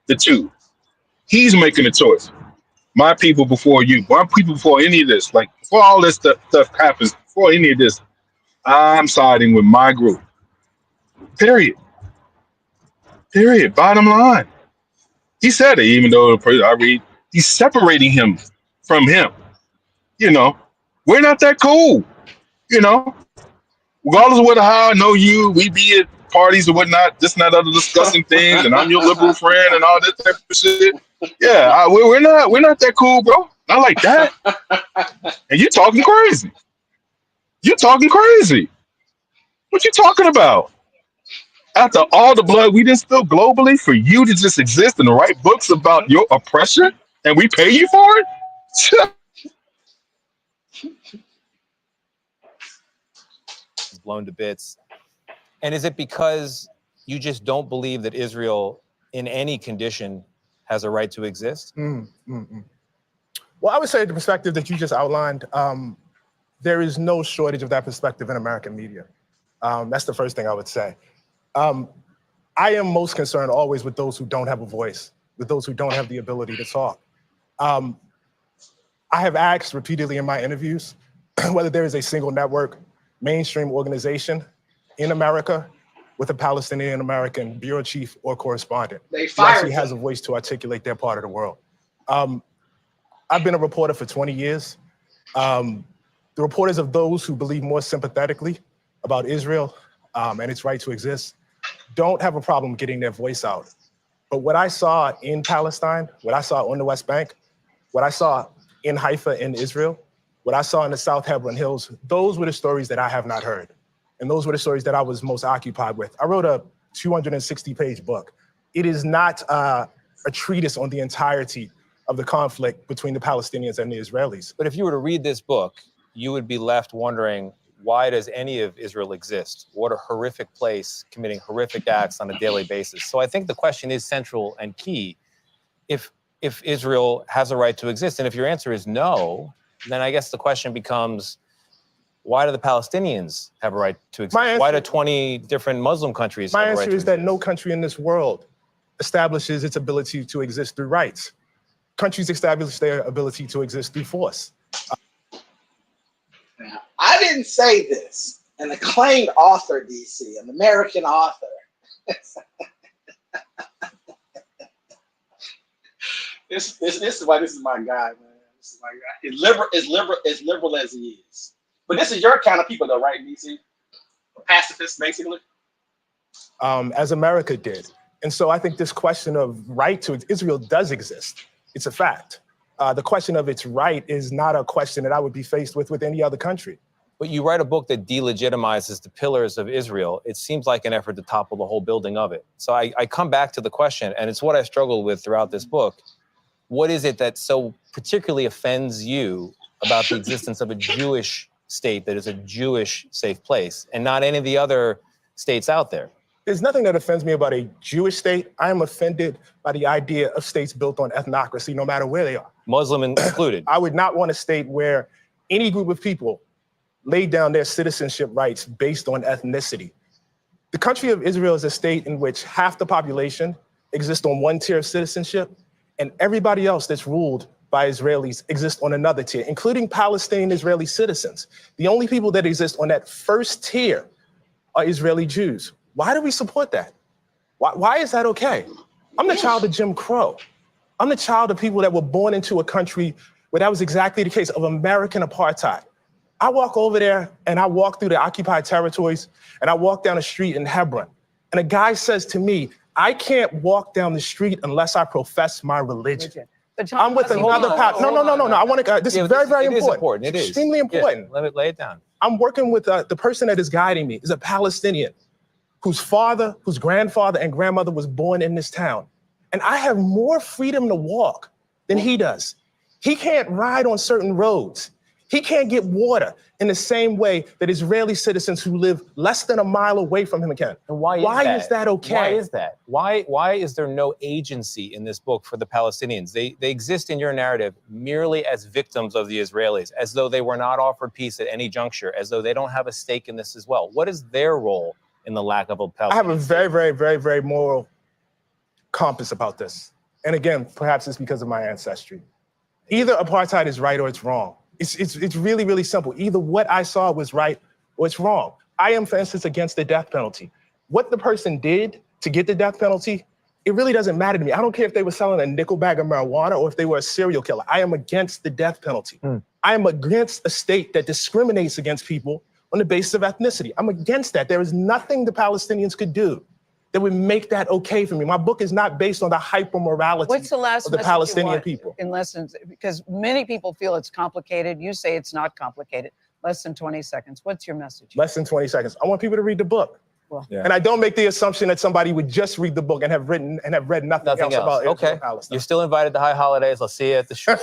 the two. He's making a choice. My people before you. My people before any of this. Like before all this stuff happens, before any of this, I'm siding with my group. Period. Period. Bottom line. He said it, even though the person I read, he's separating him from him. You know, we're not that cool. You know, regardless of how I know you, we be at parties or whatnot, this and that other discussing things, and I'm your liberal friend and all that type of shit. Yeah, we're not that cool, bro. Not like that. And you talking crazy. You're talking crazy. What you talking about? After all the blood we didn't spill globally for you to just exist and write books about your oppression, and we pay you for it? Blown to bits. And is it because you just don't believe that Israel in any condition has a right to exist? Well, I would say the perspective that you just outlined, there is no shortage of that perspective in American media. That's the first thing I would say. I am most concerned always with those who don't have a voice, with those who don't have the ability to talk. I have asked repeatedly in my interviews whether there is a single network, mainstream organization in America with a Palestinian American bureau chief or correspondent who actually has a voice to articulate their part of the world. I've been a reporter for 20 years. The reporters of those who believe more sympathetically about Israel and its right to exist don't have a problem getting their voice out. But what I saw in Palestine, what I saw on the West Bank, what I saw in Haifa in Israel, what I saw in the South Hebron Hills, those were the stories that I have not heard. And those were the stories that I was most occupied with. I wrote a 260-page book. It is not a treatise on the entirety of the conflict between the Palestinians and the Israelis. But if you were to read this book, you would be left wondering, why does any of Israel exist? What a horrific place, committing horrific acts on a daily basis. So I think the question is central and key. If Israel has a right to exist, and if your answer is no, then I guess the question becomes, why do the Palestinians have a right to exist? Why do 20 different Muslim countries have a right to exist? My answer is that no country in this world establishes its ability to exist through rights. Countries establish their ability to exist through force. Now, I didn't say this. An acclaimed author, DC, an American author. This is why this is my guy, man. This is my guy. As liberal as he is. But this is your kind of people, though, right, DC? Pacifists, basically. As America did. And so I think this question of right to Israel does exist. It's a fact. The question of its right is not a question that I would be faced with any other country. But you write a book that delegitimizes the pillars of Israel. It seems like an effort to topple the whole building of it. So I come back to the question, and it's what I struggle with throughout this book. What is it that so particularly offends you about the existence of a Jewish state that is a Jewish safe place and not any of the other states out there? There's nothing that offends me about a Jewish state. I am offended by the idea of states built on ethnocracy, no matter where they are. Muslim included. I would not want a state where any group of people lay down their citizenship rights based on ethnicity. The country of Israel is a state in which half the population exists on one tier of citizenship, and everybody else that's ruled by Israelis exists on another tier, including Palestinian Israeli citizens. The only people that exist on that first tier are Israeli Jews. Why do we support that? Why is that okay? I'm the child of Jim Crow. I'm the child of people that were born into a country where that was exactly the case, of American apartheid. I walk over there and I walk through the occupied territories and I walk down the street in Hebron. And a guy says to me, I can't walk down the street unless I profess my religion. I'm with another pastor. No. I want to. This is very, very important. It is important. It is extremely important. Yeah, lay it down. I'm working with the person that is guiding me is a Palestinian whose father, whose grandfather and grandmother was born in this town. And I have more freedom to walk than he does. He can't ride on certain roads. He can't get water in the same way that Israeli citizens who live less than a mile away from him can. And why is that okay? Why is that? Why is there no agency in this book for the Palestinians? They exist in your narrative merely as victims of the Israelis, as though they were not offered peace at any juncture, as though they don't have a stake in this as well. What is their role in the lack of a Palestinian? I have a very, very, very, very moral compass about this. And again, perhaps it's because of my ancestry. Either apartheid is right or it's wrong. It's really, really simple. Either what I saw was right or it's wrong. I am, for instance, against the death penalty. What the person did to get the death penalty, it really doesn't matter to me. I don't care if they were selling a nickel bag of marijuana or if they were a serial killer. I am against the death penalty. I am against a state that discriminates against people on the basis of ethnicity. I'm against that. There is nothing the Palestinians could do that would make that okay for me. My book is not based on the hyper-morality What's the last of the message you Palestinian want people. In lessons, because many people feel it's complicated. You say it's not complicated. Less than 20 seconds. What's your message? Less than 20 seconds. I want people to read the book. Well, And I don't make the assumption that somebody would just read the book and have read nothing else about Israel and Palestine. You're still invited to High Holidays. I'll see you at the show.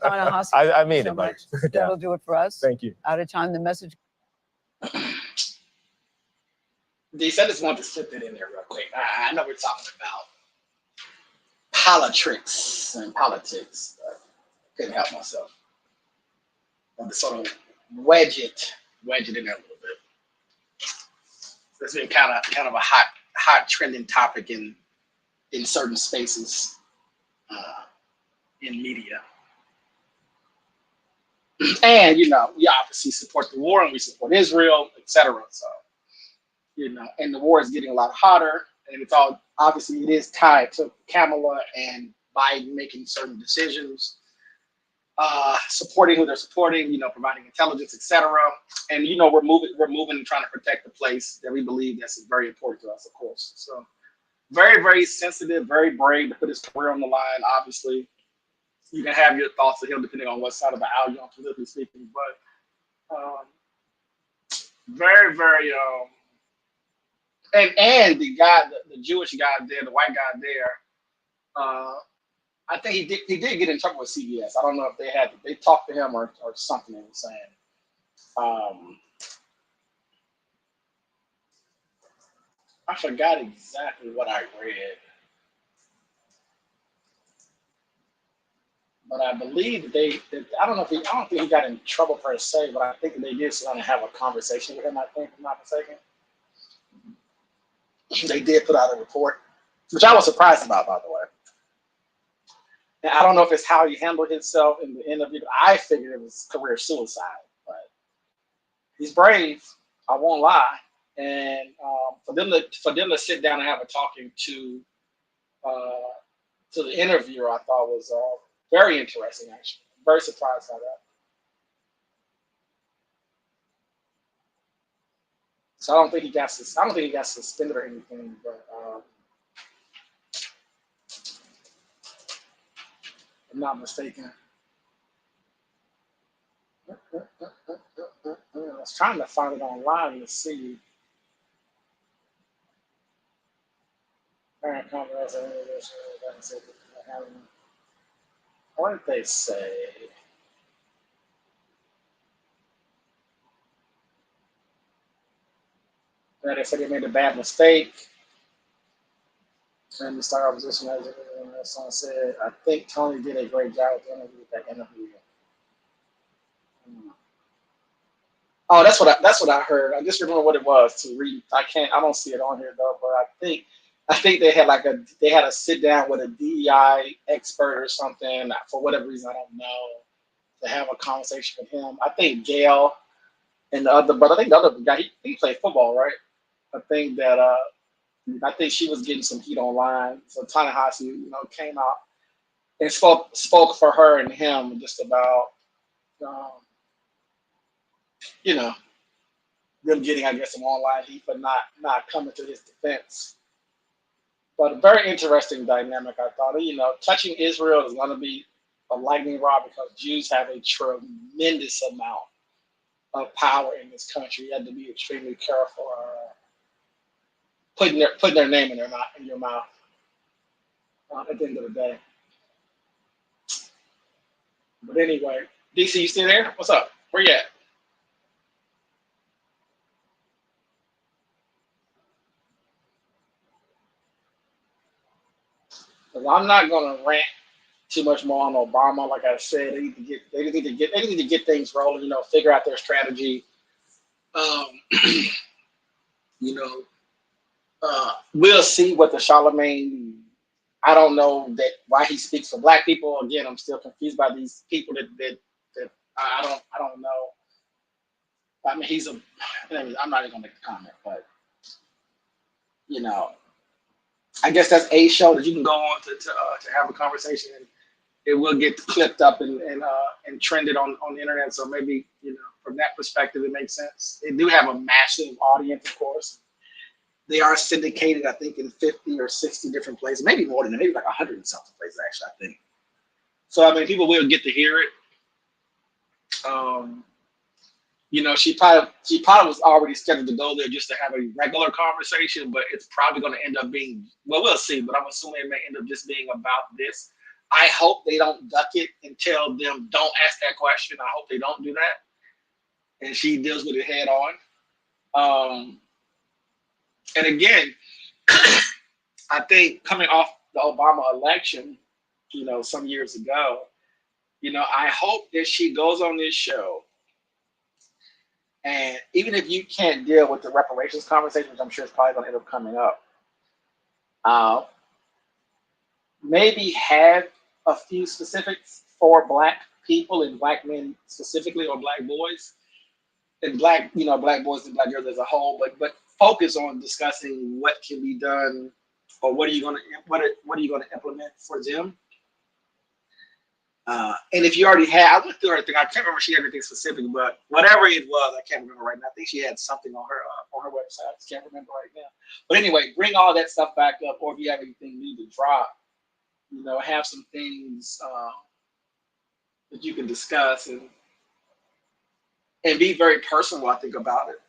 Donna Hussey, I mean so it, much. Mike. That'll do it for us. Thank you. Out of time. The message. Dee, I just want to slip it in there real quick. I know we're talking about politics and politics, but I couldn't help myself. I want to sort of wedge it in there a little bit. It's been kind of a hot trending topic in certain spaces in media. And we obviously support the war and we support Israel, etc. So, and the war is getting a lot hotter, and it's all obviously it is tied to Kamala and Biden making certain decisions, supporting who they're supporting, providing intelligence, etc. And we're moving and trying to protect the place that we believe that's very important to us, of course. So, very, very sensitive, very brave to put his career on the line. Obviously, you can have your thoughts of him depending on what side of the aisle you're on, politically speaking, but very, very. And the guy, the Jewish guy there, the white guy there, I think he did get in trouble with CBS. I don't know if they talked to him or something they were saying. I forgot exactly what I read, but I believe I don't think he got in trouble per se, but I think they did kind of have a conversation with him. I think, if I'm not mistaken. They did put out a report, which I was surprised about, by the way. And I don't know if it's how he handled himself in the interview. I figured it was career suicide, but he's brave. I won't lie. And for them to sit down and have a talking to the interviewer, I thought was very interesting. Actually, very surprised by that. So I don't think he got suspended or anything, but if I'm not mistaken. I was trying to find it online to see. What did they say? that they said they made a bad mistake. And the star opposition, as someone said, I think Tony did a great job at the interview with that interview. Oh, that's what I heard. I just remember what it was to read. I don't see it on here though, but I think they had a sit down with a DEI expert or something for whatever reason, I don't know, to have a conversation with him. I think Gail and the other, but I think the other guy, he played football, right? I think she was getting some heat online. So Ta-Nehisi, came out and spoke for her and him just about, them getting, I guess, some online heat, but not coming to his defense. But a very interesting dynamic, I thought. Touching Israel is going to be a lightning rod because Jews have a tremendous amount of power in this country. You have to be extremely careful putting their name in your mouth. At the end of the day. But anyway, DC, you still there? What's up? Where you at? I'm not gonna rant too much more on Obama. Like I said, they need to get things rolling. Figure out their strategy. We'll see what the Charlemagne. I don't know why he speaks for Black people. Again, I'm still confused by these people that I don't know. I mean, I'm not even gonna make a comment, but I guess that's a show that you can go on to have a conversation, and it will get clipped up and trended on the internet. So maybe from that perspective, it makes sense. They do have a massive audience, of course. They are syndicated, I think, in 50 or 60 different places, maybe more than that, maybe like 100 and something places, actually, I think. So, I mean, people will get to hear it. She probably was already scheduled to go there just to have a regular conversation, but it's probably going to end up being, well, we'll see, but I'm assuming it may end up just being about this. I hope they don't duck it and tell them, don't ask that question. I hope they don't do that. And she deals with it head on. And again, I think coming off the Obama election, some years ago, I hope that she goes on this show. And even if you can't deal with the reparations conversation, which I'm sure is probably going to end up coming up, maybe have a few specifics for Black people and Black men specifically, or Black boys, and Black boys and Black girls as a whole, but focus on discussing what can be done, or what are you going to implement for them. And if you already had, I went through everything. I can't remember if she had anything specific, but whatever it was, I can't remember right now. I think she had something on her website. I just can't remember right now. But anyway, bring all that stuff back up, or if you have anything new to drop, have some things that you can discuss and be very personal, I think, about it.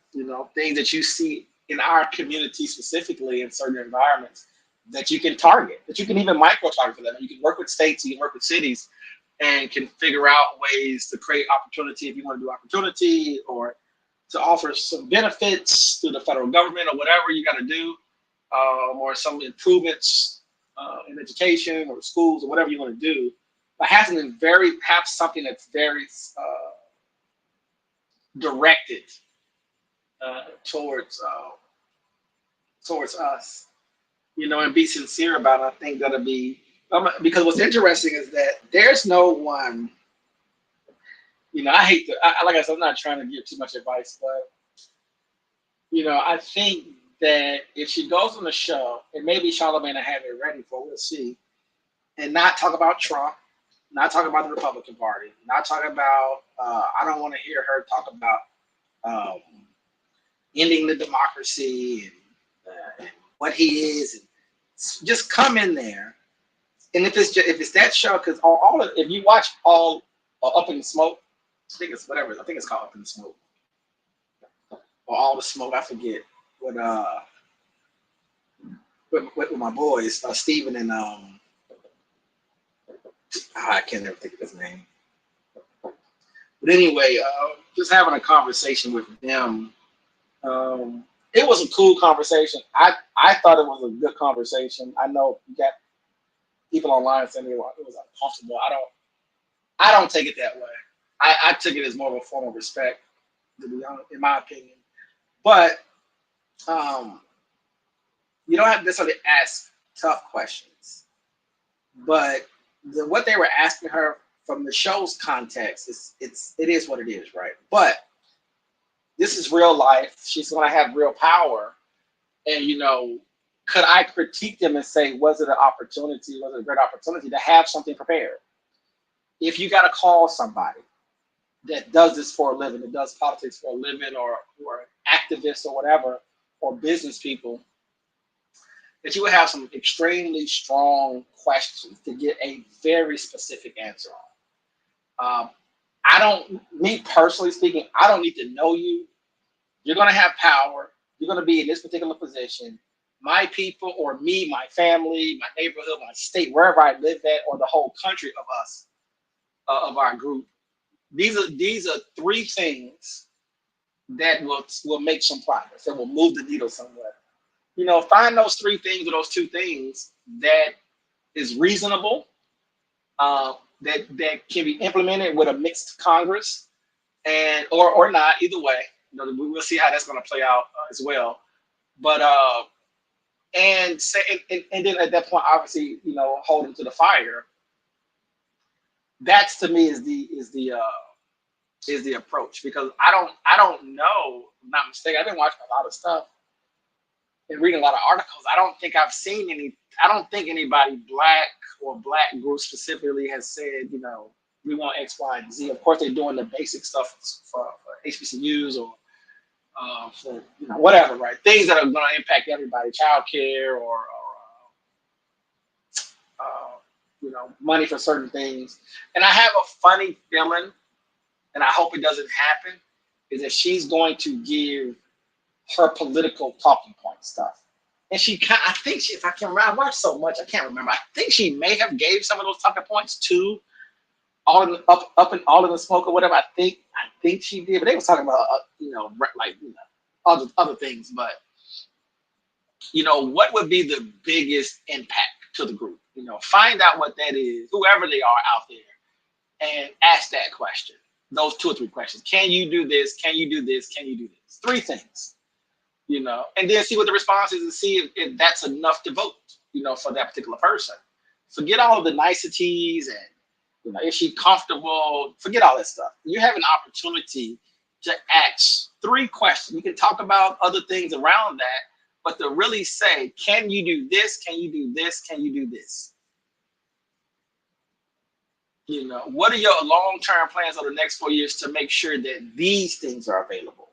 Things that you see in our community specifically in certain environments that you can target, that you can even micro target for them. You can work with states, you can work with cities, and can figure out ways to create opportunity if you want to do opportunity, or to offer some benefits through the federal government, or whatever you got to do, or some improvements in education or schools or whatever you want to do. But have something that's very directed towards us, and be sincere about it. I think that'll be, because what's interesting is that there's no one, I hate to, like I said, I'm not trying to give too much advice, but, I think that if she goes on the show, and maybe Charlamagne will have it ready for, we'll see, and not talk about Trump, not talk about the Republican Party, not talk about, I don't want to hear her talk about ending the democracy and what he is, and just come in there. And if it's that show, because if you watch all Up in the Smoke, I think it's called Up in the Smoke, or All the Smoke, I forget what with my boys, Steven and I can't ever think of his name. But anyway, just having a conversation with them, it was a cool conversation. I thought it was a good conversation. I know you got people online saying it was uncomfortable. I don't take it that way. I took it as more of a form of respect, to be honest, in my opinion. But you don't have to necessarily ask tough questions. But what they were asking her from the show's context it is what it is, right? But this is real life. She's going to have real power, and could I critique them and say, was it an opportunity? Was it a great opportunity to have something prepared? If you got to call somebody that does this for a living, that does politics for a living, or activists or whatever, or business people, that you would have some extremely strong questions to get a very specific answer on. Me personally speaking, I don't need to know you. You're going to have power. You're going to be in this particular position. My people, or me, my family, my neighborhood, my state, wherever I live at, or the whole country of us, of our group. These are three things that will make some progress, that will move the needle somewhere. Find those three things or those two things that is reasonable, that can be implemented with a mixed Congress, and or not, either way. We'll see how that's going to play out as well. But and then at that point, obviously, hold them to the fire. That's, to me, is the approach, because I don't know. I'm not mistaken, I've been watching a lot of stuff and reading a lot of articles. I don't think I've seen any. I don't think anybody black or black group specifically has said, we want X, Y, and Z. Of course, they're doing the basic stuff for HBCUs or for whatever, right? Things that are going to impact everybody, childcare or money for certain things. And I have a funny feeling, and I hope it doesn't happen, is that she's going to give her political talking point stuff. And I think if I can remember, I watched so much, I can't remember. I think she may have gave some of those talking points to All in the Smoke or whatever. I think she did, but they was talking about other things. But what would be the biggest impact to the group? Find out what that is, whoever they are out there, and ask that question. Those 2 or 3 questions. Can you do this? Can you do this? Can you do this? 3 things. And then see what the response is, and see if that's enough to vote, for that particular person. Forget all of the niceties and, is she comfortable? Forget all that stuff. You have an opportunity to ask 3 questions. You can talk about other things around that, but to really say, can you do this? Can you do this? Can you do this? What are your long-term plans over the next 4 years to make sure that these things are available?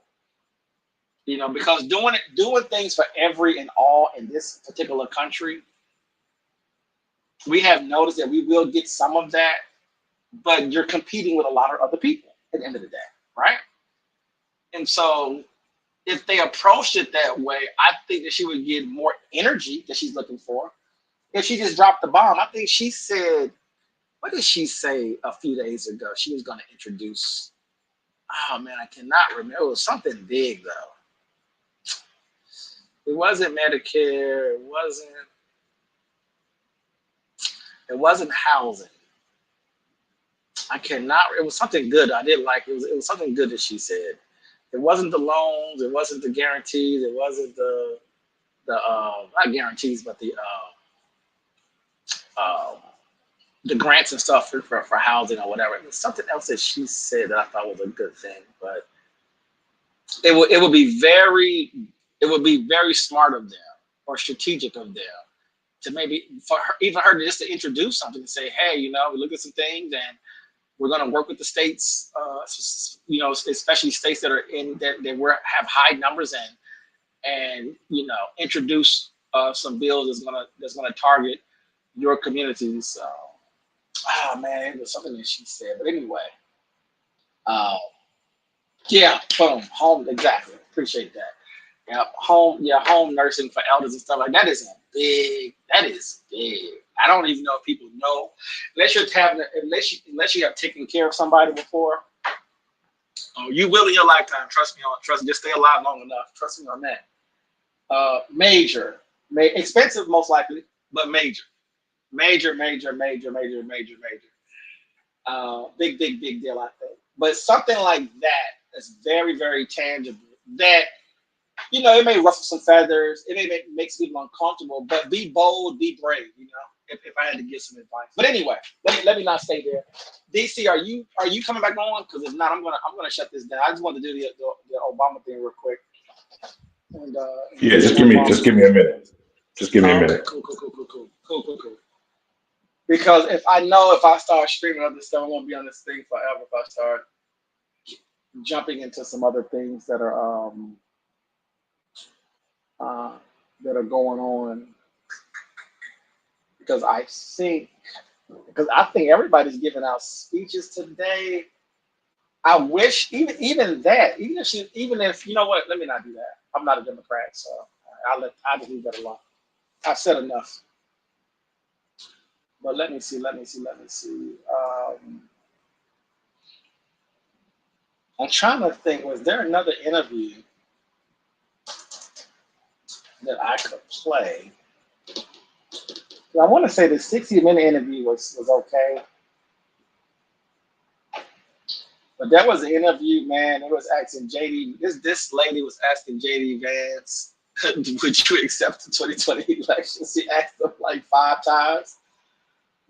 Because doing things for every and all in this particular country, we have noticed that we will get some of that, but you're competing with a lot of other people at the end of the day, right? And so if they approached it that way, I think that she would get more energy that she's looking for. If she just dropped the bomb, I think she said, what did she say a few days ago? She was going to introduce, oh man, I cannot remember. It was something big though. It wasn't Medicare. It wasn't housing. It was something good. I didn't like it. It was something good that she said. It wasn't the loans. It wasn't the guarantees. It wasn't the not guarantees, but the grants and stuff for housing or whatever. It was something else that she said that I thought was a good thing. But it would be very smart of them, or strategic of them, to maybe even her just to introduce something and say, hey, we look at some things and we're going to work with the states, especially states that are have high numbers and introduce some bills that's gonna target your communities. So, oh man, it was something that she said. But anyway, yeah, boom, home, exactly. Appreciate that. Yeah, home nursing for elders and stuff like that is big. That is big. I don't even know if people know, unless you have taken care of somebody before. You will in your lifetime. Trust me. Just stay alive long enough. Trust me on that. Major, expensive most likely, but major. Major. Big deal, I think. But something like that is very, very tangible. That, you know, it may ruffle some feathers. It may make people uncomfortable, but be bold, be brave, you know, if I had to give some advice. But anyway, let me not stay there. DC, are you coming back on? Because if not, I'm gonna shut this down. I just wanted to do the Obama thing real quick. And Yeah, just give me a minute. Just give me a minute. Cool. Because if I start streaming other stuff, I won't be on this thing forever. If I start jumping into some other things that are going on, because I think everybody's giving out speeches today. I wish even if you know what, let me not do that. I'm not a Democrat, so I'll just leave that alone. I've said enough. But let me see. I'm trying to think, was there another interview that I could play? I want to say the 60-minute interview was okay. But that was an interview, man. It was asking JD, this lady was asking JD Vance, would you accept the 2020 election? She asked him like 5 times.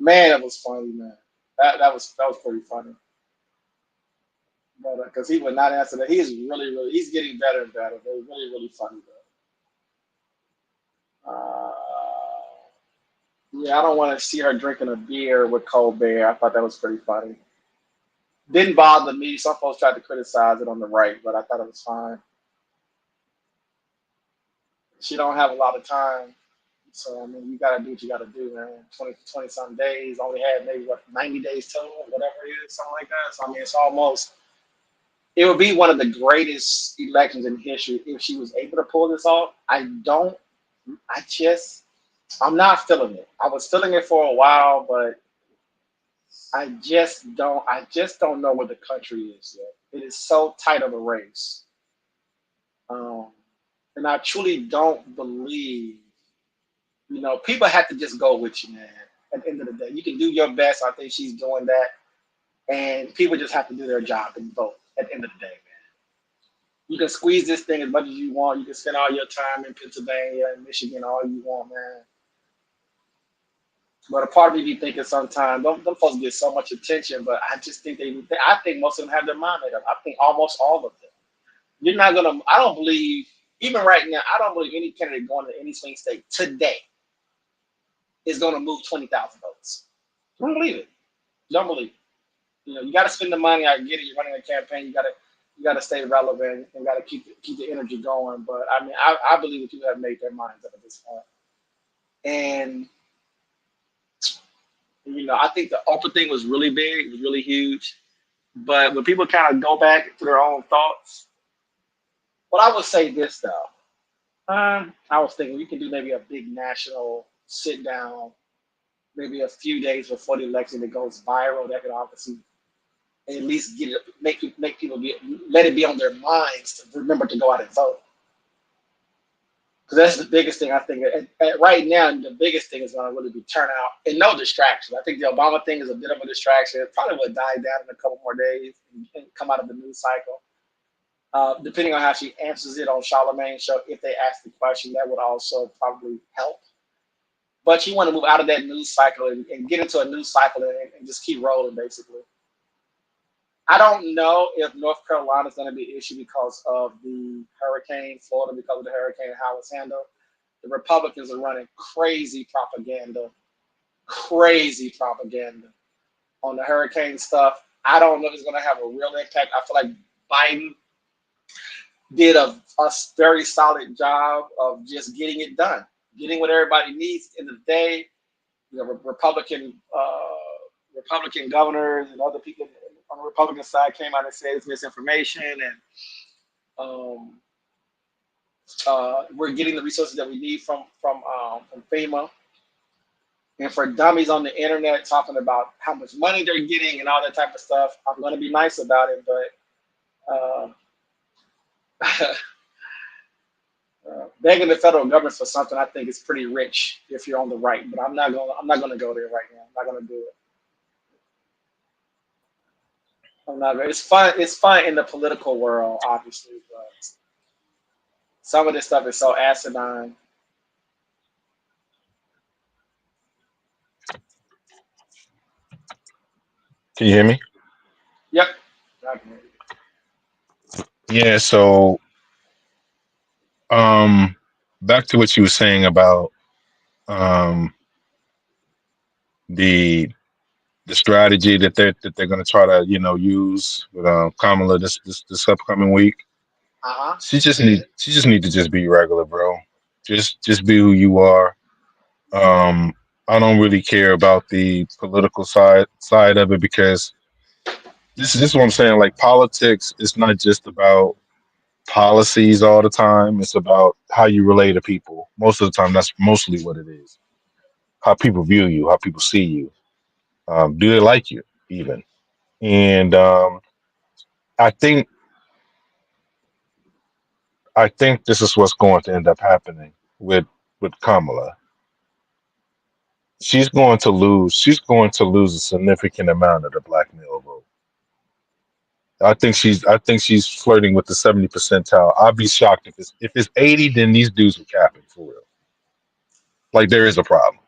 Man, it was funny, man. That was pretty funny. But because he would not answer that. He's he's getting better and better. They're really funny though. Yeah, I don't want to see her drinking a beer with Colbert. I thought that was pretty funny. Didn't bother me. Some folks tried to criticize it on the right, but I thought it was fine. She don't have a lot of time. So, I mean, you got to do what you got to do, man. 20 some days, only had maybe, 90 days total, whatever it is, something like that. So, I mean, it would be one of the greatest elections in history if she was able to pull this off. I'm not feeling it. I was feeling it for a while, but I just don't know where the country is yet. It is so tight of a race. And I truly don't believe, people have to just go with you, man. At the end of the day, you can do your best. I think she's doing that. And people just have to do their job and vote at the end of the day, man. You can squeeze this thing as much as you want. You can spend all your time in Pennsylvania and Michigan all you want, man. But a part of me be thinking sometimes, them folks get so much attention, but I just think I think most of them have their mind made up. I think almost all of them. I don't believe, even right now, I don't believe any candidate going to any swing state today is going to move 20,000 votes. I don't believe it. Don't believe it. You got to spend the money. I get it. You're running a campaign. You got to stay relevant and got to keep the energy going. But I mean, I believe that people have made their minds up at this point. And I think the Oprah thing was really big. It was really huge. But when people kind of go back to their own thoughts, well, I would say this though. I was thinking we can do maybe a big national sit down, maybe a few days before the election that goes viral. That could obviously at least make people let it be on their minds to remember to go out and vote. Because that's the biggest thing I think. Right now, the biggest thing is going to really be turnout and no distraction. I think the Obama thing is a bit of a distraction. It probably would die down in a couple more days and come out of the news cycle. Depending on how she answers it on Charlemagne's show, if they ask the question, that would also probably help. But you want to move out of that news cycle and get into a news cycle and just keep rolling, basically. I don't know if North Carolina is going to be an issue because of the hurricane, Florida because of the hurricane, how it's handled. The Republicans are running crazy propaganda on the hurricane stuff. I don't know if it's going to have a real impact. I feel like Biden did a very solid job of just getting it done, getting what everybody needs. In the day, Republican governors and other people on the Republican side came out and said it's misinformation, and we're getting the resources that we need from FEMA. And for dummies on the internet talking about how much money they're getting and all that type of stuff, I'm going to be nice about it, but Begging the federal government for something, I think, is pretty rich if you're on the right. But I'm not gonna go there right now. I'm not gonna do it. I'm not. It's fun. It's fun in the political world, obviously, but some of this stuff is so asinine. Can you hear me? Yep. Yeah. So, back to what you were saying about um the strategy that they're going to try to use with Kamala this upcoming week. She just need to just be regular, bro. Just be who you are. I don't really care about the political side of it because this is what I'm saying. Like politics is not just about policies all the time. It's about how you relate to people. Most of the time, that's mostly what it is. How people view you, how people see you. Do they like you even? And I think I think this is what's going to end up happening with Kamala. She's going to lose. She's going to lose a significant amount of the black male vote. I think she's flirting with the 70 percentile. I'd be shocked if it's 80, then these dudes are capping for real. Like there is a problem.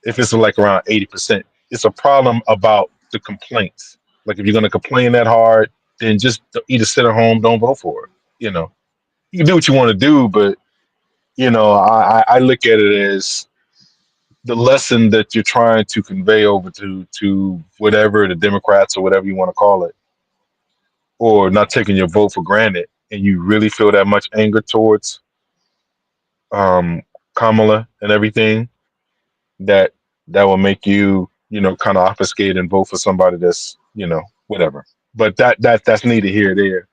If it's like around 80%, it's a problem about the complaints. Like if you're gonna complain that hard, then just either sit at home, don't vote for it. You can do what you want to do, but I look at it as the lesson that you're trying to convey over to whatever the Democrats or whatever you want to call it, or not taking your vote for granted, and you really feel that much anger towards Kamala and everything that will make you kind of obfuscate and vote for somebody that's whatever. But that's neither here nor there.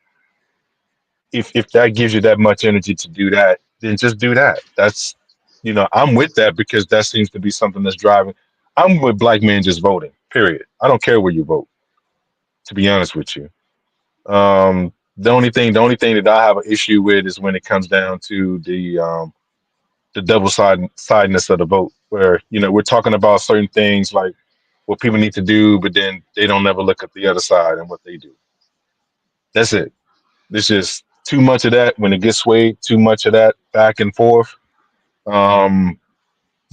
If that gives you that much energy to do that, then just do that. That's I'm with that because that seems to be something that's driving. I'm with black men just voting. Period. I don't care where you vote. To be honest with you, the only thing that I have an issue with is when it comes down to the double sidedness of the vote, where we're talking about certain things like what people need to do, but then they don't ever look at the other side and what they do. That's it. There's just too much of that. When it gets swayed, too much of that back and forth. Um,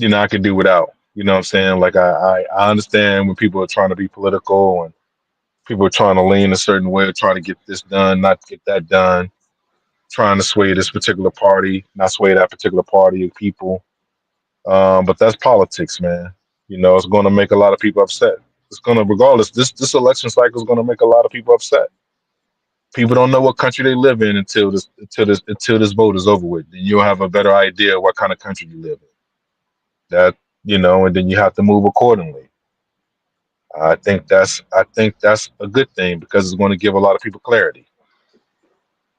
I could do without. You know what I'm saying? Like I understand when people are trying to be political and people are trying to lean a certain way, trying to get this done, not get that done, trying to sway this particular party, not sway that particular party of people. But that's politics, man. It's going to make a lot of people upset. It's going to, regardless, this election cycle is going to make a lot of people upset. People don't know what country they live in until this vote is over with. Then you'll have a better idea what kind of country you live in. And then you have to move accordingly. I think that's a good thing because it's going to give a lot of people clarity.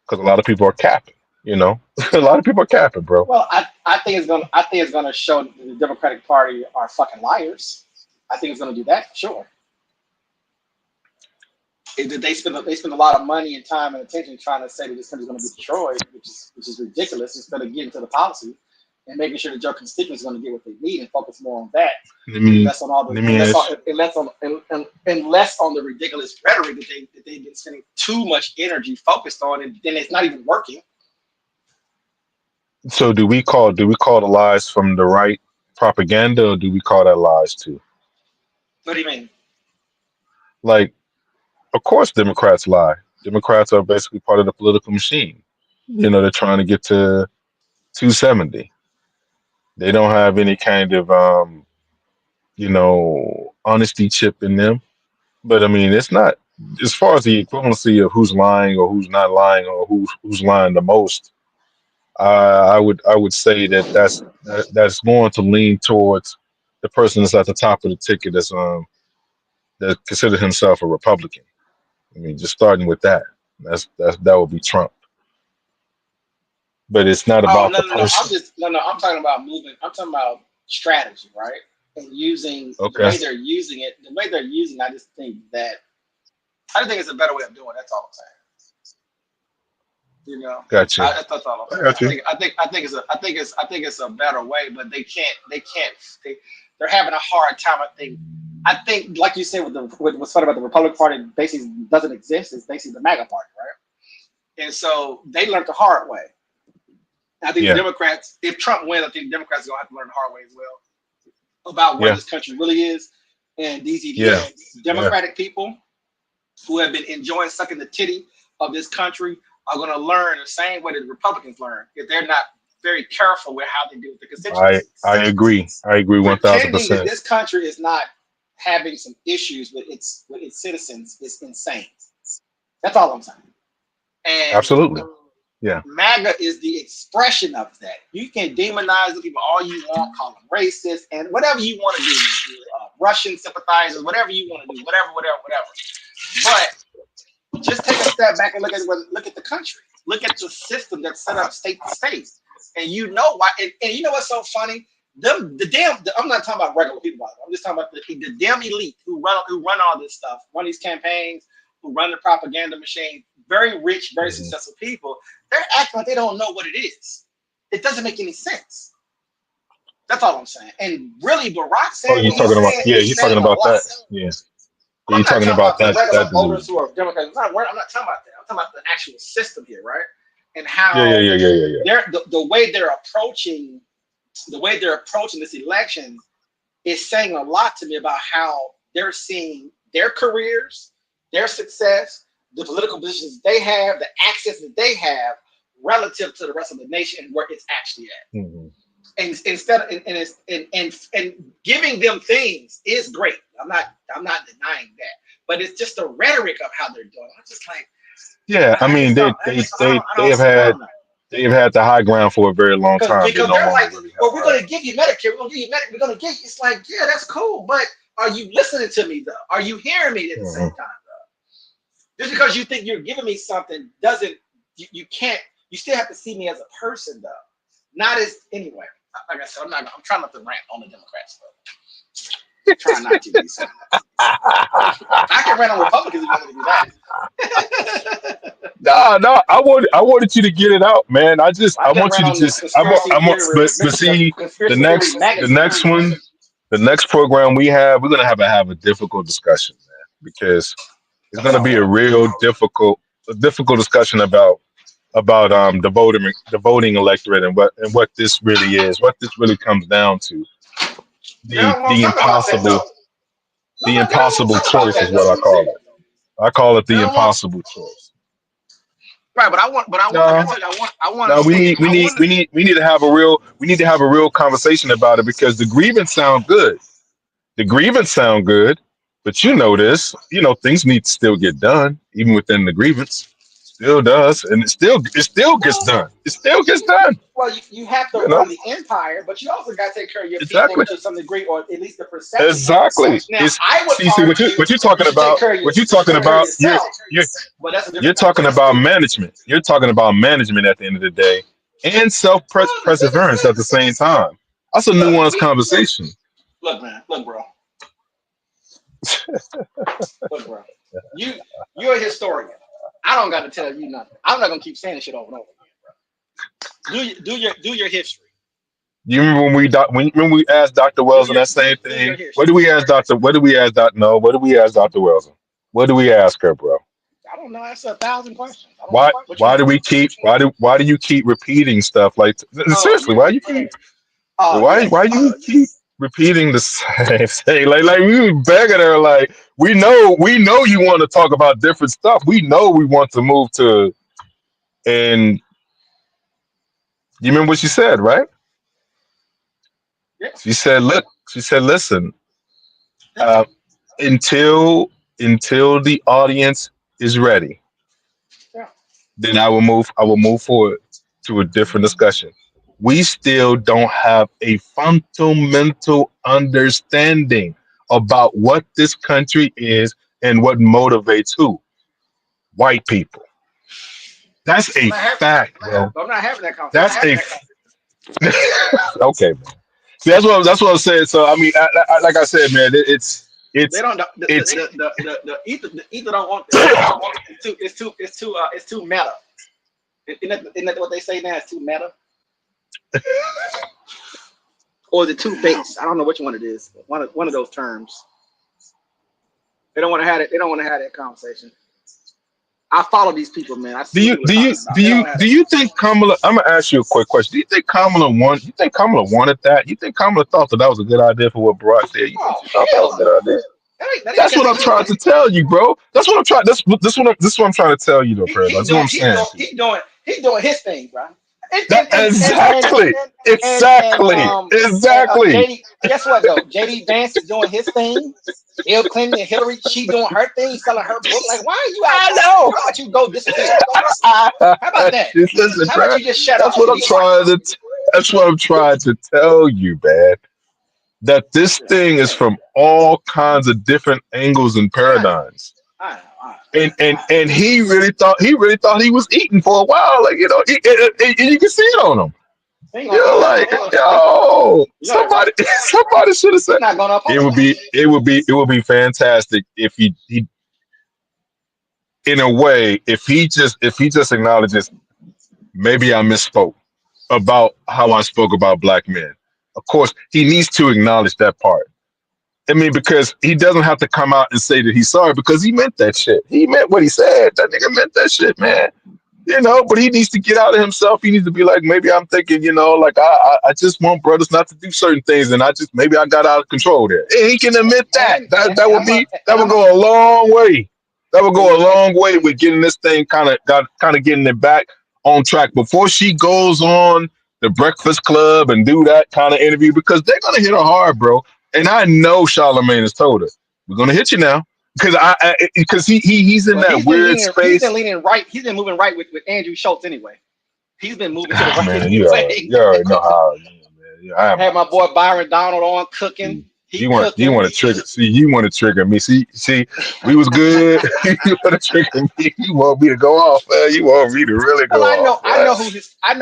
Because a lot of people are capping. A lot of people are capping, bro. Well, I think it's gonna show the Democratic Party are fucking liars. I think it's gonna do that, sure. They spend a lot of money and time and attention trying to say that this country's gonna be destroyed, which is ridiculous. Instead of getting to the policy and making sure that your constituents are gonna get what they need and focus more on that, and less on all the and less on the ridiculous rhetoric that they've been spending too much energy focused on, and then it's not even working. So do we call the lies from the right propaganda, or do we call that lies too? What do you mean? Like, of course, Democrats lie. Democrats are basically part of the political machine. They're trying to get to 270. They don't have any kind of honesty chip in them. But I mean, it's not as far as the equivalency of who's lying or who's not lying or who's lying the most. I would say that's going to lean towards the person that's at the top of the ticket that considered himself a Republican. I mean, just starting with that, that would be Trump. But it's not Oh about no the no no! person. I'm talking about moving. I'm talking about strategy, right? And using the Okay. way they're using it. The way they're using, I just think it's a better way of doing it. That's all I'm saying. You know, Gotcha. that's all I'm I got saying. you. I think it's a better way, but they're having a hard time. I think, like you said, what's funny about the Republican Party basically doesn't exist. It's basically the MAGA Party, right? And so they learned the hard way. And I think the Yeah. Democrats, if Trump wins, I think the Democrats are gonna have to learn the hard way as well about where Yeah. this country really is. And these Yeah. elite Democratic people who have been enjoying sucking the titty of this country are going to learn the same way that the Republicans learn if they're not very careful with how they deal with the constituencies. I agree. I agree Pretending that 1000%. this country is not having some issues with its citizens is insane. That's all I'm saying. And Absolutely. Yeah. MAGA is the expression of that. You can demonize the people all you want, call them racist, and whatever you want to do, Russian sympathizers, whatever you want to do, whatever. But just take a step back and look at the country. Look at the system that's set up state to state, and you know why. And you know what's so funny? I'm not talking about regular people. I'm just talking about the damn elite who run all this stuff, run these campaigns, who run the propaganda machine. Very rich, very successful people. They're acting like they don't know what it is. It doesn't make any sense. That's all I'm saying. And really, Barack saying You're talking about you're talking about that. Yeah. You're talking about that. The regular That voters who are Democrats. I'm not talking about that. I'm talking about the actual system here, right? And how yeah. The way they're approaching this election is saying a lot to me about how they're seeing their careers, their success, the political positions they have, the access that they have relative to the rest of the nation and where it's actually at. Mm-hmm. And giving them things is great. I'm not denying that, but it's just the rhetoric of how they're doing. I'm just like, yeah. I mean, they have had the high ground for a very long time. Because they're like, well, we're going to give you Medicare. We're going to give you Medicare. We're going to give you. It's like, yeah, that's cool, but are you listening to me though? Are you hearing me at the same time though? Just because you think you're giving me something doesn't. You can't. You still have to see me as a person though, not as anyway. Like I said, I'm trying not to rant on the Democrats though. Trying not to be something. I can rant on Republicans if you want me to do that. No, I wanted you to get it out, man. I want you to just. But see, the next program we have, we're gonna have a difficult discussion, man, because it's gonna be a real difficult discussion about the voting electorate and what this really is, what this really comes down to. The impossible choice is what I call it. I call it the impossible choice. Right, but I want. No, we need to have a real conversation about it because the grievance sound good. But you know this. Things need to still get done, even within the grievance. Still does, and it still gets done. It still gets done. Well, you have to run the empire, but you also got to take care of your people to some degree, or at least the perception. Exactly. Now, I would argue what you're talking about. You're talking about management. You're talking about management at the end of the day, and self-perseverance at the same time. That's a nuanced conversation. Look, man. Look, bro. Look, bro. You're a historian. I don't got to tell you nothing. I'm not gonna keep saying this shit over and over again, bro. Do your history. You remember when we asked Dr. Wells that same thing? What do we ask Dr. Wells? What do we ask her, bro? I don't know. That's 1,000 questions. Why do you keep repeating stuff like seriously? Why you keep repeating the same thing? Like we were begging her, like we know you want to talk about different stuff. We know we want to move to, and you remember what she said, right? Yeah. She said, listen, until the audience is ready, then I will move forward to a different discussion. We still don't have a fundamental understanding about what this country is and what motivates who? White people. That's a fact, bro. I'm not having that conversation. Okay. See, that's what I'm saying. So I mean, like I said, man, it's they don't. The ether don't want that. It's too meta. Isn't that what they say now? It's too meta, or is it too base? I don't know which one it is. One of those terms. They don't want to have it. They don't want to have that conversation. I follow these people, man. I see what people are talking about. They don't have do you think Kamala? I'm gonna ask you a quick question. Do you think Kamala won? You think Kamala wanted that? You think Kamala thought that was a good idea for what Barack did? You think she thought that was a good idea? That's what I'm trying to tell you, bro. That's what I'm trying. This is what I'm trying to tell you, though, Fred. That's what I'm saying. He's doing his thing, bro. Exactly. JD, guess what though? JD Vance is doing his thing. Bill Clinton and Hillary, she doing her thing, selling her book. Like, why are you out? I know. How about you go disappear? How about that? Listen, How about you just shut up? That's what I'm trying to. That's what I'm trying to tell you, man. That this thing is from all kinds of different angles and paradigms. And he really thought he was eating for a while, like and you can see it on him. You're like, yo, somebody should have said it would be fantastic if he in a way if he just acknowledges maybe I misspoke about how I spoke about black men. Of course, he needs to acknowledge that part. I mean, because he doesn't have to come out and say that he's sorry because he meant that shit. He meant what he said. That nigga meant that shit, man. But he needs to get out of himself. He needs to be like, maybe I'm thinking, like I just want brothers not to do certain things, and maybe I got out of control there. And he can admit that. That would go a long way. That would go a long way with getting this thing kind of getting it back on track before she goes on the Breakfast Club and do that kind of interview because they're gonna hit her hard, bro. And I know Charlamagne has told her, we're gonna hit you now. Because he's in that weird space. He's been leaning right. He's been moving right with Andrew Schultz anyway. He's been moving to the right. Man, you already know how. I had my boy Byron Donald on cooking. You want to trigger? See, you want to trigger me? See, we was good. You want to trigger me? You want me to go off? You want me to really go off? I know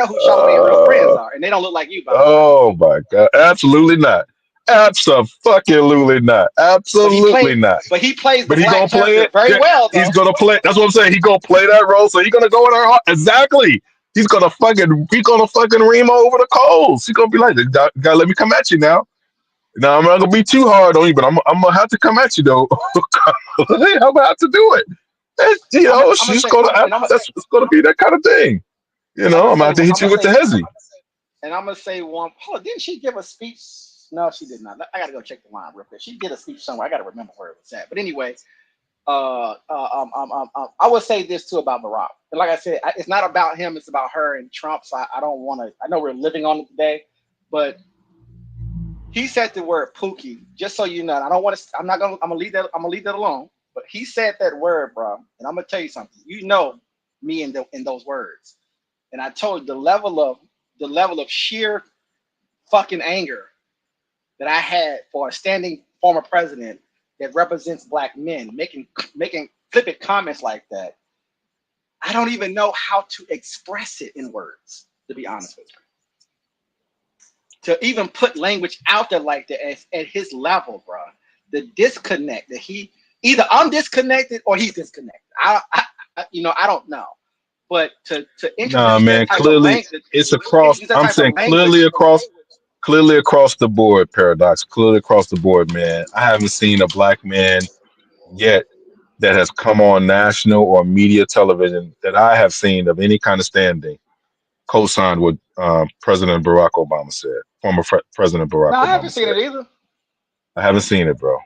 who Charlamagne's real friends are, and they don't look like you. Oh my God! Absolutely not. Absolutely not. Absolutely not. But he plays. But he's gonna play it very well. He's gonna play. That's what I'm saying. He's gonna play that role. So he's gonna go in her heart. Exactly. He's gonna fucking ream over the coals. He's gonna be like, "Gotta let me come at you now." Now I'm not gonna be tue hard on you, but I'm gonna have to come at you though. I'm gonna have to do it. And, she's gonna. It's gonna be that kind of thing. I'm gonna have to hit you with the hezzy. And I'm gonna say one. Oh, didn't she give a speech? No, she did not. I gotta go check the line real quick. She did a speech somewhere. I gotta remember where it was at. But anyway, I would say this too about Barack. And like I said, it's not about him. It's about her and Trump. So I don't want to. I know we're living on it today, but he said the word Pookie. Just so you know, I don't want to. I'm gonna leave that. I'm gonna leave that alone. But he said that word, bro. And I'm gonna tell you something. You know me in those words. And I told you the level of sheer fucking anger that I had for a standing former president that represents black men making flippant comments like that. I don't even know how to express it in words, to be honest with you. To even put language out there like that at his level, bro. The disconnect that either I'm disconnected or he's disconnected. I don't know. But to nah, man, clearly it's across. I'm saying clearly across the board, Paradox. Clearly across the board, man. I haven't seen a black man yet that has come on national or media television that I have seen of any kind of standing co-signed what President Barack Obama said. Former President Barack Obama. No, I haven't seen it either. I haven't seen it, bro.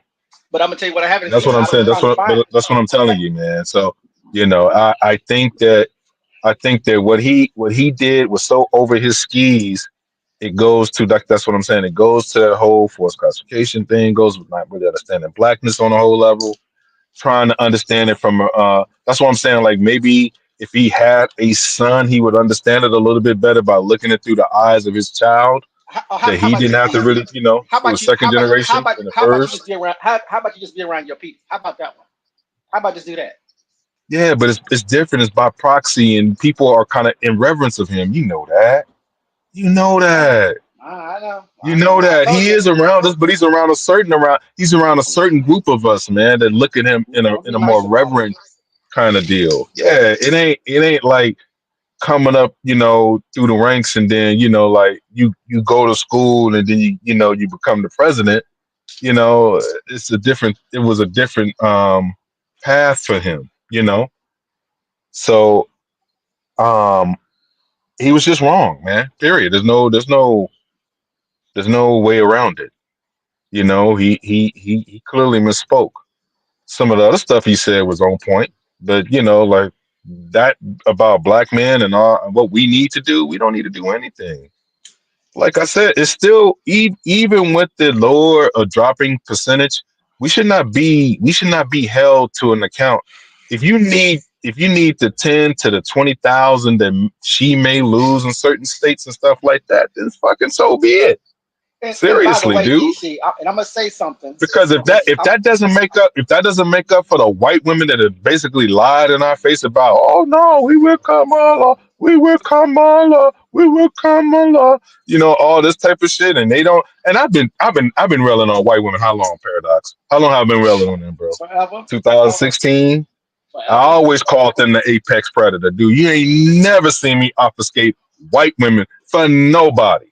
But I'm gonna tell you what I haven't. That's what I'm saying. That's what I'm telling you, man. So I think that what he did was so over his skis. It goes to that's what I'm saying. It goes to the whole forced classification thing. Goes with not really understanding blackness on a whole level. Trying to understand it from that's what I'm saying. Like maybe if he had a son, he would understand it a little bit better by looking it through the eyes of his child. That he didn't have to really, how about second generation. How about you just be around? How about you just be around your people? How about that one? How about just do that? Yeah, but it's different. It's by proxy, and people are kind of in reverence of him. You know that. You know that. I know. You know that he is around us, but he's around a certain group of us, man, that look at him in a more reverent kind of deal. Yeah, it ain't like coming up, through the ranks, and then like you go to school, and then you become the president. It was a different path for him. So he was just wrong, man. Period. There's no way around it. He clearly misspoke. Some of the other stuff he said was on point, but like that about black men and all what we need to do, we don't need to do anything. Like I said, it's still even with the lower or dropping percentage, we should not be held to an account. If you need the 10 to the 20,000 that she may lose in certain states and stuff like that, then fucking so be it. And Seriously, by the way, dude. DC, and I'm gonna say something Because if that doesn't make up for the white women that have basically lied in our face about, oh no, we will Kamala, we will Kamala, we will Kamala, all this type of shit, and they don't. And I've been railing on white women. How long, Paradox? How long have I been railing on them, bro? Forever. 2016. I always called them the apex predator, dude. You ain't never seen me obfuscate white women for nobody.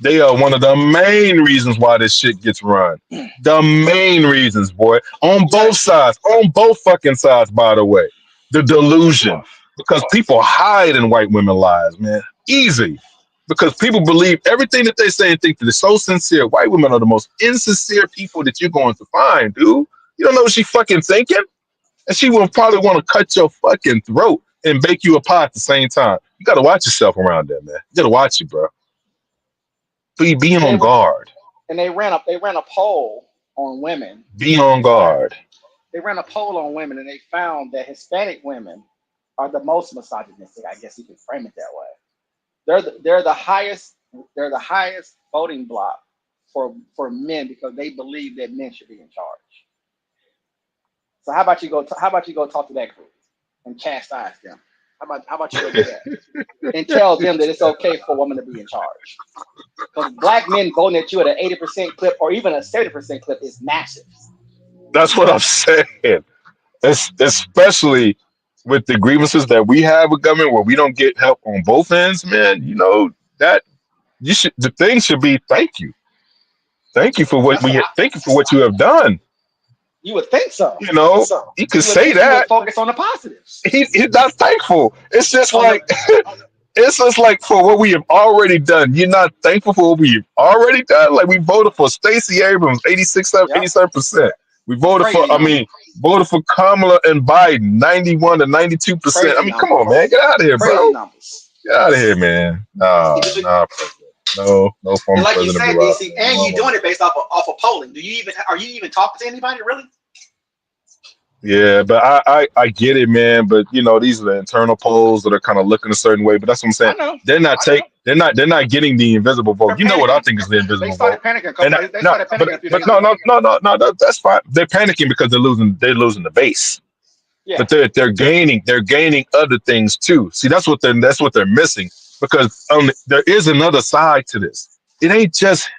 They are one of the main reasons why this shit gets run. The main reasons, boy. On both sides. On both fucking sides, by the way. The delusion. Because people hide in white women's lives, man. Easy. Because people believe everything that they say and think that it's so sincere. White women are the most insincere people that you're going to find, dude. You don't know what she fucking thinking? And she will probably want to cut your fucking throat and bake you a pie at the same time. You got to watch yourself around there, man. You got to watch it, bro. Be on guard. And they ran a poll on women. Be on guard. They ran a poll on women, and they found that Hispanic women are the most misogynistic. I guess you could frame it that way. They're the highest voting bloc for men because they believe that men should be in charge. So how about you go talk to that group and chastise them? How about you go do that and tell them that it's okay for a woman to be in charge? Because black men voting at you at an 80% clip or even a 70% clip is massive. That's what I'm saying. Especially with the grievances that we have with government where we don't get help on both ends, man. That the thing should be thank you. Thank you for what you have done. You would think so. He could say that. He would focus on the positives. He's not thankful. It's just like for what we have already done. You're not thankful for what we've already done. Like we voted for Stacey Abrams, 87%. We voted voted for Kamala and Biden, 91 to 92%. I mean, come on, man, get out of here, bro. Get out of here, man. No former and like you president. said, DC, and you're doing it based off of polling. Are you even talking to anybody really? Yeah, but I get it, man. But these are the internal polls that are kind of looking a certain way. But that's what I'm saying. They're not getting the invisible vote. You know what I think is the invisible vote. No, that's fine. They're panicking because they're losing the base. Yeah. But they're gaining other things too. See, that's what they're missing. Because there is another side to this. It ain't just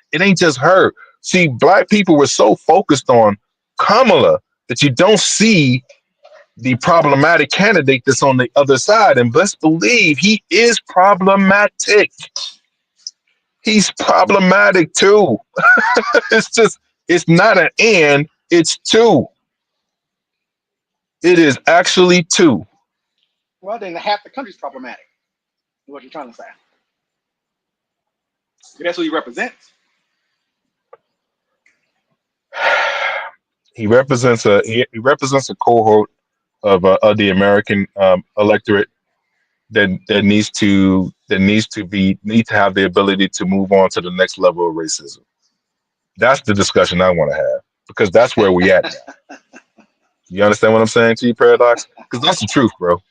her. See, black people were so focused on Kamala that you don't see the problematic candidate that's on the other side. And best believe he is problematic. He's problematic too. It's not an and, it's two. It is actually two. Well, then half the country's problematic. What you're trying to say? That's who he represents. He represents a cohort of the American electorate that needs to have the ability to move on to the next level of racism. That's the discussion I want to have because that's where we at now. You understand what I'm saying to you, Paradox? Because that's the truth, bro.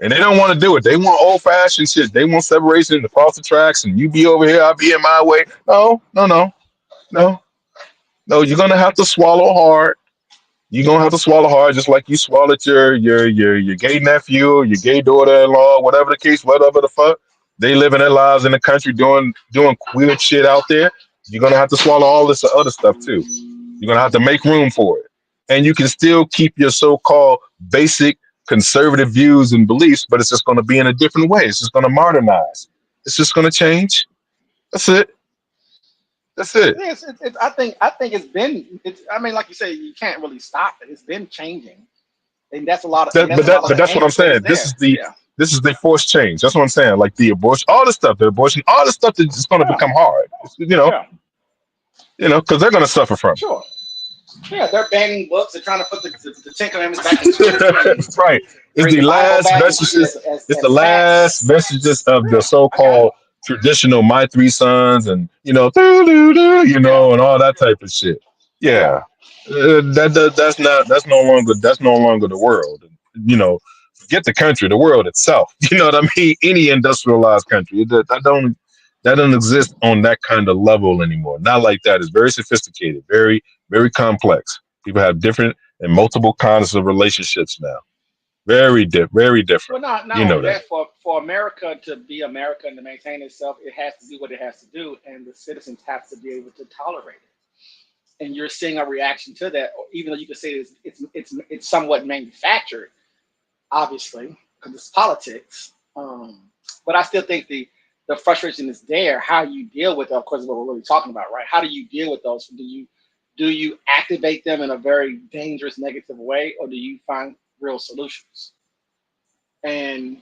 And they don't want to do it. They want old-fashioned shit. They want separation across the tracks, and you be over here, I'll be in my way. No. You're gonna have to swallow hard. You're gonna have to swallow hard, just like you swallowed your gay nephew, your gay daughter-in-law, whatever the case, whatever the fuck. They living their lives in the country doing weird shit out there. You're gonna have to swallow all this other stuff too. You're gonna have to make room for it, and you can still keep your so-called basic conservative views and beliefs, but it's just going to be in a different way. It's just going to modernize. It's just going to change. That's it. That's it. Yes, I think it's been. I mean, like you say, you can't really stop it. It's been changing, and that's a lot of. And But that's what I'm saying. This is the forced change. That's what I'm saying. Like the abortion, all the stuff, all the stuff that's just going to become hard. Because they're going to suffer from it. Sure. Yeah, they're banning books. They're trying to put the Ten Commandments back in school. Right. It's the last vestiges. It's the last vestiges of the so-called traditional "My Three Sons" and and all that type of shit. Yeah, that's no longer the world. Forget the country, the world itself. You know what I mean? Any industrialized country that don't exist on that kind of level anymore. Not like that. It's very sophisticated, very very complex. People have different and multiple kinds of relationships now. Very different. Well, not only that. For America to be America and to maintain itself, it has to do what it has to do, and the citizens have to be able to tolerate it. And you're seeing a reaction to that, even though you could say it's somewhat manufactured, obviously, because it's politics. But I still think the frustration is there. How you deal with it, of course, is what we're really talking about, right? How do you deal with those? Do you activate them in a very dangerous, negative way, or do you find real solutions? And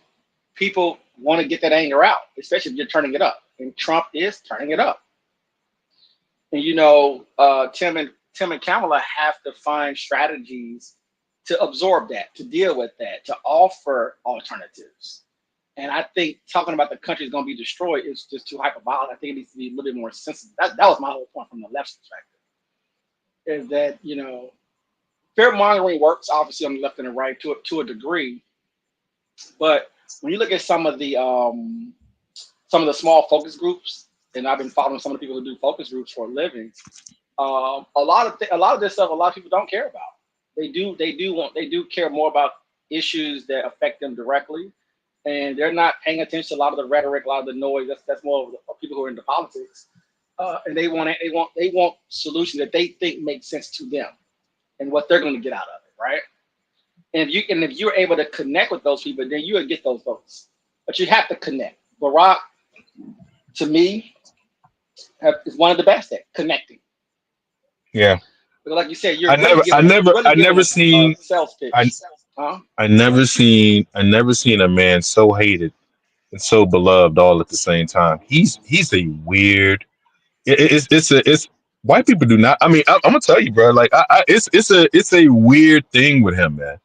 people want to get that anger out, especially if you're turning it up. And Trump is turning it up. And Tim and Kamala have to find strategies to absorb that, to deal with that, to offer alternatives. And I think talking about the country is going to be destroyed is just too hyperbolic. I think it needs to be a little bit more sensitive. That was my whole point from the left's perspective. Is that fear mongering works obviously on the left and the right to a degree, but when you look at some of the small focus groups, and I've been following some of the people who do focus groups for a living, a lot of this stuff a lot of people don't care about. They do care more about issues that affect them directly, and they're not paying attention to a lot of the rhetoric, a lot of the noise. That's more of people who are into politics. And they want solutions that they think make sense to them and what they're going to get out of it, right? And if you're able to connect with those people, then you will get those votes. But you have to connect. Barack, to me, is one of the best at connecting. Yeah. But like you said, I never seen a man so hated and so beloved all at the same time. He's a weird. It's white people do not. I mean, I'm gonna tell you, bro. Like, it's a weird thing with him, man.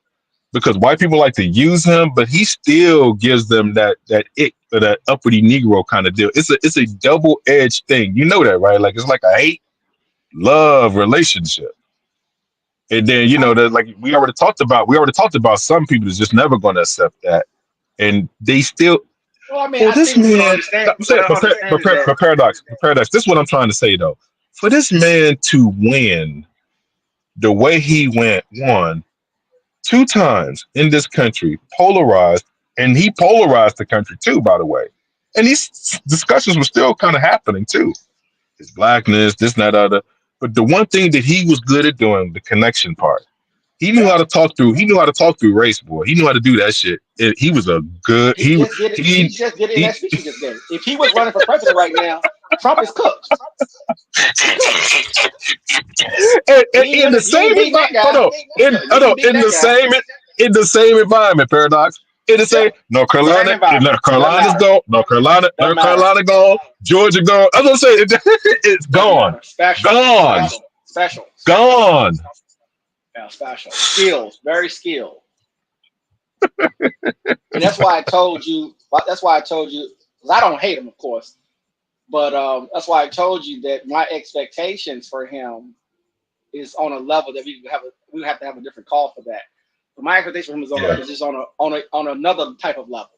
Because white people like to use him, but he still gives them that ick or that uppity Negro kind of deal. It's a double-edged thing. You know that, right? Like, it's like a hate-love relationship. And then that, like we already talked about some people that's just never going to accept that, and they still. Well, I mean, this man. But paradox. This is what I'm trying to say, though. For this man to win the way he won 2 times in this country, polarized, and he polarized the country too, by the way. And these discussions were still kind of happening too. His blackness, this, and that, other. But the one thing that he was good at doing, the connection part, he knew how to talk through. He knew how to talk through race, boy. He knew how to do that shit. He was a good. He just did it in that speech he just gave. If he was running for president right now, Trump is cooked. In the same environment, paradox. In the same North Carolina, gone, Georgia gone. I was gonna say it's gone, gone. Yeah, special skills, very skilled. And that's why I told you. Because I don't hate him, of course, but that's why I told you that my expectations for him is on a level that we would have to have a different call for that. But my expectation for him is just on another type of level.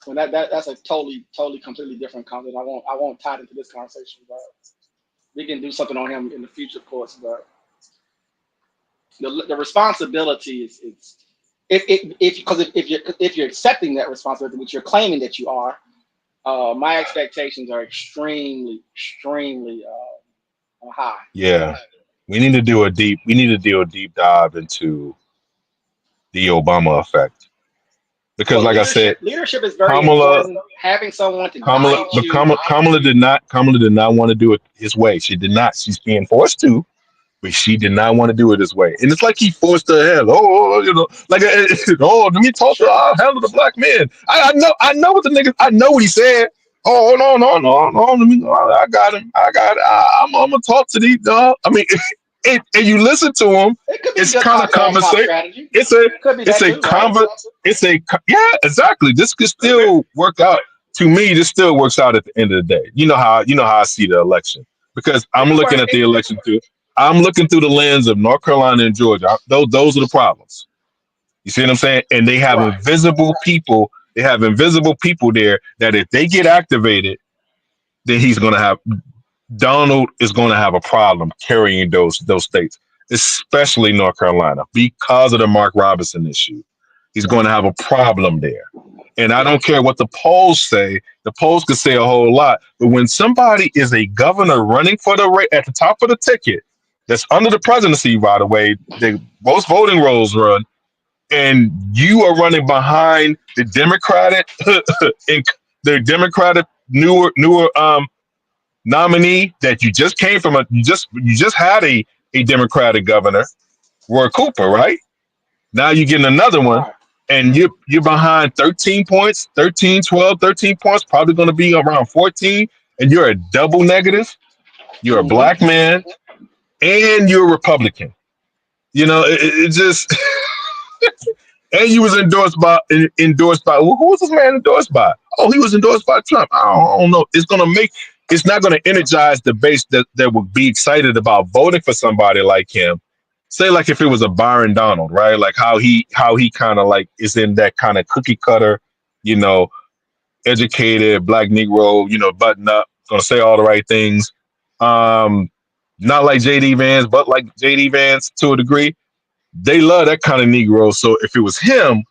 And that's a totally completely different concept. I won't tie it into this conversation, but we can do something on him in the future, of course. But the responsibility is if you're accepting that responsibility, which you're claiming that you are, my expectations are extremely high. Yeah, we need to do a deep dive into the Obama effect. Because, Well, like I said, leadership is very Kamala, important. Having someone to Kamala, guide but you. Kamala did not want to do it his way. She did not. She's being forced to, but she did not want to do it his way. And it's like he forced her hand. You know, like, let me talk to. I'll handle the black man. I know what the nigga. I know what he said. Oh no. Let me. I got him. I'm gonna talk to these. I mean, and you listen to him. It could be It's good kind of cop conversation. strategy. It's a. Could be It's that a too, right? yeah, exactly. This could still work out. To me, this still works out at the end of the day. You know how I see the election, because I'm looking at the election too. I'm looking through the lens of North Carolina and Georgia. Those are the problems. You see what I'm saying? And they have invisible people. They have invisible people there that if they get activated, then Donald is going to have a problem carrying those states, especially North Carolina, because of the Mark Robinson issue. He's going to have a problem there. And I don't care what the polls say. The polls could say a whole lot. But when somebody is a governor running for at the top of the ticket, that's under the presidency, by the way, most voting rolls run, and you are running behind the Democratic, newer nominee that you just came from, you just had a Democratic governor, Roy Cooper, right? Now you're getting another one. And you're behind 13 points, 13 points, probably going to be around 14, and you're a double negative. You're a black man, and you're a Republican. You know, it just and you was endorsed by who was this man endorsed by? Oh, he was endorsed by Trump. I don't know. It's not going to energize the base that would be excited about voting for somebody like him. Say, like, if it was a Byron Donald, right? Like how he kind of like is in that kind of cookie cutter, you know, educated black Negro, you know, button up, gonna say all the right things. Not like JD Vance, but like JD Vance to a degree. They love that kind of Negro. So if it was him,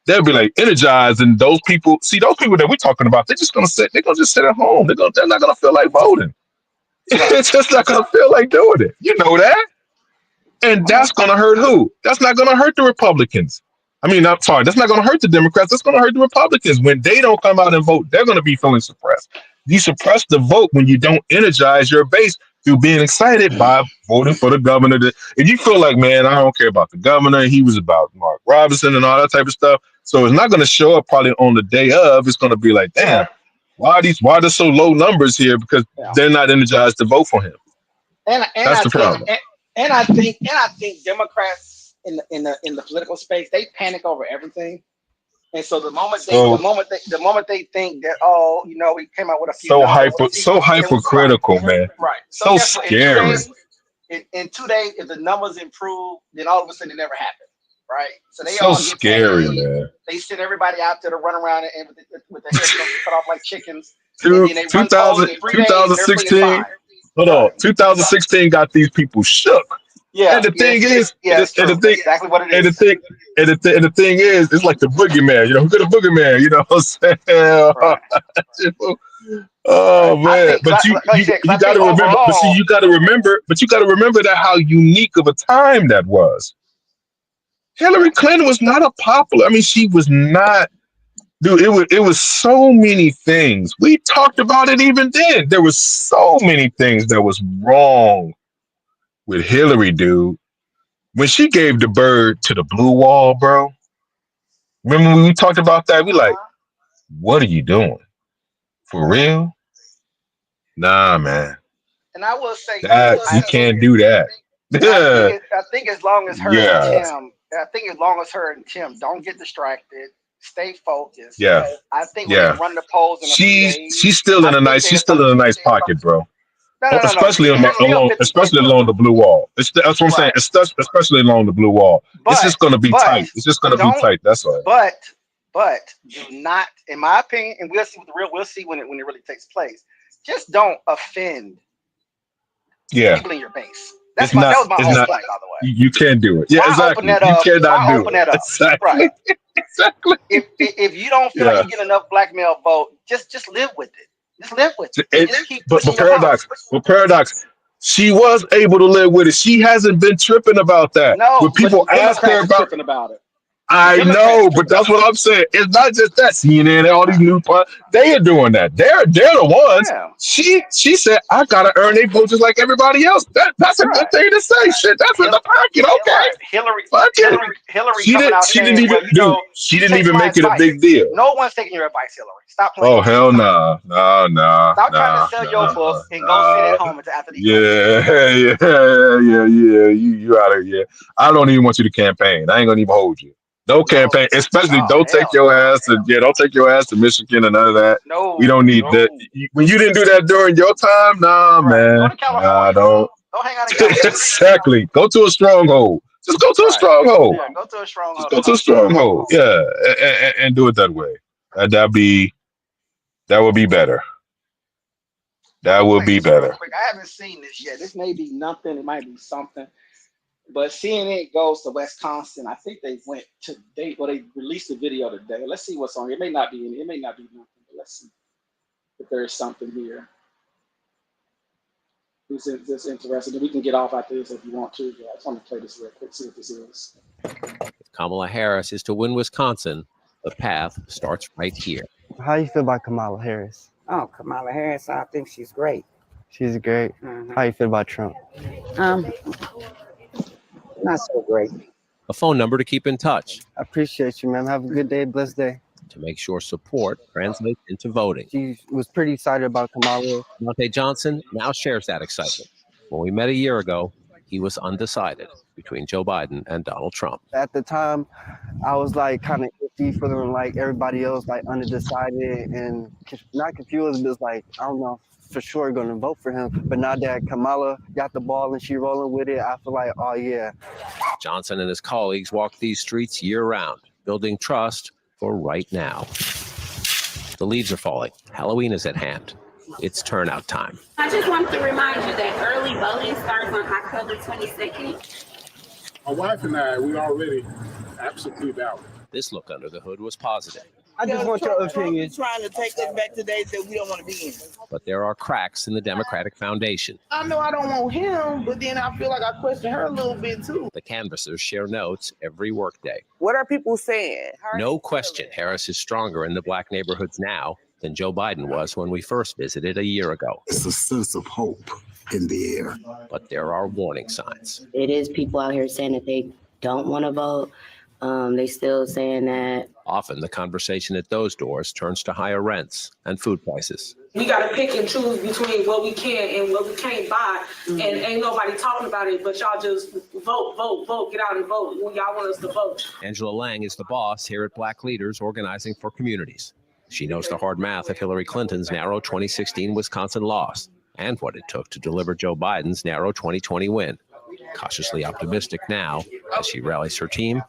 they'll be like energized. And those people that we're talking about, they're just they're gonna just sit at home. They're not gonna feel like voting. It's just not gonna feel like doing it. You know that? And that's going to hurt who? That's not going to hurt the Republicans. I mean, I'm sorry, that's not going to hurt the Democrats. That's going to hurt the Republicans. When they don't come out and vote, they're going to be feeling suppressed. You suppress the vote when you don't energize your base through being excited by voting for the governor. And you feel like, man, I don't care about the governor. He was about Mark Robinson and all that type of stuff. So it's not going to show up probably on the day of. It's going to be like, damn, why are there so low numbers here? Because they're not energized to vote for him. That's the problem. And I think Democrats in the political space, they panic over everything. And so the moment they think that, oh, you know, we came out with a few so hypercritical, man. Right. So scary. In 2 days, if the numbers improve, then all of a sudden it never happened. Right. So they so all scary, man. They send everybody out there to run around and with the heads cut off like chickens. 2016. Hold on, 2016 got these people shook. Yeah, and the thing is, exactly what it is. And the thing is, it's like the boogeyman. You know, who's the boogeyman? You know what I'm saying? Right. Oh man, but you got to remember. But see, you got to remember that how unique of a time that was. Hillary Clinton was not a popular. I mean, she was not. Dude, it was so many things. We talked about it even then. There was so many things that was wrong with Hillary, dude. When she gave the bird to the blue wall, bro. Remember when we talked about that? We like, what are you doing? For real? Nah, man. And I will say that you can't do that. I think as long as her and Tim don't get distracted, stay focused. Yeah. I think when they run the polls in a few days, she's still in a nice pocket, bro. Especially along the blue wall. That's what I'm saying. Especially along the blue wall. It's just going to be tight. It's just going to be tight. That's all. But do not, in my opinion, and we'll see when it really takes place. Just don't offend. People in your base. That was my whole point, by the way. You can't do it. Yeah, exactly. You cannot do it. Exactly. Right. Exactly. If you don't feel like you get enough black male vote, just live with it. Just live with it. But paradox. She was able to live with it. She hasn't been tripping about that. No, when people ask her tripping about it. I know, but that's what I'm saying. It's not just that CNN, all these new they are doing that. They're the ones. Yeah. She said, I gotta earn their vote just like everybody else. That's a good thing to say. Shit, that's in the pocket. Okay. Right. Fuck it. Hillary She coming out didn't saying, even well, you know, she you didn't take even my make it a advice. big deal. No one's taking your advice, Hillary. Stop playing. Oh hell no. No. Stop trying to sell your book and go sit at home until after the Yeah. You out of here. I don't even want you to campaign. I ain't gonna even hold you. No campaign, especially don't take your ass to Michigan and none of that. No. We don't need that. When you didn't do that during your time, nah, man. Go to California. Don't. Don't hang out in California. Exactly. Go to a stronghold. Just go to a stronghold. Yeah, go to a stronghold. Just go to a stronghold. Yeah, and do it that way. That would be better. That would be better. Quick, I haven't seen this yet. This may be nothing. It might be something. But CNN goes to Wisconsin. I think they went today. Well, they released a video today. Let's see what's on here. It may not be any. It may not be nothing. But let's see if there's something here. This is interesting. We can get off after this if you want to. I just want to play this real quick. See what this is. If Kamala Harris is to win Wisconsin, the path starts right here. How you feel about Kamala Harris? Oh, Kamala Harris, I think she's great. She's great. How you feel about Trump? Not so great. A phone number to keep in touch. I appreciate you, man. Have a good day, blessed day. To make sure support translates into voting. She was pretty excited about Kamala. Monte Johnson now shares that excitement. When we met a year ago, he was undecided between Joe Biden and Donald Trump. At the time, I was like kind of iffy, feeling like everybody else, like undecided and not confused, but it's like, I don't know for sure going to vote for him. But now that Kamala got the ball and she rolling with it, I feel like, oh yeah. Johnson and his colleagues walk these streets year round, building trust for right now. The leaves are falling. Halloween is at hand. It's turnout time. I just want to remind you that early voting starts on October 22nd. My wife and I, we already absentee ballot. This look under the hood was positive. I just want your opinion. Trying to take us back to days that we don't want to be in. But there are cracks in the Democratic foundation. I know I don't want him, but then I feel like I question her a little bit too. The canvassers share notes every workday. What are people saying? No question Harris is stronger in the black neighborhoods now than Joe Biden was when we first visited a year ago. It's a sense of hope in the air. But there are warning signs. It is people out here saying that they don't want to vote. They still saying that. Often the conversation at those doors turns to higher rents and food prices. We got to pick and choose between what we can and what we can't buy. And ain't nobody talking about it, but y'all just vote, get out and vote when y'all want us to vote. Angela Lang is the boss here at Black Leaders Organizing for Communities. She knows the hard math of Hillary Clinton's narrow 2016 Wisconsin loss and what it took to deliver Joe Biden's narrow 2020 win. Cautiously optimistic now as she rallies her team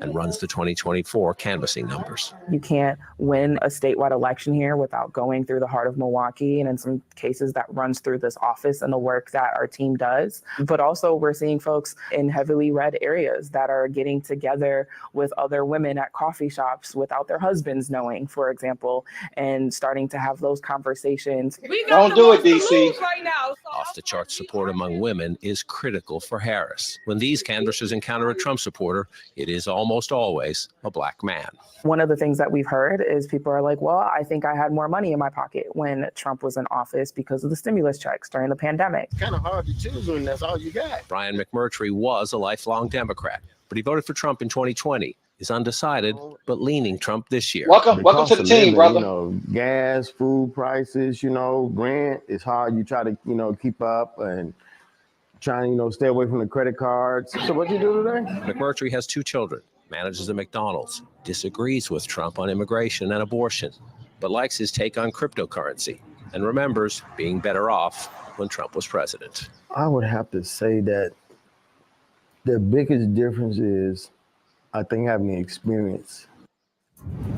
and runs the 2024 canvassing numbers. You can't win a statewide election here without going through the heart of Milwaukee, and in some cases that runs through this office and the work that our team does. But also we're seeing folks in heavily red areas that are getting together with other women at coffee shops without their husbands knowing, for example, and starting to have those conversations. Don't do it, DC. Right now, Off the chart support among women is critical for Harris. When these canvassers encounter a Trump supporter, it is almost always a black man. One of the things that we've heard is people are like, well, I think I had more money in my pocket when Trump was in office because of the stimulus checks during the pandemic. It's kind of hard to choose when that's all you got. Brian McMurtry was a lifelong Democrat, but he voted for Trump in 2020. Is undecided, but leaning Trump this year. Welcome to the team, brother. You know, gas, food prices, rent. It's hard. You try to, keep up and trying, stay away from the credit cards. So what you do today? McMurtry has 2 children, manages a McDonald's, disagrees with Trump on immigration and abortion, but likes his take on cryptocurrency and remembers being better off when Trump was president. I would have to say that the biggest difference is, I think, having the experience.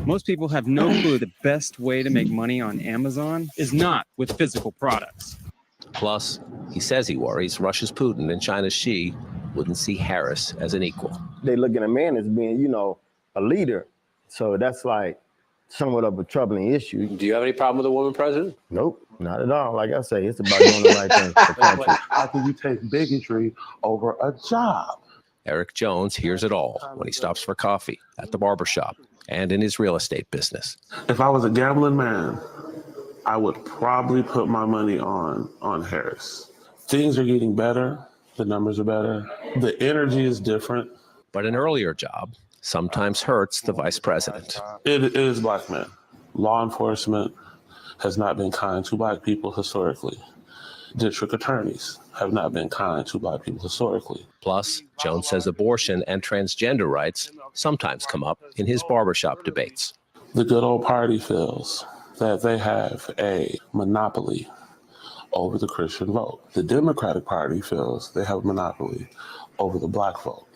Most people have no clue the best way to make money on Amazon is not with physical products. Plus, he says he worries Russia's Putin and China's Xi wouldn't see Harris as an equal. They look at a man as being, a leader. So that's like somewhat of a troubling issue. Do you have any problem with a woman president? Nope, not at all. Like I say, it's about doing the right thing for the country. How can you take bigotry over a job? Eric Jones hears it all when he stops for coffee at the barbershop and in his real estate business. If I was a gambling man, I would probably put my money on Harris. Things are getting better. The numbers are better. The energy is different. But an earlier job sometimes hurts the vice president. It is black men. Law enforcement has not been kind to black people historically. District attorneys have not been kind to black people historically. Plus, Jones says abortion and transgender rights sometimes come up in his barbershop debates. The good old party feels that they have a monopoly over the Christian vote. The Democratic Party feels they have a monopoly over the black vote.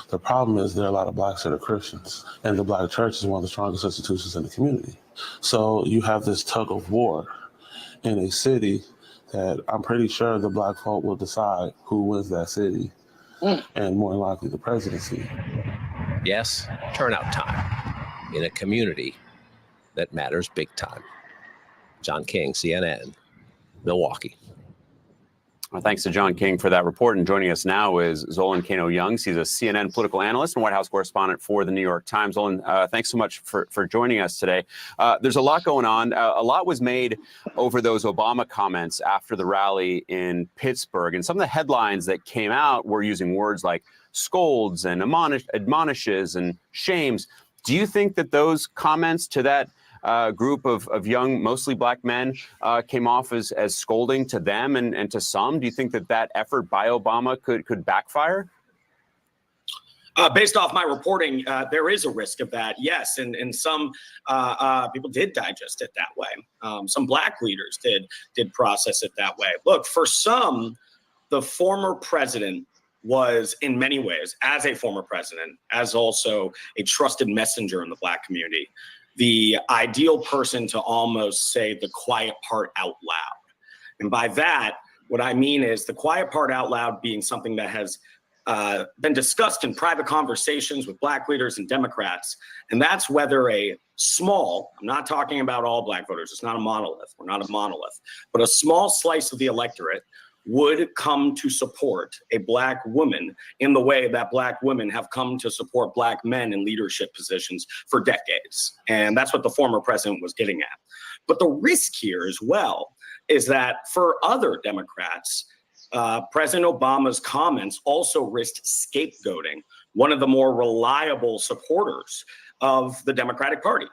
The problem is there are a lot of blacks that are Christians, and the black church is one of the strongest institutions in the community. So you have this tug of war in a city that I'm pretty sure the black folk will decide who wins that city, and more than likely the presidency. Yes, turnout time in a community that matters big time. John King, CNN, Milwaukee. Well, thanks to John King for that report. And joining us now is Zolan Kano-Youngs. He's a CNN political analyst and White House correspondent for the New York Times. Zolan, thanks so much for joining us today. There's a lot going on. A lot was made over those Obama comments after the rally in Pittsburgh. And some of the headlines that came out were using words like scolds and admonishes and shames. Do you think that those comments to that group of young, mostly black men came off as scolding to them and to some? Do you think that effort by Obama could backfire? Based off my reporting, there is a risk of that, yes. And some people did digest it that way. Some black leaders did process it that way. Look, for some, the former president was in many ways, as a former president, as also a trusted messenger in the black community, the ideal person to almost say the quiet part out loud. And by that, what I mean is the quiet part out loud being something that has been discussed in private conversations with black leaders and Democrats. And that's whether a small, I'm not talking about all black voters, it's not a monolith, we're not a monolith, but a small slice of the electorate would come to support a black woman in the way that black women have come to support black men in leadership positions for decades. And that's what the former president was getting at. But the risk here as well is that for other Democrats, President Obama's comments also risked scapegoating one of the more reliable supporters of the Democratic Party.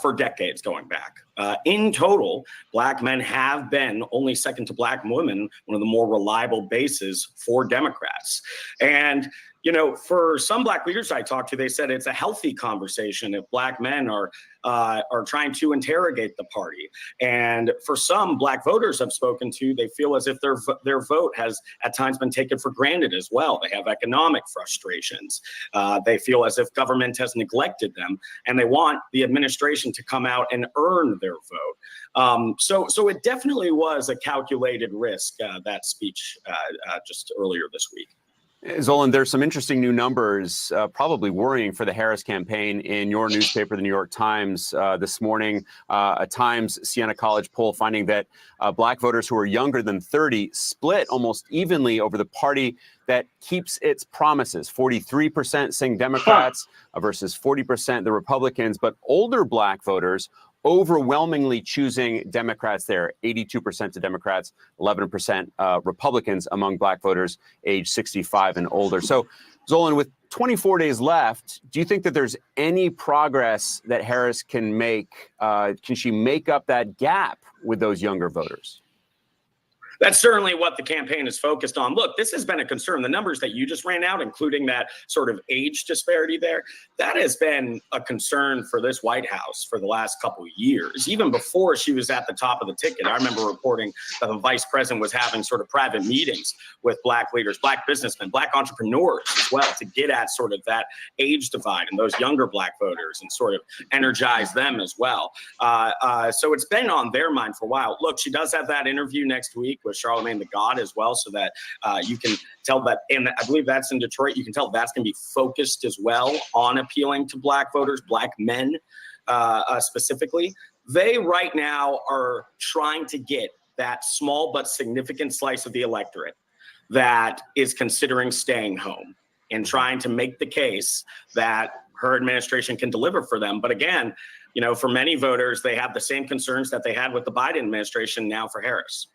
For decades going back. In total, black men have been, only second to black women, one of the more reliable bases for Democrats. And, you know, for some black leaders I talked to, they said it's a healthy conversation if black men are trying to interrogate the party. And for some black voters I've spoken to, they feel as if their vote has at times been taken for granted as well. They have economic frustrations. They feel as if government has neglected them, and they want the administration to come out and earn their vote. So it definitely was a calculated risk, that speech just earlier this week. Zolan, there's some interesting new numbers, probably worrying for the Harris campaign in your newspaper, the New York Times, this morning. A Times Siena College poll finding that black voters who are younger than 30 split almost evenly over the party that keeps its promises. 43% saying Democrats versus 40% the Republicans, but older black voters overwhelmingly choosing Democrats there, 82% to Democrats, 11% Republicans among black voters age 65 and older. So, Zolan, with 24 days left, do you think that there's any progress that Harris can make? Can she make up that gap with those younger voters? That's certainly what the campaign is focused on. Look, this has been a concern. The numbers that you just ran out, including that sort of age disparity there, that has been a concern for this White House for the last couple of years. Even before she was at the top of the ticket, I remember reporting that the vice president was having sort of private meetings with black leaders, black businessmen, black entrepreneurs as well, to get at sort of that age divide and those younger black voters and sort of energize them as well. So it's been on their mind for a while. Look, she does have that interview next week with Charlemagne the God as well, so that you can tell that, and I believe that's in Detroit, you can tell that's going to be focused as well on appealing to black voters, black men specifically. They right now are trying to get that small but significant slice of the electorate that is considering staying home. in trying to make the case that her administration can deliver for them. But again, for many voters, they have the same concerns that they had with the Biden administration now for Harris.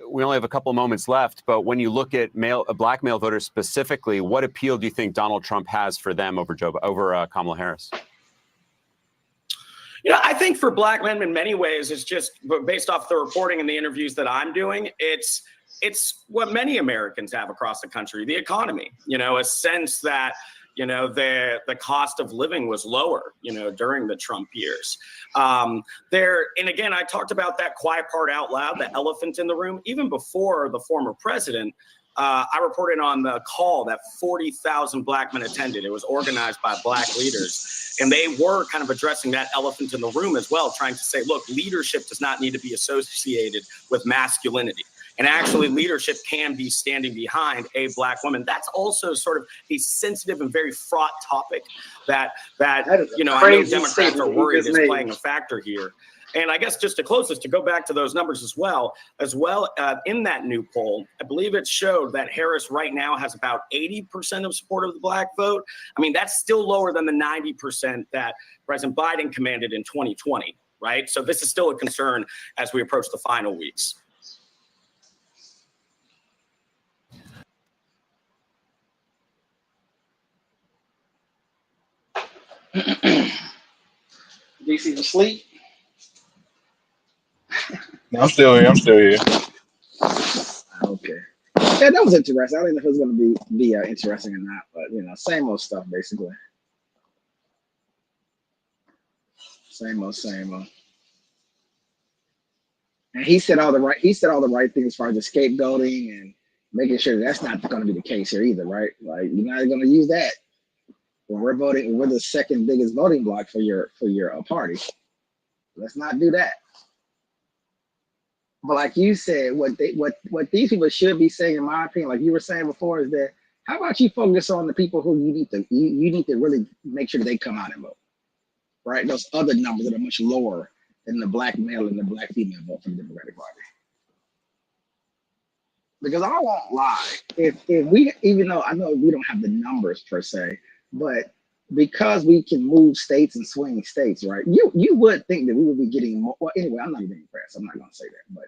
We only have a couple of moments left, but when you look at black male voters specifically, what appeal do you think Donald Trump has for them over Kamala Harris? I think for black men in many ways, it's just based off the reporting and the interviews that I'm doing, it's what many Americans have across the country, the economy, a sense that, the cost of living was lower, during the Trump years. And again, I talked about that quiet part out loud, the elephant in the room, even before the former president. I reported on the call that 40,000 black men attended. It was organized by black leaders. And they were kind of addressing that elephant in the room as well, trying to say, look, leadership does not need to be associated with masculinity. And actually, leadership can be standing behind a black woman. That's also sort of a sensitive and very fraught topic that I know Democrats are worried is playing a factor here. And I guess just to close this, to go back to those numbers as well, in that new poll, I believe it showed that Harris right now has about 80% of support of the black vote. I mean, that's still lower than the 90% that President Biden commanded in 2020, right? So this is still a concern as we approach the final weeks. DC asleep? I'm still here. Okay. Yeah, that was interesting. I didn't know if it was going to be interesting or not, but same old stuff basically. Same old. And he said all the right things as far as the scapegoating and making sure that's not going to be the case here either, right? Like you're not going to use that when we're voting. We're the second biggest voting bloc for your party. Let's not do that. But like you said, what these people should be saying, in my opinion, like you were saying before, is that how about you focus on the people who you need to really make sure that they come out and vote, right? Those other numbers that are much lower than the black male and the black female vote for the Democratic Party. Because I won't lie, if we, even though I know we don't have the numbers per se, but because we can move states and swing states, right? You would think that we would be getting more. Well, anyway, I'm not even impressed. I'm not going to say that, but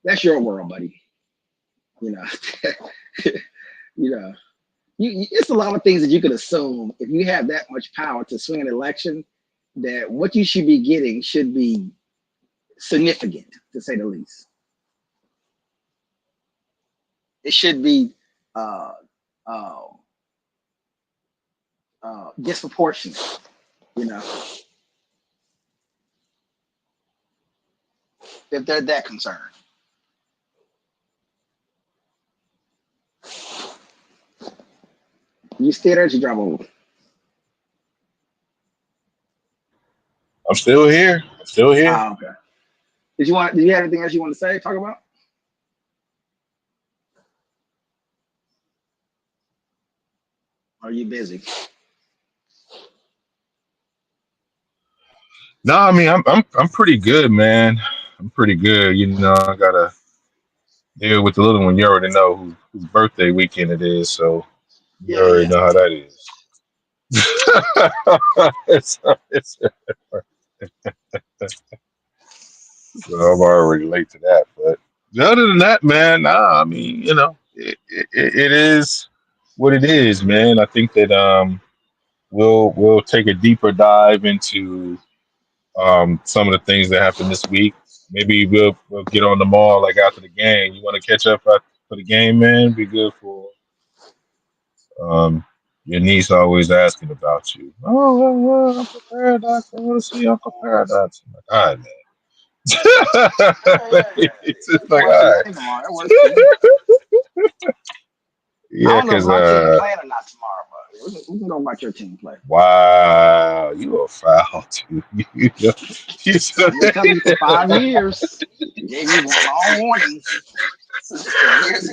that's your world, buddy. It's a lot of things that you could assume if you have that much power to swing an election, that what you should be getting should be significant, to say the least. It should be disproportionate, if they're that concerned. You still there? You drop over. I'm still here. Oh, okay. Did you have anything else you want to say? Talk about? Are you busy? No, I mean I'm pretty good, man. I'm pretty good. I gotta deal with the little one. You already know whose birthday weekend it is, so you already know how that is. So I'm already late to that. But other than that, man, nah, I mean, it is what it is, man. I think that we'll take a deeper dive into some of the things that happened this week. Maybe we'll get on the mall like after the game. You want to catch up for the game, man? Be good for your niece always asking about you. Oh, well, Uncle Paradox. I want to see Uncle Paradox. I'm like, all right, man. It's just like, all right. Yeah, I don't know if my team playing or not tomorrow, but we can go watch your team play. Wow, you a foul too. You I've been telling you for 5 years. You gave me long warnings.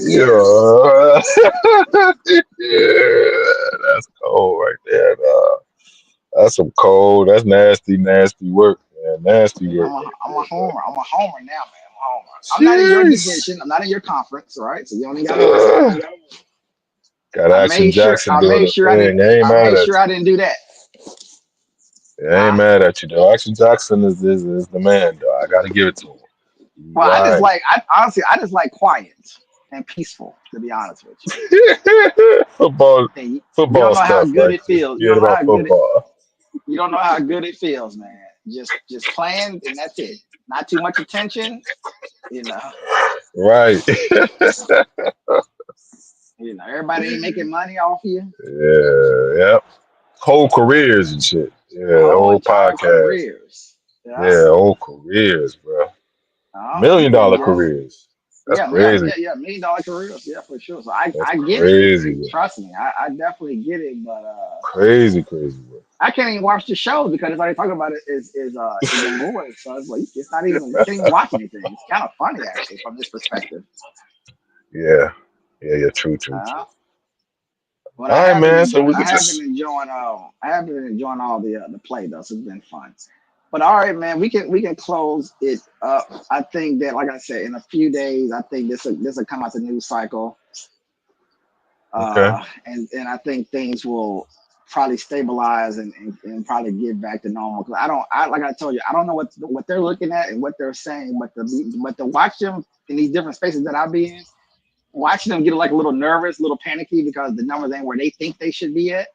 Yeah, that's cold right there. That's some cold. That's nasty work, man. Nasty work. I'm a homer. I'm a homer now, man. I'm a homer. I'm not in your division. I'm not in your conference, all right? So you only got to Got Action Jackson I doing made his sure I thing. didn't. I ain't I mad made at sure I didn't do that. you. I ain't mad at you, though. Action Jackson is the man, though. I got to give it to him. You Well, right. honestly, I just like quiet and peaceful, to be honest with you. football And you don't football know how stuff, good right? it Just feels. You forget don't know about how good it. football. You don't know how good it feels, man. Just playing, and that's it. Not too much attention. You know. Right. You know, everybody ain't making money off you. Yeah, yep. Whole careers and shit. Yeah, Whole whole entire podcast. careers. Yeah. Yeah, whole careers, bro. You $1 million can't just. careers. That's crazy. $1 million careers. Yeah, for sure. So I That's get it. crazy, bro. Trust me, I definitely get it. But Crazy, bro. I can't even watch the show because everybody talking about it is them boys. So it's like it's not even. You can't even watch anything. It's kind of funny actually from this perspective. Yeah. True. But All right, man. So we I could have been just enjoying all the play though. So it's been fun. But all right, man, we can close it up. I think that, like I said, in a few days, I think this will come out the news cycle. okay. And I think things will probably stabilize and probably get back to normal. Cause like I told you, I don't know what they're looking at and what they're saying, but to watch them in these different spaces that I be in, watching them get like a little nervous, a little panicky because the numbers ain't where they think they should be at.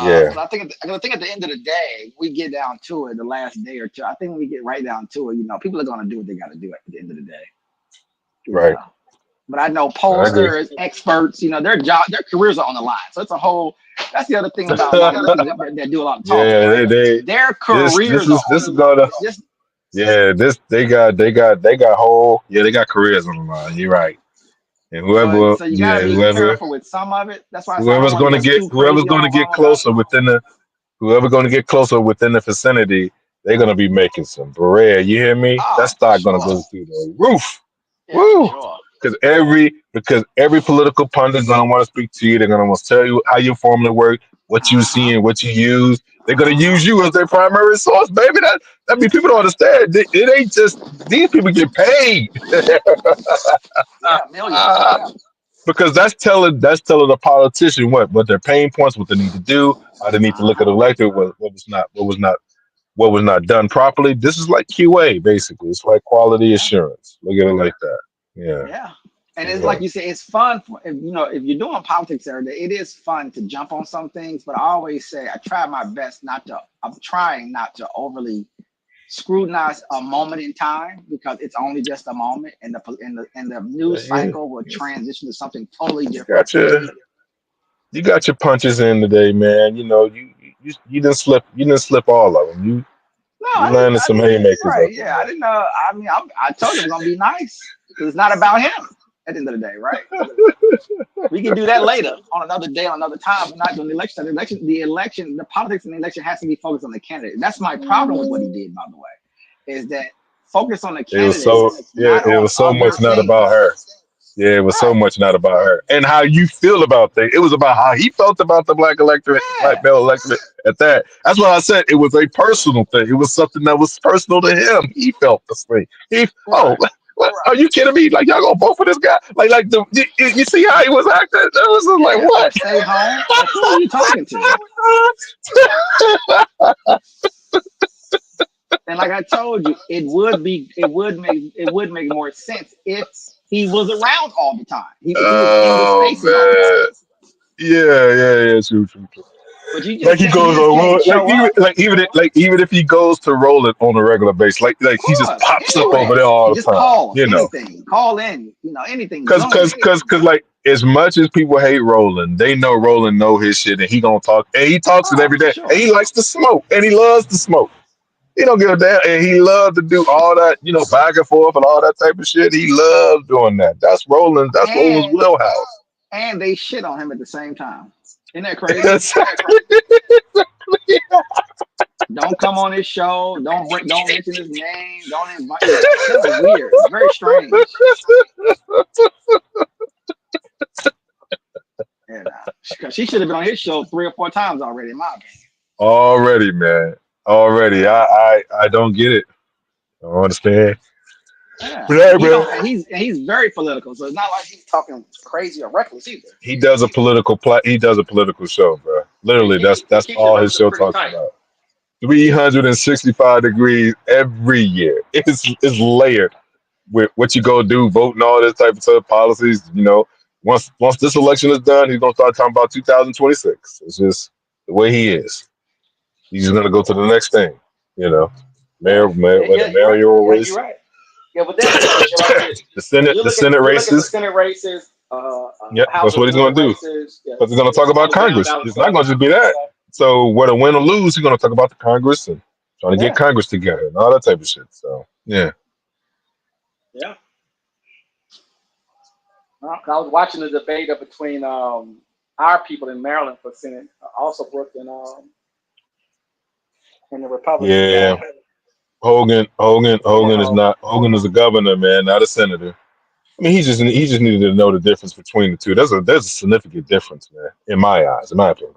Yeah. I think at the end of the day, we get down to it, the last day or two. I think when we get right down to it, people are gonna do what they got to do at the end of the day. Right. But I know I agree. pollsters, experts, their careers are on the line. So it's a whole. That's the other thing about a lot of these people that do a lot of talking. Yeah, Right? they Their this careers are this on is the line. gonna they got whole they got careers on the line. You're right. And So you gotta be careful with some of it. That's why I say I don't whoever's want to gonna go get too crazy on closer within the vicinity, they're gonna be making some bread. You hear me? That stock gonna go through the roof. Yeah, Woo! for sure. Because every political pundit is gonna want to speak to you. They're gonna want to tell you how your formula works, what you see and what you use. They're gonna use you as their primary source, baby. That mean people don't understand. It ain't just these people get paid. Yeah, millions. Because that's telling the politician what their pain points, what they need to do, how they need to look at the elected, what was not done properly. This is like QA basically. It's like quality assurance. Look at it like that. Yeah. Yeah. And it's like you say, it's fun if you're doing politics every day, it is fun to jump on some things. But I always say I'm trying not to overly scrutinize a moment in time because it's only just a moment, and the news cycle will transition to something totally different. You got your punches in today, man. You didn't slip all of them. You landed some haymakers up Right? there. Yeah, I didn't know. I mean, I told you we're gonna be nice because it's not about him at the end of the day, right? We can do that later on another day, on another time. We're not doing the election. The politics in the election has to be focused on the candidate. That's my problem with what he did, by the way, is that focus on the candidate. It was so much not about her. Yeah, it was so much not about her and how you feel about things. It was about how he felt about the black electorate, black male electorate. At that, that's why I said it was a personal thing. It was something that was personal to him. He felt this way. Are you kidding me? Like y'all gonna vote for this guy? You see how he was acting? It was like what? Stay home. Like, who are you talking to? And like I told you, it would make more sense if he was around all the time. He was in the spaces all the time. Yeah, true. But you just Like he goes on, even if he goes to roll it on a regular basis, like he just pops up over there all the time. Call anything, call in, anything. Because like as much as people hate Roland, they know Roland know his shit, and he gonna talk, and he talks it every day, and he likes to smoke, and he loves to smoke. He don't give a damn, and he loves to do all that, back and forth and all that type of shit. He loves doing that. That's Roland. That's Roland's wheelhouse. And they shit on him at the same time. Isn't that crazy? Don't come on his show. Don't mention his name. Don't invite. It's kind of weird. It's very strange. Because she should have been on his show 3 or 4 times already, in my opinion. Already, man. Already. I don't get it. I don't understand. Yeah, Yeah, he bro. don't. He's very political, so it's not like he's talking crazy or reckless either. He does a political he does a political show, bro. He Literally, keeps that's it all his relative show pretty talks tight. about. 365 degrees every year. It's layered with what you go do, vote and all this type of stuff, policies. Once this election is done, he's gonna start talking about 2026. It's just the way he is. He's just gonna go to the next thing. Yeah, Whether you're right. mayoral Yeah, you're race, right. Yeah, but that's the issue. Like I said, the Senate you look at the races. Senate races, Yep, House that's of what he's Assembly gonna do. races. Yeah, But he's gonna talk all about the down Congress. ballot It's not stuff. gonna just be that. So whether win or lose, he's gonna talk about the Congress and trying to get Yeah. Congress together and all that type of shit. So yeah. Yeah. I was watching the debate between our people in Maryland for Senate, also Brooke and the Republican Yeah. guy. Hogan is a governor, man, not a senator. I mean, he just needed to know the difference between the two. There's a significant difference, man, in my eyes, in my opinion.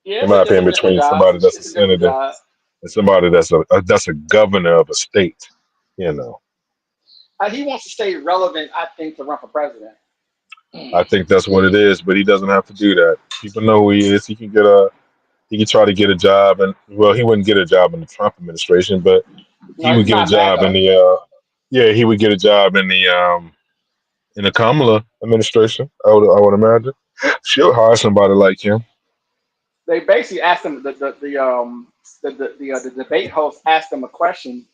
Yeah, In my it's a opinion, different between job. somebody that's a It's a different senator job. and somebody that's a governor of a state. He wants to stay relevant, I think, to run for president. I think that's what it is, but he doesn't have to do that. People know who he is. He can try to get a job, and well, he wouldn't get a job in the Trump administration, but he would get a job in the he would get a job in the Kamala administration. I would imagine she'll hire somebody like him. They basically asked him the debate host asked him a question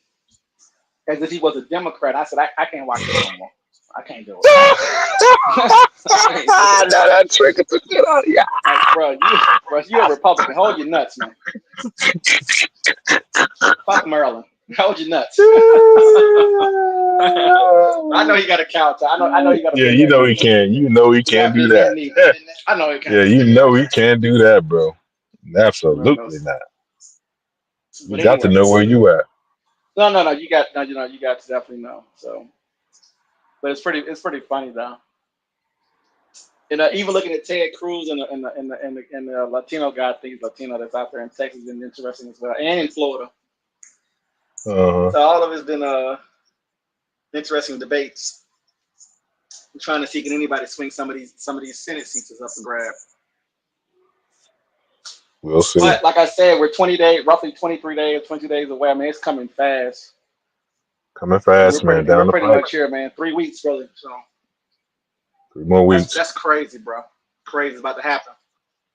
as if he was a Democrat. I said, I can't watch this no more. I can't do it. That triggered the shit out of you. Like, you're a Republican. Hold your nuts, man. Fuck Maryland. Hold your nuts. I know he got a counter. I know he got a Yeah, you know he can't. You know he can't do that. I know he can't. Yeah, you know he can't do that, bro. Absolutely not. You got to know where you at. No. You got to definitely know. So, but it's pretty funny though. And even looking at Ted Cruz and the Latino guy, I think he's Latino that's out there in Texas, been interesting as well, and in Florida. So all of it's been interesting debates. I'm trying to see can anybody swing some of these Senate seats is up for grab. We'll see. But like I said, we're roughly 23 days, 22 days away. I mean, it's coming fast. Coming fast, man. Down the pretty pipe. much here, man. 3 weeks, really. So 3 more weeks. That's crazy, bro. Crazy is about to happen.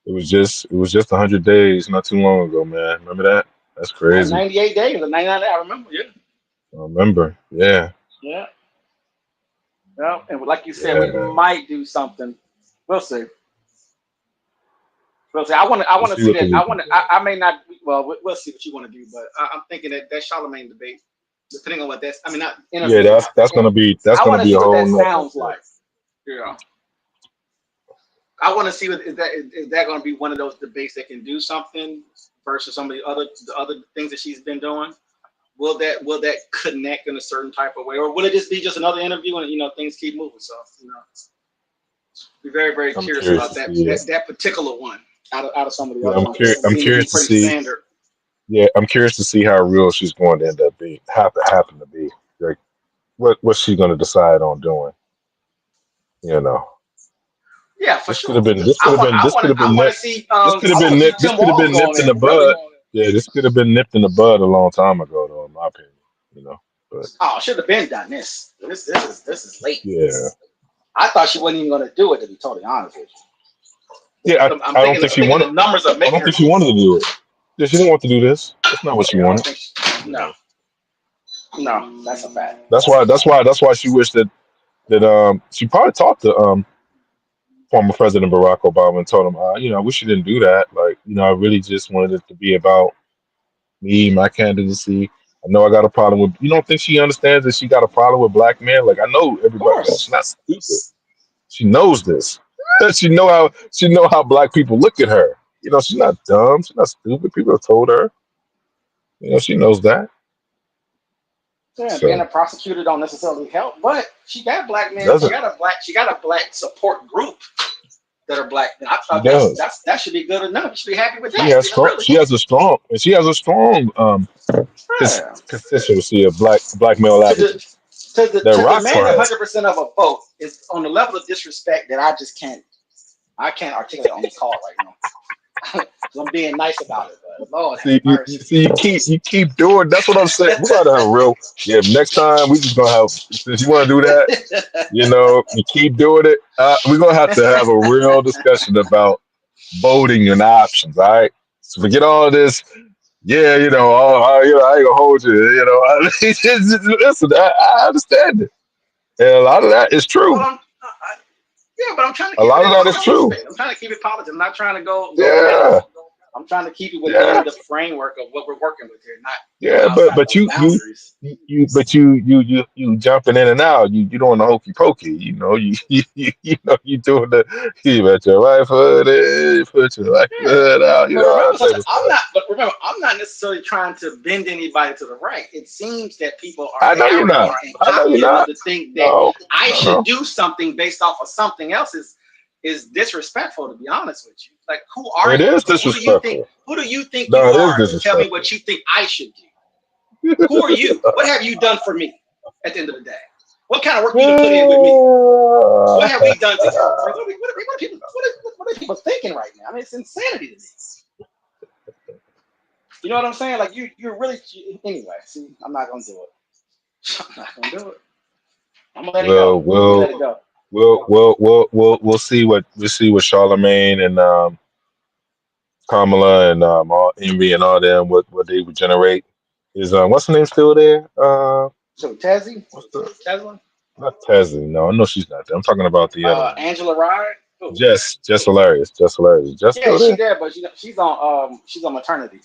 It was just 100 days not too long ago, man. Remember that? That's crazy. 98 days or 99 days. I remember. Yeah. I remember. Yeah. Yeah. Yeah. And like you said, we might do something. We'll see. We'll see. I want to see that. I may not. Well, we'll see what you want to do, but I'm thinking that Charlemagne debate, depending on what that's. I mean, not interview. Yeah, that's gonna be a whole. What that sounds like. Yeah. I want to see is that going to be one of those debates that can do something versus some of the other things that she's been doing. Will that connect in a certain type of way, or will it just be another interview and things keep moving? So be very, very curious about that particular one out of some of the other ones. I'm curious to see. Standard. Yeah, I'm curious to see how real she's going to end up being. Happen to be like what's she going to decide on doing? Yeah, for sure. This could have been nipped in the bud. Yeah, this could have been nipped in the bud a long time ago, though, in my opinion. But should have been done. This is late. Yeah. I thought she wasn't even going to do it, to be totally honest with you. Yeah, I don't think she wanted. I don't think she wanted to do it. Yeah, she didn't want to do this. That's not what she wanted. No, that's a fact. That's why she wished that she probably talked to former President Barack Obama and told him, I wish you didn't do that. Like, I really just wanted it to be about me, my candidacy. I know I got a problem with. You don't think she understands that she got a problem with black men? Like, I know everybody. She's not stupid. She knows this. she know how black people look at her. She's not dumb. She's not stupid. People have told her. She knows that. Yeah, being a prosecutor don't necessarily help, but she got black men. She got a black support group that are black. And I thought that should be good enough. You should be happy with that. She has a strong constituency of black male advocates. To that rock for demand her. 100% of a vote is on the level of disrespect that I just can't articulate on this call right now. So I'm being nice about it, but Lord have mercy. You keep doing. That's what I'm saying. We gotta have a real. Yeah, next time we just gonna have. Since you want to do that, you keep doing it. We're gonna have to have a real discussion about voting and options. All right. So forget all this. Yeah, I ain't gonna hold you. Listen, I understand it, and a lot of that is true. Well, yeah, but I'm trying to A keep lot it of in that is true. respect. I'm trying to keep it positive. I'm not trying to go Yeah. negative. I'm trying to keep it within the framework of what we're working with here, not outside but those boundaries. you jumping in and out. You doing the hokey pokey. You doing the you bet your right foot in, put your right foot out. But remember, I'm not necessarily trying to bend anybody to the right. It seems that people are I know you're arrogant not. and I know cocky you're enough not. to think that No, I should no. do something based off of something else is disrespectful, to be honest with you. Like, who are It you? is Who disrespectful. do you think No, you it is are to tell me disrespectful. what you think I should do? Who are you? What have you done for me at the end of the day? What kind of work you done put in with me? What have we done together? Like, what are people thinking right now? I mean, it's insanity to me. You know what I'm saying? Like, you're really anyway. See, I'm not gonna do it. I'm not gonna do it. I'm gonna let it go. Well, Let it go. we'll see what Charlemagne and Kamala and all Envy and all them what they would generate. Is what's her name still there? So Tezzy, Tesla, Not Tesla. No, I know she's not there. I'm talking about the other one. Angela Rye. Who? Jess Hilarious. Jess Yeah, still she's there? there, but she's on maternity.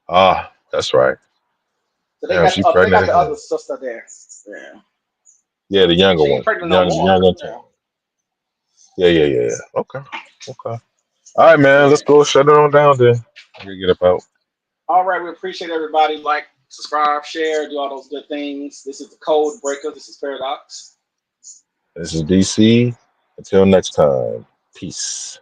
Ah, that's right. So they Damn, got she they got pregnant the again. other sister there. Yeah. Yeah, the younger She one. ain't pregnant no more. Young intern. Yeah. Okay. All right, man. Let's go shut it on down then. We get up out. All right, we appreciate everybody. Like, subscribe, share, do all those good things. This is the Code Breaker. This is Paradox. This is DC. Until next time. Peace.